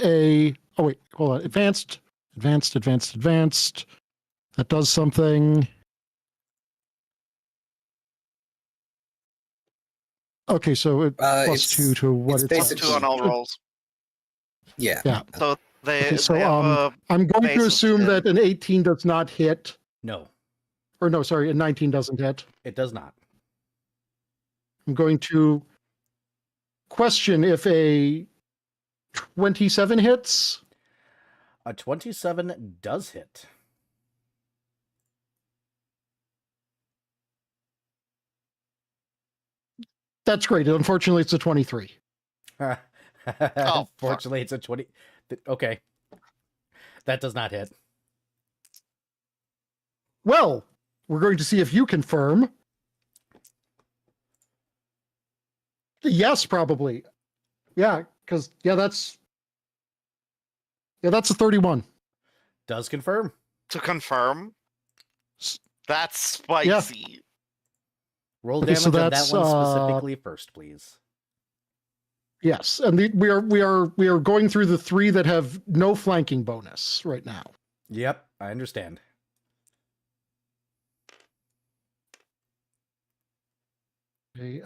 Speaker 1: oh wait, hold on. Advanced. That does something. Okay, so it plus
Speaker 3: It's-
Speaker 1: 2 to what
Speaker 3: it's
Speaker 1: it's
Speaker 3: basically-
Speaker 5: Plus 2 on all rolls.
Speaker 3: Yeah.
Speaker 1: Yeah.
Speaker 5: So they,
Speaker 1: Okay, so
Speaker 5: they have a
Speaker 1: I'm going
Speaker 5: base
Speaker 1: to
Speaker 5: of
Speaker 1: assume
Speaker 5: 10.
Speaker 1: that an 18 does not hit.
Speaker 4: No,
Speaker 1: Or no, sorry, a 19 doesn't hit.
Speaker 4: it does not.
Speaker 1: I'm going to question if a 27 hits.
Speaker 4: A 27 does hit.
Speaker 1: That's great. Unfortunately, it's a 23.
Speaker 4: Unfortunately, it's a 20. Okay. That does not hit.
Speaker 1: Well, we're going to see if you confirm. Yes, probably. Yeah, because that's a 31.
Speaker 4: Does confirm.
Speaker 5: To confirm, that's
Speaker 1: Yeah.
Speaker 5: spicy.
Speaker 4: Roll
Speaker 1: Okay,
Speaker 4: damage
Speaker 1: so
Speaker 4: on that
Speaker 1: that's,
Speaker 4: one specifically first, please.
Speaker 1: Yes, and we are going through the 3 that have no flanking bonus right now.
Speaker 4: Yep, I understand.
Speaker 1: Okay,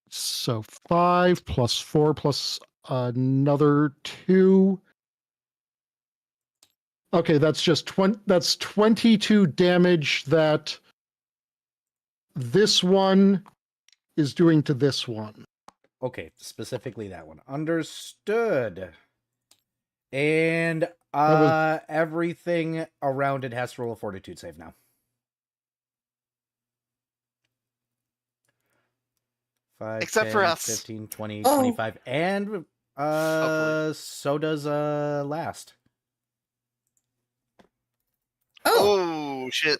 Speaker 1: so 5 plus 4 plus another 2. Okay, that's just 20. That's 22 damage that this one is doing to this one.
Speaker 4: Okay, specifically that one. Understood. And everything around it has to roll a fortitude save now. 5,
Speaker 5: Except
Speaker 4: 10,
Speaker 5: for us.
Speaker 4: 15, 20,
Speaker 3: Oh.
Speaker 4: 25. And so does last.
Speaker 5: Oh shit!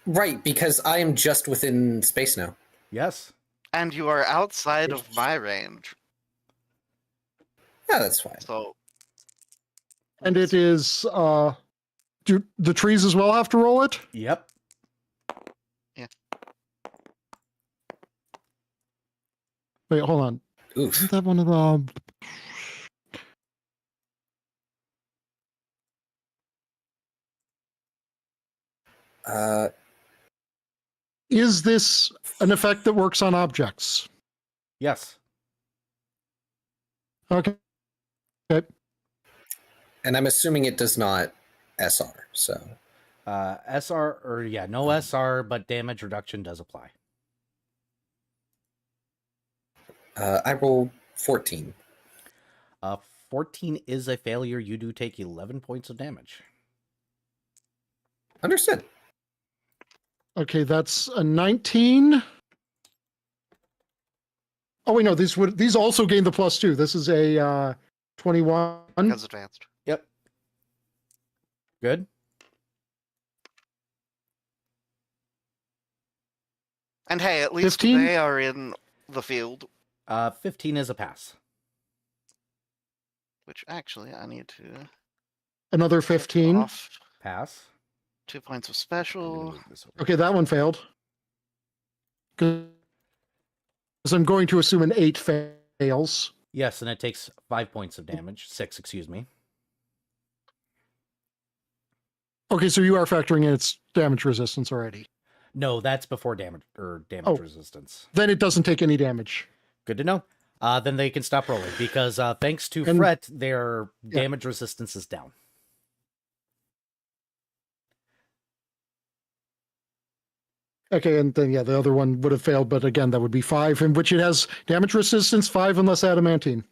Speaker 3: Right, because I am just within space now.
Speaker 4: Yes.
Speaker 5: And you are outside of my range,
Speaker 3: Yeah, that's fine.
Speaker 5: so
Speaker 1: And it is Do the trees as well have to roll it?
Speaker 4: Yep.
Speaker 1: Wait, hold on.
Speaker 3: Oof.
Speaker 1: Isn't that one of the... Is this an effect that works on objects?
Speaker 4: Yes.
Speaker 1: Okay.
Speaker 3: And I'm assuming it does not SR, so.
Speaker 4: SR, or yeah, no SR, but damage reduction does apply.
Speaker 3: I rolled 14.
Speaker 4: 14 is a failure. You do take 11 points of damage.
Speaker 3: Understood.
Speaker 1: Okay, that's a 19. Oh wait, no, these also gain the +2. This is a 21.
Speaker 5: Because advanced.
Speaker 4: Yep. Good.
Speaker 5: And hey, at least
Speaker 1: 15?
Speaker 5: they are in the field.
Speaker 4: 15 is a pass.
Speaker 5: Which actually I need to
Speaker 1: Another 15.
Speaker 5: off.
Speaker 4: Pass.
Speaker 5: 2 points of
Speaker 4: I'm gonna
Speaker 5: special.
Speaker 4: move this over.
Speaker 1: Okay, that one failed. Because I'm going to assume an 8 fails.
Speaker 4: Yes, and it takes 5 points of damage. 6, excuse me.
Speaker 1: Okay, so you are factoring in its damage resistance already.
Speaker 4: No, that's before damage
Speaker 1: Oh.
Speaker 4: resistance.
Speaker 1: Then it doesn't take any damage.
Speaker 4: Good to know. Then they can stop rolling because thanks to
Speaker 1: And-
Speaker 4: Fret, their
Speaker 1: Yeah.
Speaker 4: damage resistance is down.
Speaker 1: Okay, and then yeah, the other one would have failed, but again, that would be 5, in which it has damage resistance 5 unless adamantine.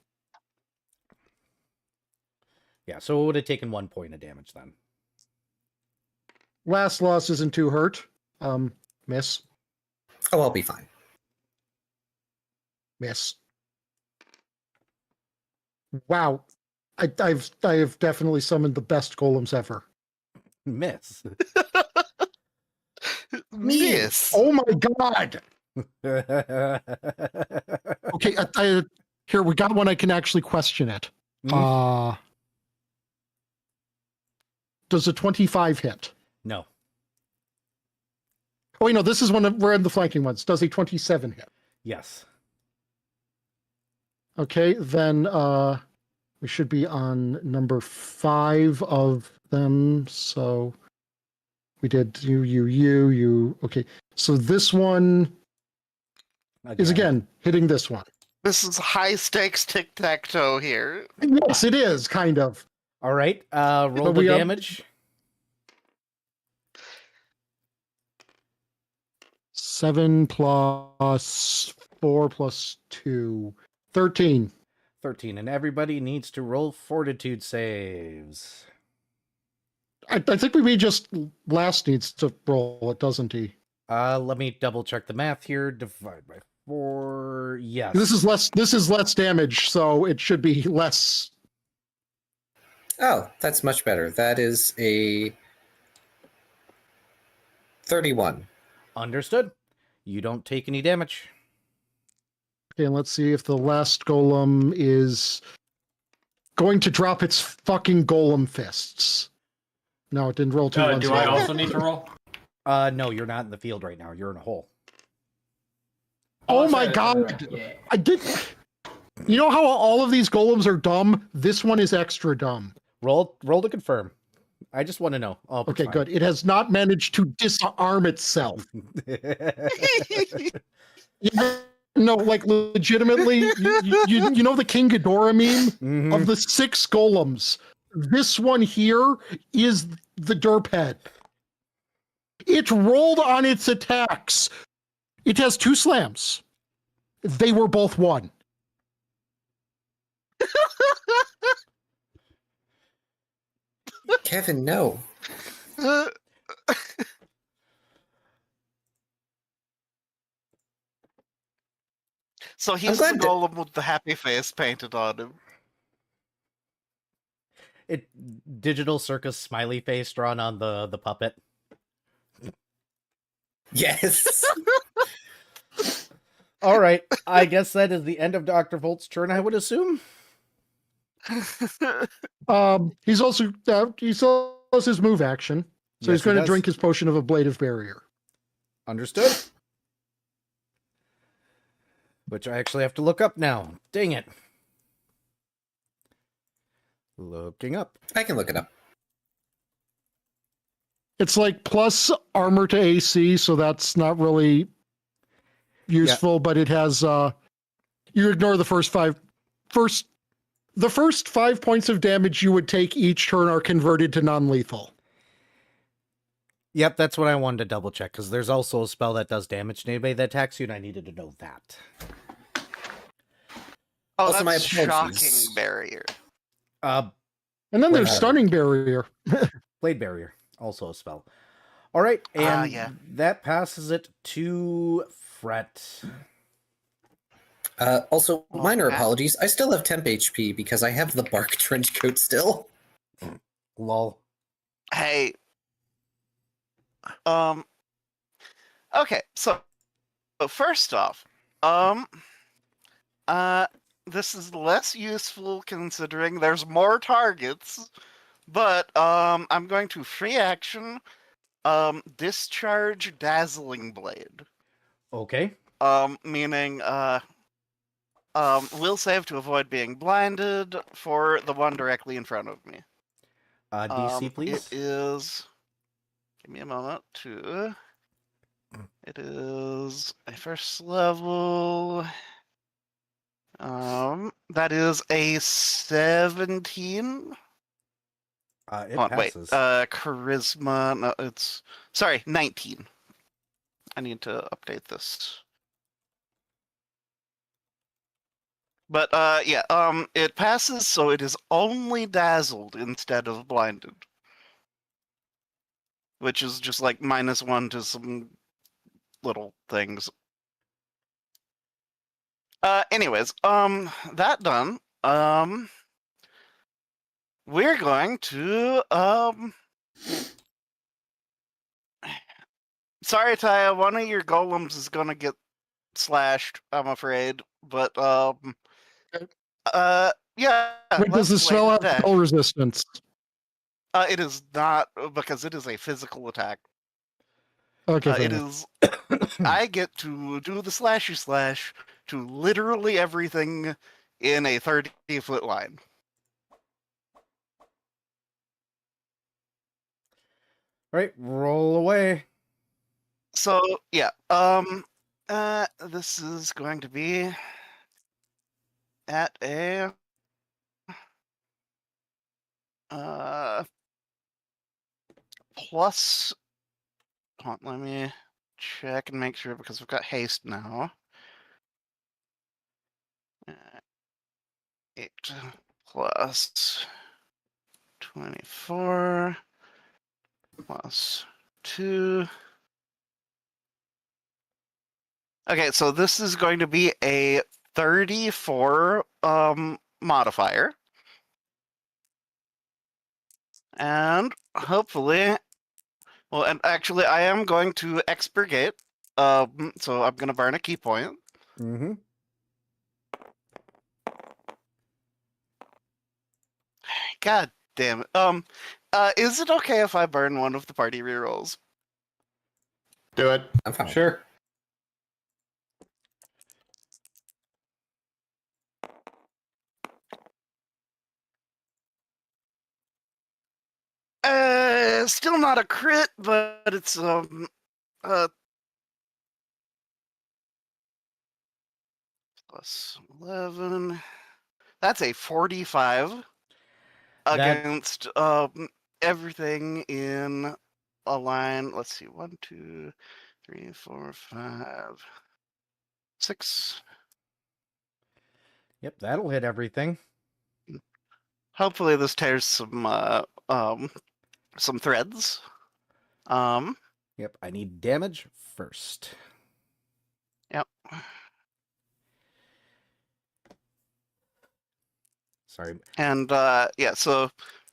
Speaker 4: Yeah, so it would have taken 1 point of damage then.
Speaker 1: Last loss isn't too hurt. Miss.
Speaker 3: Oh, I'll be fine.
Speaker 1: Miss. Wow. I have definitely summoned the best golems ever.
Speaker 4: Miss.
Speaker 5: Miss.
Speaker 1: Oh my god. Okay, here we got one I can actually question it. Does a 25 hit?
Speaker 4: No.
Speaker 1: Oh wait, no, this is we're in the flanking ones. Does a 27 hit?
Speaker 4: Yes.
Speaker 1: Okay, then we should be on number 5 of them. So we did you. Okay, so this one is again hitting this one.
Speaker 5: This is high stakes tic-tac-toe here.
Speaker 1: Yes, it is kind of.
Speaker 4: All right. Roll
Speaker 1: But
Speaker 4: the
Speaker 1: we have-
Speaker 4: damage.
Speaker 1: 7 plus 4 plus 2. 13.
Speaker 4: 13. And everybody needs to roll fortitude saves.
Speaker 1: I think we just last needs to roll it, doesn't he?
Speaker 4: Let me double check the math here. Divide by 4. Yes.
Speaker 1: This is less damage, so it should be less.
Speaker 3: Oh, that's much better. That is a 31.
Speaker 4: Understood. You don't take any damage.
Speaker 1: Okay, and let's see if the last golem is going to drop its fucking golem fists. No, it didn't roll 2 ones.
Speaker 6: Do I also need to roll?
Speaker 4: No, you're not in the field right now. You're in a hole.
Speaker 1: Oh my god! I did. You know how all of these golems are dumb? This one is extra dumb.
Speaker 4: Roll to confirm. I just want to know. Oh, it's
Speaker 1: Okay,
Speaker 4: fine.
Speaker 1: good. It has not managed to disarm itself. Yeah, no, like legitimately, you know the King Ghidorah meme
Speaker 4: Mhm.
Speaker 1: of the 6 golems. This one here is the derp head. It rolled on its attacks. It has 2 slams. They were both 1.
Speaker 3: Kevin, no.
Speaker 5: So he's the
Speaker 3: glad that-
Speaker 5: golem with the happy face painted on him.
Speaker 4: It digital circus smiley face drawn on the puppet.
Speaker 3: Yes.
Speaker 4: All right. I guess that is the end of Dr. Volt's turn, I would assume.
Speaker 1: He's also was his move action. So
Speaker 4: Yes,
Speaker 1: he's going
Speaker 4: he
Speaker 1: to
Speaker 4: does.
Speaker 1: drink his potion of ablative barrier.
Speaker 4: Understood. Which I actually have to look up now. Dang it. Looking up.
Speaker 3: I can look it up.
Speaker 1: It's like plus armor to AC, so that's not really useful, but it has you ignore the first 5 points of damage you would take each turn are converted to non-lethal.
Speaker 4: Yep, that's what I wanted to double check, because there's also a spell that does damage to anybody that attacks you, and I needed to know that.
Speaker 5: Oh,
Speaker 3: Also, my
Speaker 5: that's
Speaker 3: apologies.
Speaker 5: shocking barrier.
Speaker 1: And then there's stunning barrier.
Speaker 4: Blade barrier, also a spell. All right, and
Speaker 5: yeah.
Speaker 4: that passes it to Fret.
Speaker 3: Also, minor
Speaker 5: Okay.
Speaker 3: apologies. I still have temp HP because I have the bark trench coat still.
Speaker 4: Lol.
Speaker 5: Hey. Okay, so first off, this is less useful considering there's more targets, but I'm going to free action discharge Dazzling Blade.
Speaker 4: Okay.
Speaker 5: Meaning will save to avoid being blinded for the one directly in front of me.
Speaker 4: DC, please.
Speaker 5: It is. Give me a moment to. It is a first level. That is a 17.
Speaker 4: It
Speaker 5: Wait,
Speaker 4: passes.
Speaker 5: charisma. No, it's sorry, 19. I need to update this. But yeah, it passes, so it is only dazzled instead of blinded, which is just like -1 to some little things. Anyways, that done. We're going to Sorry, Taya, one of your golems is gonna get slashed, I'm afraid. But yeah.
Speaker 1: Wait, does the spell have spell resistance?
Speaker 5: It is not, because it is a physical attack.
Speaker 1: Okay, fair
Speaker 5: It
Speaker 1: enough.
Speaker 5: is. I get to do the slashy slash to literally everything in a 30-foot line.
Speaker 4: Right, roll away.
Speaker 5: So yeah, this is going to be at a plus. Hold on, let me check and make sure because we've got haste now. 8 plus 24 plus 2. Okay, so this is going to be a 34 modifier. And hopefully, well, and actually I am going to expurgate. So I'm going to burn a key point.
Speaker 4: Mm-hmm.
Speaker 5: God damn it. Is it okay if I burn one of the party rerolls?
Speaker 2: Do it.
Speaker 3: I'm fine.
Speaker 6: Sure.
Speaker 5: Still not a crit, but it's plus 11. That's a 45 against everything in a line. Let's see, 1, 2, 3, 4, 5, 6.
Speaker 4: Yep, that'll hit everything.
Speaker 5: Hopefully, this tears some threads.
Speaker 4: Yep, I need damage first.
Speaker 5: Yep.
Speaker 4: Sorry.
Speaker 5: And yeah, so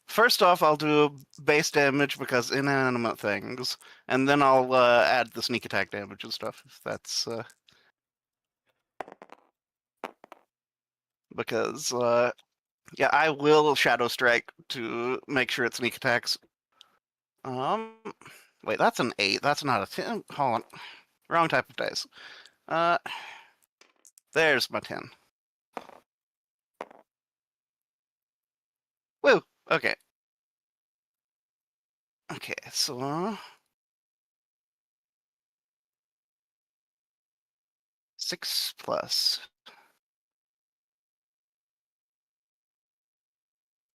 Speaker 5: first off, I'll do base damage because inanimate things, and then I'll add the sneak attack damage and stuff if that's because yeah, I will Shadow Strike to make sure it sneak attacks. Wait, that's an 8. That's not a 10. Hold on. Wrong type of dice. There's my 10. Woo! Okay. Okay, so... 6 plus...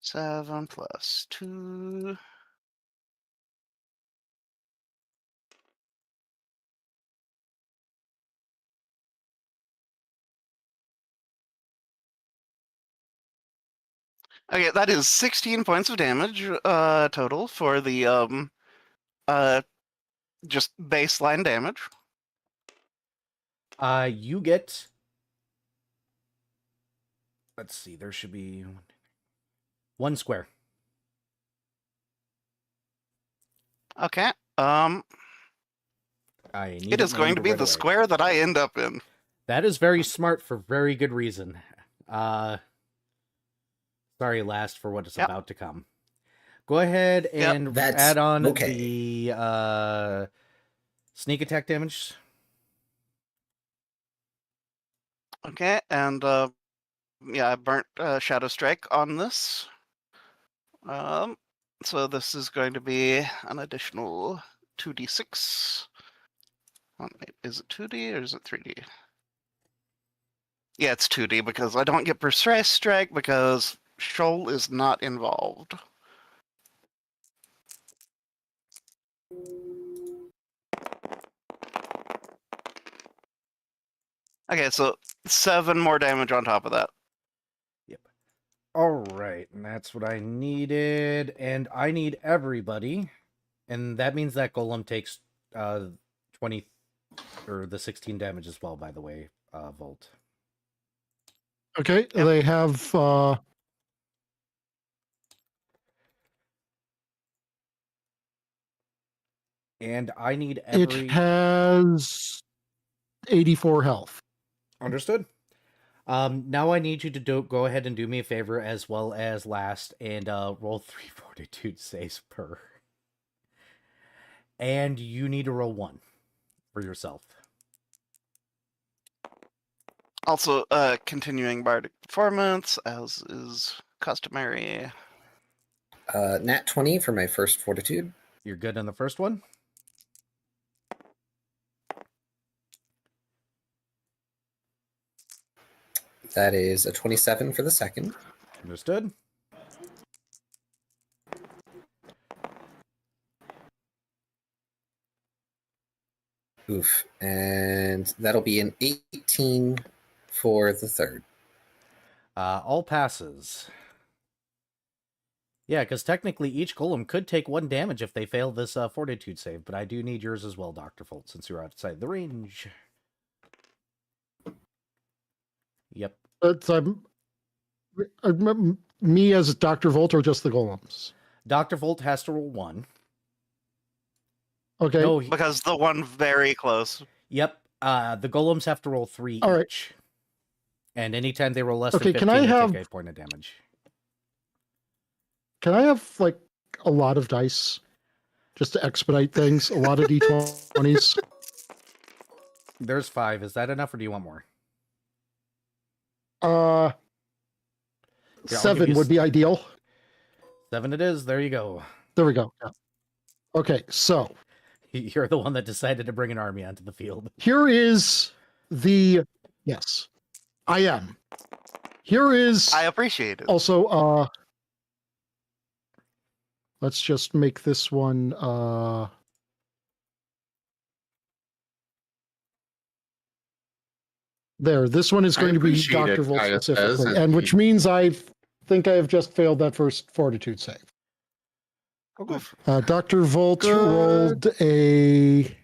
Speaker 5: 7 plus 2... Okay, that is 16 points of damage total for the just baseline damage.
Speaker 4: You get. Let's see. There should be 1 square.
Speaker 5: Okay.
Speaker 4: It
Speaker 5: is going to be the square that I end up in.
Speaker 4: That is very smart for very good reason. Sorry, Last, for what is about to come. Go ahead and add on the sneak attack damage.
Speaker 5: Okay, and yeah, I burnt Shadow Strike on this. So this is going to be an additional 2d6. Is it 2d or is it 3d? Yeah, it's 2d because I don't get Precise Strike because Shoal is not involved. Okay, so 7 more damage on top of that.
Speaker 4: Yep. All right, and that's what I needed, and I need everybody, and that means that Golem takes 20 or the 16 damage as well. By the way, Volt.
Speaker 1: Okay, they have.
Speaker 4: And I need every.
Speaker 1: It has 84 health.
Speaker 4: Understood. Now I need you to go ahead and do me a favor as well as Last and roll 3 fortitude saves per. And you need to roll 1 for yourself.
Speaker 5: Also, continuing bardic performance, as is customary.
Speaker 3: Nat 20 for my first fortitude.
Speaker 4: You're good on the first one?
Speaker 3: That is a 27 for the second.
Speaker 4: Understood.
Speaker 3: Oof. And that'll be an 18 for the third.
Speaker 4: All passes. Yeah, because technically each golem could take 1 damage if they fail this fortitude save, but I do need yours as well, Dr. Volt, since you're outside the range. Yep.
Speaker 1: But me as Dr. Volt or just the golems?
Speaker 4: Dr. Volt has to roll 1.
Speaker 1: Okay.
Speaker 4: No,
Speaker 5: because the one very close.
Speaker 4: Yep. The golems have to roll 3
Speaker 1: All right.
Speaker 4: each. And anytime they roll less
Speaker 1: Okay,
Speaker 4: than 15,
Speaker 1: can I
Speaker 4: they
Speaker 1: have-
Speaker 4: take 8 point of damage.
Speaker 1: Can I have like a lot of dice just to expedite things? A lot of d20s.
Speaker 4: There's 5. Is that enough, or do you want more?
Speaker 1: Here,
Speaker 4: 7
Speaker 1: 7 would be ideal.
Speaker 4: 7 it is. There you go.
Speaker 1: There we go. Yeah. Okay, so
Speaker 4: You're the one that decided to bring an army onto the field.
Speaker 1: here is the yes, I am. Here is
Speaker 5: I appreciate it.
Speaker 1: also let's just make this one there. This one is
Speaker 2: I
Speaker 1: going to be
Speaker 2: appreciate
Speaker 1: Dr.
Speaker 2: it,
Speaker 1: Volt
Speaker 2: Kaya
Speaker 1: specifically,
Speaker 2: says,
Speaker 1: and which means I think I have just failed that first fortitude save.
Speaker 5: Oh, good.
Speaker 1: Dr. Volt
Speaker 2: Good.
Speaker 1: rolled a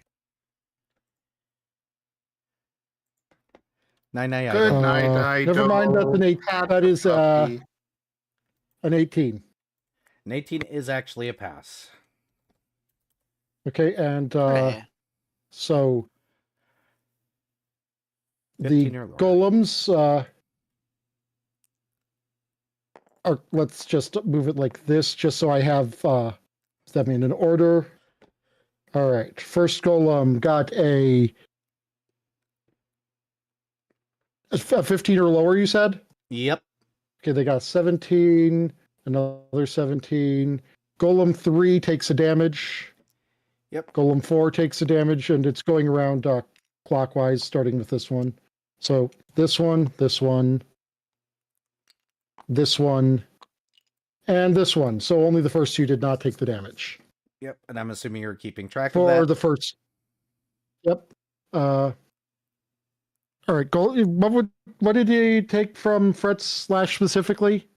Speaker 4: 9
Speaker 2: Good night, I
Speaker 1: never mind, that's an 8. That is
Speaker 2: Copy.
Speaker 1: an 18.
Speaker 4: An 18 is actually a pass.
Speaker 1: Okay, and
Speaker 5: Okay.
Speaker 1: so
Speaker 4: 15
Speaker 1: the
Speaker 4: or lower.
Speaker 1: golems let's just move it like this, just so I have them in order. All right. First golem got a 15 or lower, you said?
Speaker 4: Yep.
Speaker 1: Okay, they got 17, another 17. Golem 3 takes a damage.
Speaker 4: Yep.
Speaker 1: Golem 4 takes a damage, and it's going around clockwise, starting with this one. So this one, this one, this one, and this one. So only the first two did not take the damage.
Speaker 4: Yep. And I'm assuming you're keeping track of
Speaker 1: For
Speaker 4: that.
Speaker 1: the first. Yep. All right. What did he take from Fret Slash specifically?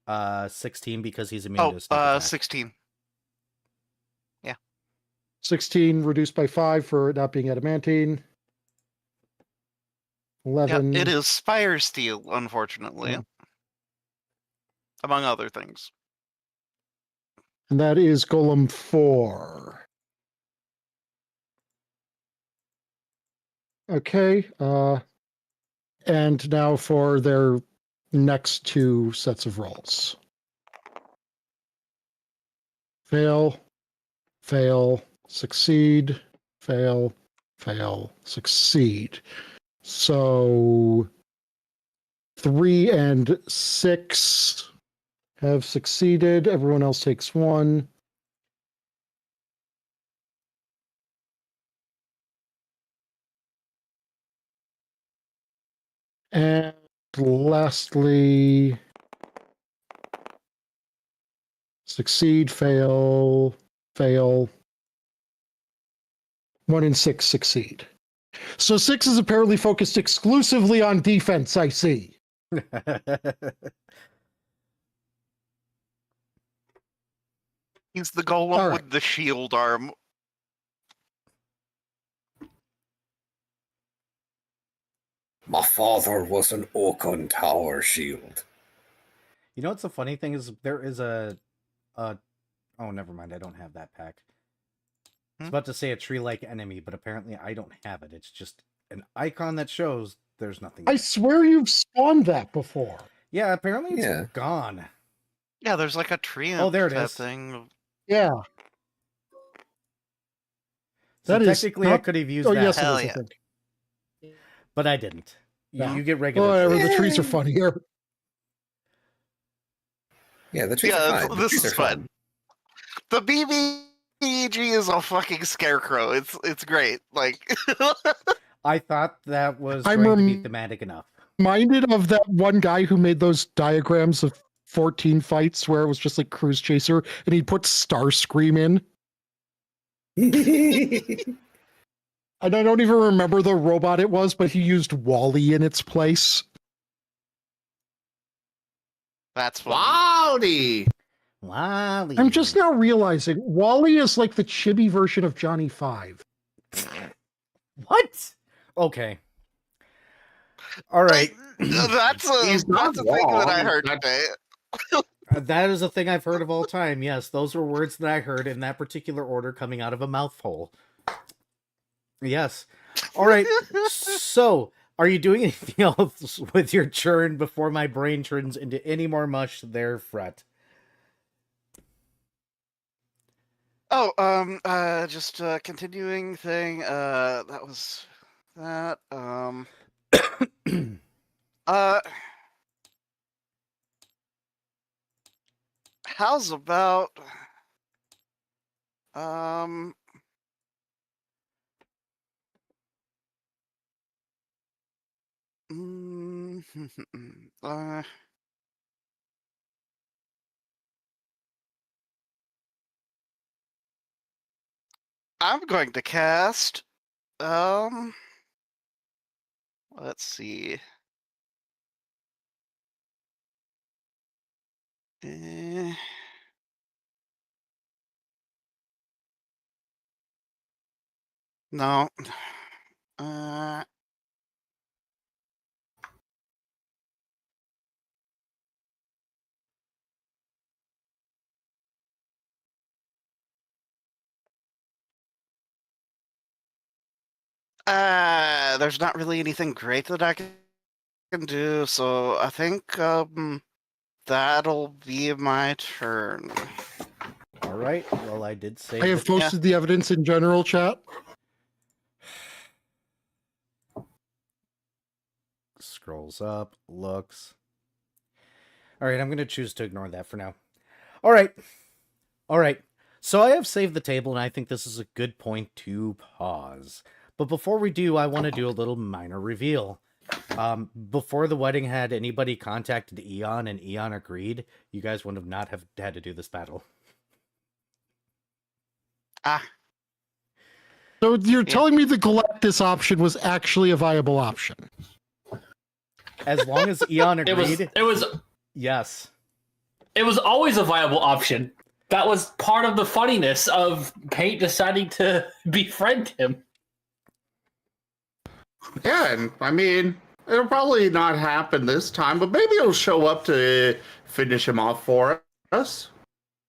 Speaker 4: 16 because he's immune to sneak attack.
Speaker 5: 16.
Speaker 1: 16 reduced by 5 for it not being adamantine. 11.
Speaker 5: Yep, it is Spire Steel, unfortunately.
Speaker 1: Yeah.
Speaker 5: Among other things.
Speaker 1: And that is Golem 4. Okay. And now for their next two sets of rolls. Fail, fail, succeed, fail, fail, succeed. So 3 and 6 have succeeded. Everyone else takes 1. And lastly, succeed, fail, fail. 1 and 6 succeed. So 6 is apparently focused exclusively on defense, I see.
Speaker 5: He's the golem
Speaker 1: All right.
Speaker 5: with the shield arm.
Speaker 9: My father was an Orkun Tower shield.
Speaker 4: You know what's the funny thing is there is a oh, never mind, I don't have that pack. I was about to say a tree-like enemy, but apparently I don't have it. It's just an icon that shows there's nothing.
Speaker 1: I swear you've spawned that before.
Speaker 4: Yeah, apparently it's
Speaker 9: Yeah.
Speaker 4: gone.
Speaker 5: Yeah, there's like a tree
Speaker 4: Oh, there it
Speaker 5: that
Speaker 4: is.
Speaker 5: thing.
Speaker 1: Yeah.
Speaker 4: So
Speaker 1: That is
Speaker 4: technically I
Speaker 1: not-
Speaker 4: could have used
Speaker 1: Oh,
Speaker 4: that,
Speaker 1: yes, it
Speaker 5: Hell
Speaker 1: is, I
Speaker 5: yeah.
Speaker 1: think.
Speaker 4: but I didn't.
Speaker 1: No.
Speaker 4: You get regular.
Speaker 1: Whatever,
Speaker 4: trees.
Speaker 1: the trees are funnier.
Speaker 9: Yeah, the trees
Speaker 5: Yeah,
Speaker 9: are fine. The
Speaker 5: this
Speaker 9: trees
Speaker 5: is
Speaker 9: are
Speaker 5: fun. The BBEG is a fucking scarecrow. It's great. Like
Speaker 4: I thought that was
Speaker 1: I'm
Speaker 4: going to be thematic enough.
Speaker 1: Reminded of that one guy who made those diagrams of 14 fights where it was just like Cruise Chaser and he put Starscream in. And I don't even remember the robot it was, but he used Wally in its place.
Speaker 5: that's fun.
Speaker 2: Wowdy!
Speaker 4: Wally.
Speaker 1: I'm just now realizing Wally is like the chibi version of Johnny Five.
Speaker 4: What? Okay. All right.
Speaker 5: That's a
Speaker 2: He's not
Speaker 5: thing that I
Speaker 2: wrong.
Speaker 5: heard
Speaker 2: That's-
Speaker 5: today.
Speaker 4: That is a thing I've heard of all time. Yes, those were words that I heard in that particular order coming out of a mouthhole. Yes. All right. So, are you doing anything else with your churn before my brain turns into any more mush there, Fret?
Speaker 5: Oh, just a continuing thing. That was that. How's about uh, I'm going to cast let's see. No. There's not really anything great that I can do, so I think that'll be my turn.
Speaker 4: All All right. Well, I did say
Speaker 1: I have posted the evidence in general chat.
Speaker 4: Scrolls up, looks. All right, I'm going to choose to ignore that for now. All right. All right. So I have saved the table, and I think this is a good point to pause. But before we do, I want to do a little minor reveal. Before the wedding, had anybody contacted Eon and Eon agreed, you guys would have not have had to do this battle.
Speaker 1: So you're telling me the Galactus option was actually a viable option?
Speaker 4: As long as Eon agreed,
Speaker 6: It was
Speaker 4: yes.
Speaker 6: It was always a viable option. That was part of the funniness of Paint deciding to befriend him.
Speaker 2: Yeah, and I mean, it'll probably not happen this time, but maybe it'll show up to finish him off for us.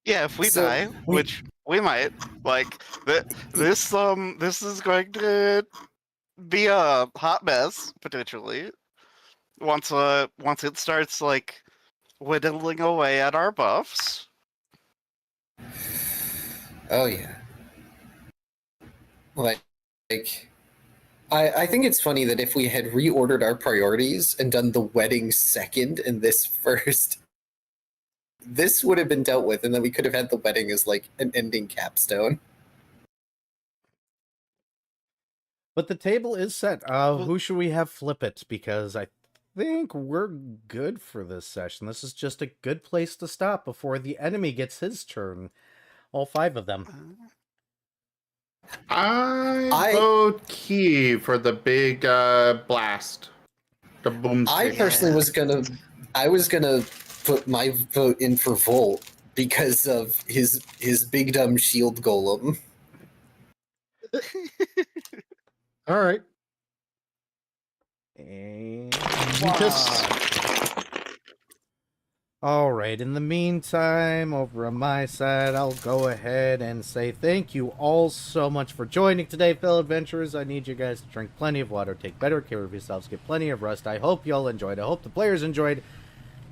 Speaker 5: Yeah, if we die, which we might, like this is going to be a hot mess potentially. Once it starts like whittling away at our buffs.
Speaker 3: Oh yeah. Like I think it's funny that if we had reordered our priorities and done the wedding second and this first, this would have been dealt with, and then we could have had the wedding as like an ending capstone.
Speaker 4: But the table is set. Who should we have flip it? Because I think we're good for this session. This is just a good place to stop before the enemy gets his turn. All 5 of them.
Speaker 2: I vote Key for the big blast. The boom.
Speaker 3: I personally was gonna put my vote in for Volt because of his big dumb shield golem.
Speaker 1: All right.
Speaker 4: And
Speaker 1: Just
Speaker 4: all right, in the meantime, over on my side, I'll go ahead and say thank you all so much for joining today, fellow adventurers. I need you guys to drink plenty of water, take better care of yourselves, get plenty of rest. I hope y'all enjoyed. I hope the players enjoyed.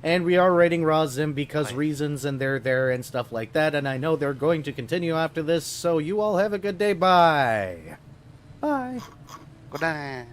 Speaker 4: And we are rating Raw Zim because reasons, and they're there and stuff like that. And I know they're going to continue after this, so you all have a good day. Bye. Bye.
Speaker 5: Good night.